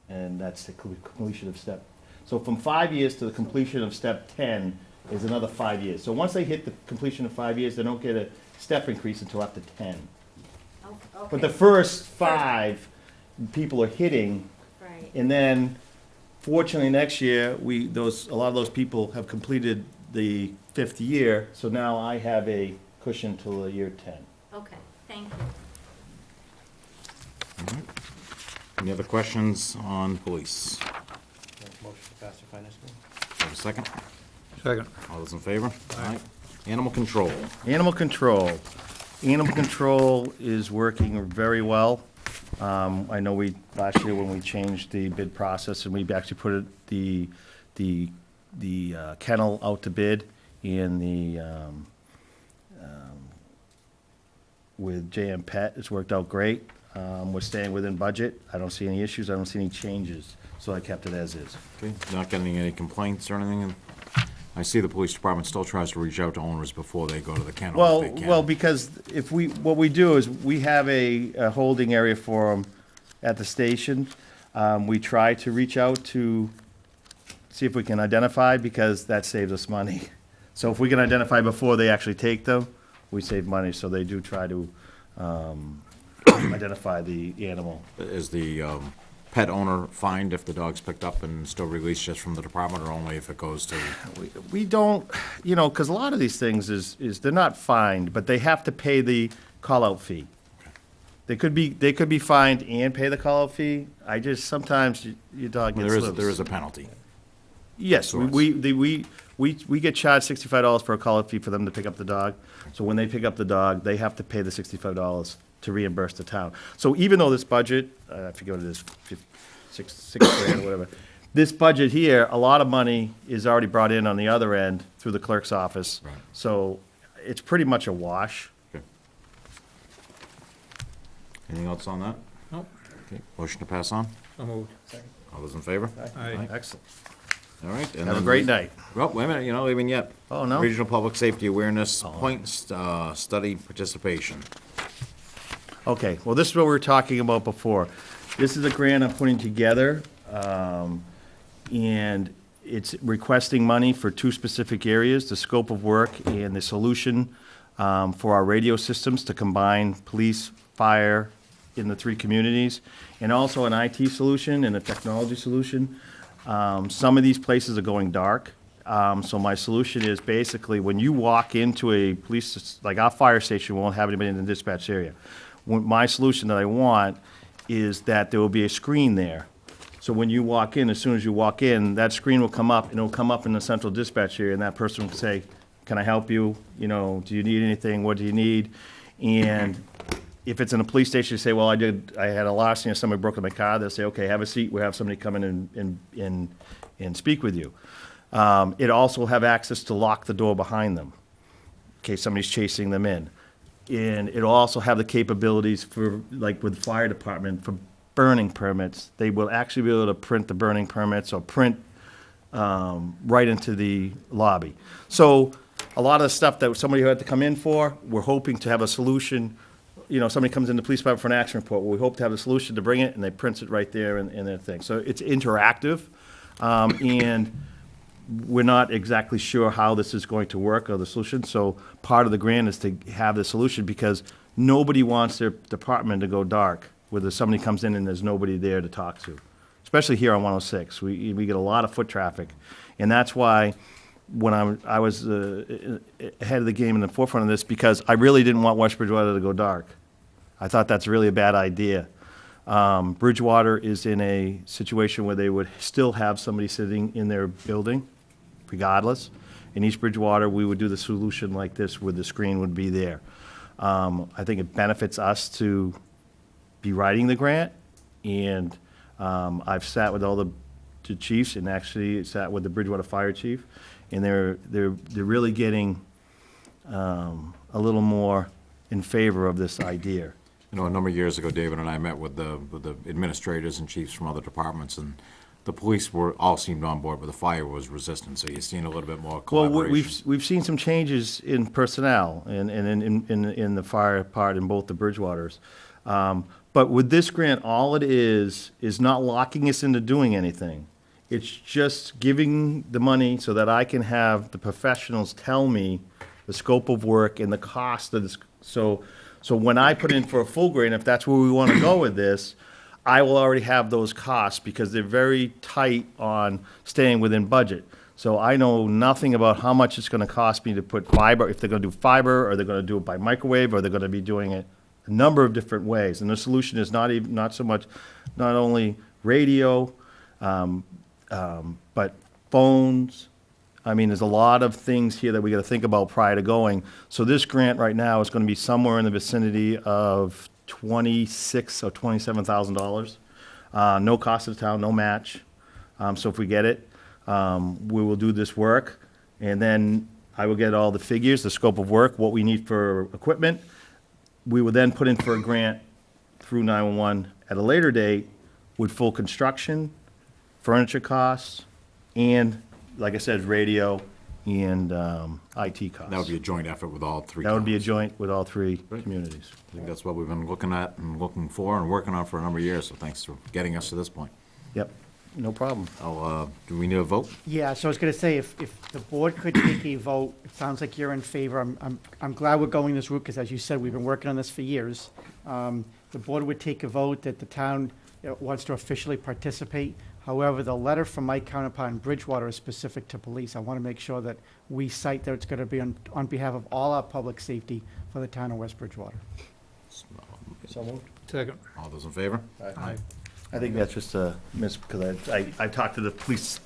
S9: And that's the completion of step. So from 5 years to the completion of step 10 is another 5 years. So once they hit the completion of 5 years, they don't get a step increase until after 10.
S5: Okay.
S9: But the first 5 people are hitting,
S5: Right.
S9: and then fortunately next year, a lot of those people have completed the 5th year, so now I have a cushion till the year 10.
S5: Okay, thank you.
S1: Any other questions on police?
S3: Motion to pass the finance committee?
S1: Have a second?
S8: Second.
S1: All those in favor? Aye. Animal control.
S9: Animal control. Animal control is working very well. I know last year when we changed the bid process and we actually put the kennel out to bid and with JM Pet, it's worked out great. We're staying within budget. I don't see any issues. I don't see any changes, so I kept it as is.
S1: Okay, not getting any complaints or anything? I see the police department still tries to reach out to owners before they go to the kennel
S9: Well,
S1: if they can.
S9: well, because what we do is we have a holding area for them at the station. We try to reach out to see if we can identify, because that saves us money. So if we can identify before they actually take them, we save money, so they do try to identify the animal.
S1: Is the pet owner fined if the dog's picked up and still released just from the department, or only if it goes to?
S9: We don't, because a lot of these things is they're not fined, but they have to pay the call-out fee. They could be fined and pay the call-out fee. Sometimes your dog gets loose.
S1: There is a penalty.
S9: Yes,
S1: Sorts.
S9: we get charged $65 for a call-out fee for them to pick up the dog. So when they pick up the dog, they have to pay the $65 to reimburse the town. So even though this budget, I forget what it is, six grand or whatever, this budget here, a lot of money is already brought in on the other end through the clerk's office.
S1: Right.
S9: So it's pretty much a wash.
S1: Okay. Anything else on that?
S8: Nope.
S1: Okay, motion to pass on?
S8: So moved.
S1: All those in favor?
S8: Aye.
S9: Excellent.
S1: All right. and
S9: Have a
S1: then
S9: great
S1: the-
S9: night.
S1: Well, wait a minute, you're not leaving yet.
S9: Oh, no?
S1: Regional Public Safety Awareness Point Study Participation.
S9: Okay, well, this is what we were talking about before. This is a grant I'm putting together, and it's requesting money for 2 specific areas, the scope of work and the solution for our radio systems to combine police, fire in the 3 communities, and also an IT solution and a technology solution. Some of these places are going dark, so my solution is basically when you walk into a police, like our fire station won't have anybody in the dispatch area. My solution that I want is that there will be a screen there. So when you walk in, as soon as you walk in, that screen will come up, and it'll come up in the central dispatch area, and that person will say, can I help you? Do you need anything? What do you need? And if it's in a police station, you say, well, I had a larceny or somebody broke in my car, they'll say, okay, have a seat, we'll have somebody come in and speak with you. It also will have access to lock the door behind them, in case somebody's chasing them in. And it'll also have the capabilities for, like with the fire department, for burning permits. They will actually be able to print the burning permits or print right into the lobby. So a lot of the stuff that somebody had to come in for, we're hoping to have a solution. Somebody comes in the police department for an action report, well, we hope to have a solution to bring it, and they print it right there in their thing. So it's interactive, and we're not exactly sure how this is going to work or the solution. So part of the grant is to have the solution, because nobody wants their department to go dark, whether somebody comes in and there's nobody there to talk to. Especially here on 106, we get a lot of foot traffic, and that's why when I was ahead of the game in the forefront of this, because I really didn't want West Bridgewater to go dark. I thought that's really a bad idea. Bridgewater is in a situation where they would still have somebody sitting in their building, regardless. In East Bridgewater, we would do the solution like this, where the screen would be there. I think it benefits us to be writing the grant, and I've sat with all the chiefs, and actually sat with the Bridgewater Fire Chief, and they're really getting a little more in favor of this idea.
S1: A number of years ago, David and I met with the administrators and chiefs from other departments, and the police all seemed on board, but the fire was resistant, so you're seeing a little bit more
S9: Well,
S1: collaboration.
S9: we've seen some changes in personnel and in the fire part in both the Bridgewaters. But with this grant, all it is not locking us into doing anything. It's just giving the money so that I can have the professionals tell me the scope of work and the cost of this. So when I put in for a full grant, if that's where we want to go with this, I will already have those costs because they're very tight on staying within budget. So I know nothing about how much it's going to cost me to put fiber, if they're going to do fiber, or they're going to do it by microwave, or they're going to be doing it a number of different ways. And the solution is not only radio, but phones. I mean, there's a lot of things here that we got to think about prior to going. So this grant right now is going to be somewhere in the vicinity of $26,000 or $27,000. No cost to the town, no match. So if we get it, we will do this work, and then I will get all the figures, the scope of work, what we need for equipment. We will then put in for a grant through 911 at a later date with full construction, furniture costs, and, like I said, radio and IT costs.
S1: That would be a joint effort with all three
S9: That would be a
S1: towns.
S9: joint with all three
S1: Right.
S9: communities.
S1: I think that's what we've been looking at and looking for and working on for a number of years, so thanks for getting us to this point.
S9: Yep, no problem.
S1: Do we need a vote?
S2: Yeah, so I was gonna say, if the board could take a vote, it sounds like you're in favor. I'm glad we're going this route, because as you said, we've been working on this for years. The board would take a vote that the town wants to officially participate. However, the letter from my counterpart in Bridgewater is specific to police. I want to make sure that we cite that it's going to be on behalf of all our public safety for the town of West Bridgewater.
S9: So moved.
S8: Second.
S1: All those in favor?
S8: Aye.
S9: I think that's just a miss, because I talked to the police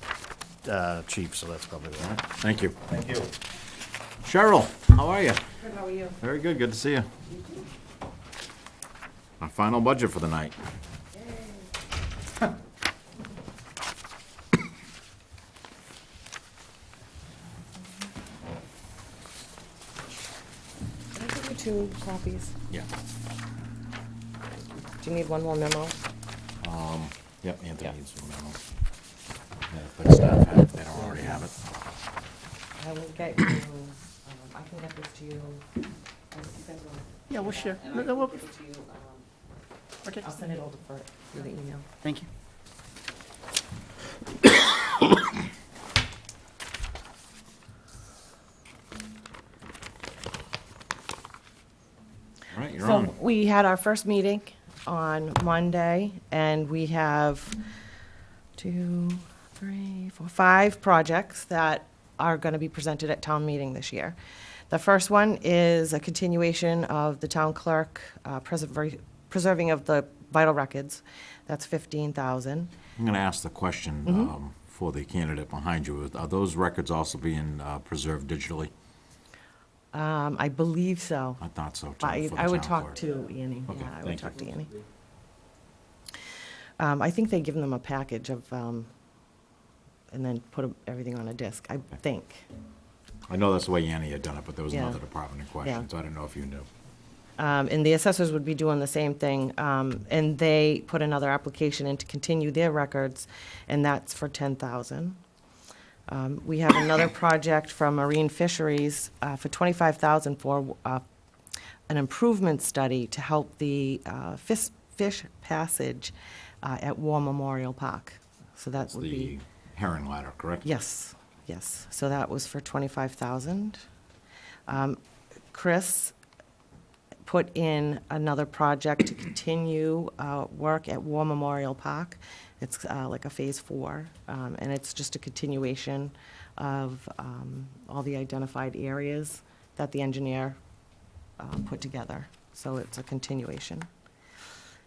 S9: chief, so that's probably why.
S1: Thank you.
S9: Thank you.
S1: Cheryl, how are you?
S11: Good, how are you?
S1: Very good, good to see you. Our final budget for the night.
S11: Can I give you 2 copies?
S1: Yeah.
S11: Do you need one more memo?
S1: Yep, Anthony needs some memo. Yeah, if the staff have, they don't already have it.
S11: I will get you, I can get this to you.
S2: Yeah, we'll share.
S11: And
S2: No,
S11: I
S2: no,
S11: can
S2: we'll-
S11: give it to you,
S2: Okay,
S11: I'll send it over through the email.
S2: thank you.
S1: All right, you're
S11: So
S1: on.
S11: we had our first meeting on Monday, and we have 2, 3, 4, 5 projects that are going to be presented at town meeting this year. The first one is a continuation of the town clerk preserving of the vital records. That's $15,000.
S1: I'm gonna ask the question,
S11: Mm-hmm.
S1: for the candidate behind you. Are those records also being preserved digitally?
S11: I believe so.
S1: I thought so, too.
S11: I
S1: for the
S11: I would
S1: town
S11: talk
S1: clerk.
S11: to Annie.
S1: Okay,
S11: Yeah, I would
S1: thank
S11: talk
S1: you.
S11: to Annie. I think they give them a package of, and then put everything on a disc, I think.
S1: I know that's the way Yanni had done it, but there was
S11: Yeah.
S1: another department in question,
S11: Yeah.
S1: so I didn't know if you knew.
S11: And the assessors would be doing the same thing, and they put another application in to continue their records, and that's for $10,000. We have another project from Marine Fisheries for $25,000 for an improvement study to help the fish passage at War Memorial Park. So that
S1: It's
S11: would
S1: the
S11: be,
S1: herring ladder, correct?
S11: yes, yes. So that was for $25,000. Chris put in another project to continue work at War Memorial Park. It's like a Phase 4, and it's just a continuation of all the identified areas that the engineer put together. So it's a continuation.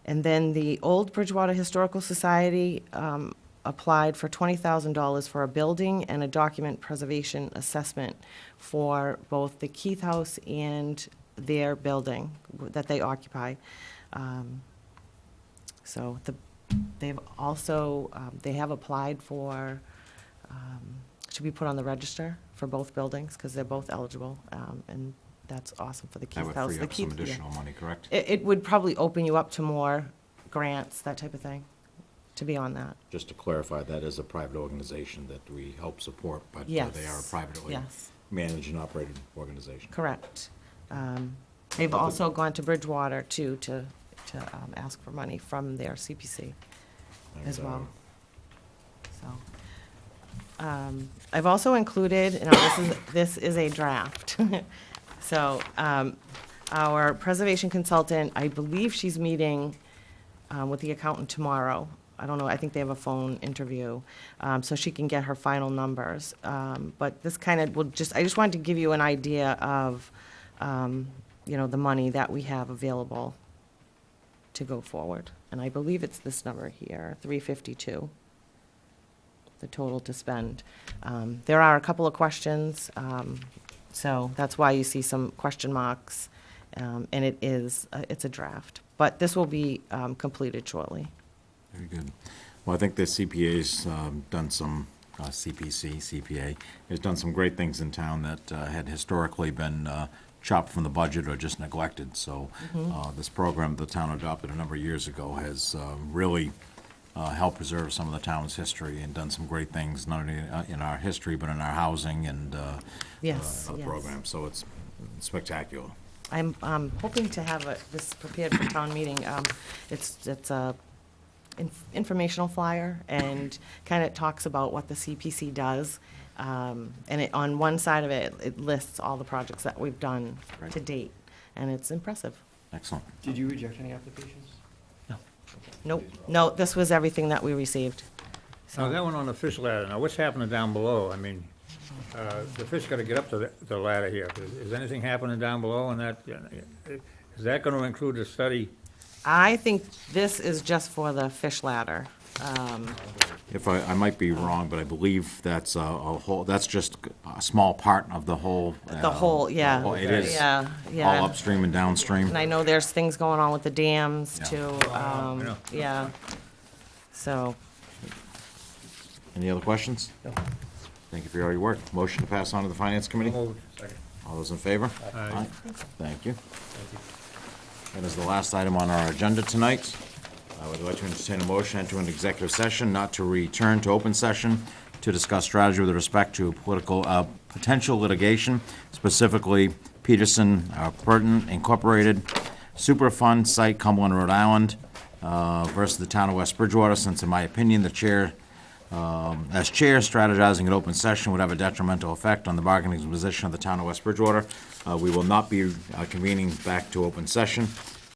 S11: And then the Old Bridgewater Historical Society applied for $20,000 for a building and a document preservation assessment for both the Keith House and their building that they occupy. So they've also, they have applied for, to be put on the register for both buildings, because they're both eligible, and that's awesome for the
S1: That
S11: Keith
S1: would
S11: House.
S1: free
S11: The
S1: up some
S11: Keith- yeah.
S1: additional money, correct?
S11: It would probably open you up to more grants, that type of thing,
S15: to be on that.
S1: Just to clarify, that is a private organization that we help support, but they
S15: Yes.
S1: are a privately
S15: Yes.
S1: managed and operated organization.
S15: Correct. They've also gone to Bridgewater too, to ask for money from their CPC as
S1: And,
S15: well. So, I've also included, you know, this is a draft. So, our preservation consultant, I believe she's meeting, with the accountant tomorrow. I don't know, I think they have a phone interview, so she can get her final numbers. But this kind of I just wanted to give you an idea of, you know, the money that we have available to go forward. And I believe it's this number here, 352, the total to spend. There are a couple of questions, so that's why you see some question marks. And it's a draft, but this will be completed shortly.
S1: Very good. Well, I think the CPA's done some, CPA, has done some great things in town that had historically been chopped from the budget or just neglected. So this program the town adopted a number of years ago has really helped preserve some of the town's history and done some great things, not only in our history, but in our housing and
S15: Yes, yes.
S1: program. So it's spectacular.
S15: I'm hoping to have this prepared for town meeting. It's a informational flyer and kind of talks about what the CPC does. And on one side of it, it lists all the projects that we've done
S1: Right.
S15: to date, and it's impressive.
S1: Excellent.
S3: Did you reject any applications?
S15: Nope, no, this was everything that we received.
S8: Now, that one on the fish ladder, now what's happening down below? I mean, the fish gotta get up to the ladder here. Is anything happening down below and that, is that gonna include a study?
S15: I think this is just for the fish ladder.
S1: If I might be wrong, but I believe that's a whole, that's just a small part of the whole.
S15: The whole, yeah.
S1: Oh, it is.
S15: Yeah, yeah.
S1: All upstream and downstream.
S15: And I know there's things going on with the dams
S1: Yeah.
S15: too,
S8: Yeah.
S15: yeah. So,
S1: Any other questions?
S3: No.
S1: Thank you for all your work. Motion to pass on to the Finance Committee?
S8: Moved.
S1: All those in favor?
S8: Aye.
S1: Thank you. That is the last item on our agenda tonight. I would like to entertain a motion into an executive session, not to return to open session, to discuss strategy with respect to potential litigation, specifically Peterson Burton Incorporated, Superfund Site, Cumberland, Rhode Island, versus the town of West Bridgewater, since in my opinion, the chair, as chair, strategizing in open session would have a detrimental effect on the bargaining position of the town of West Bridgewater. We will not be convening back to open session.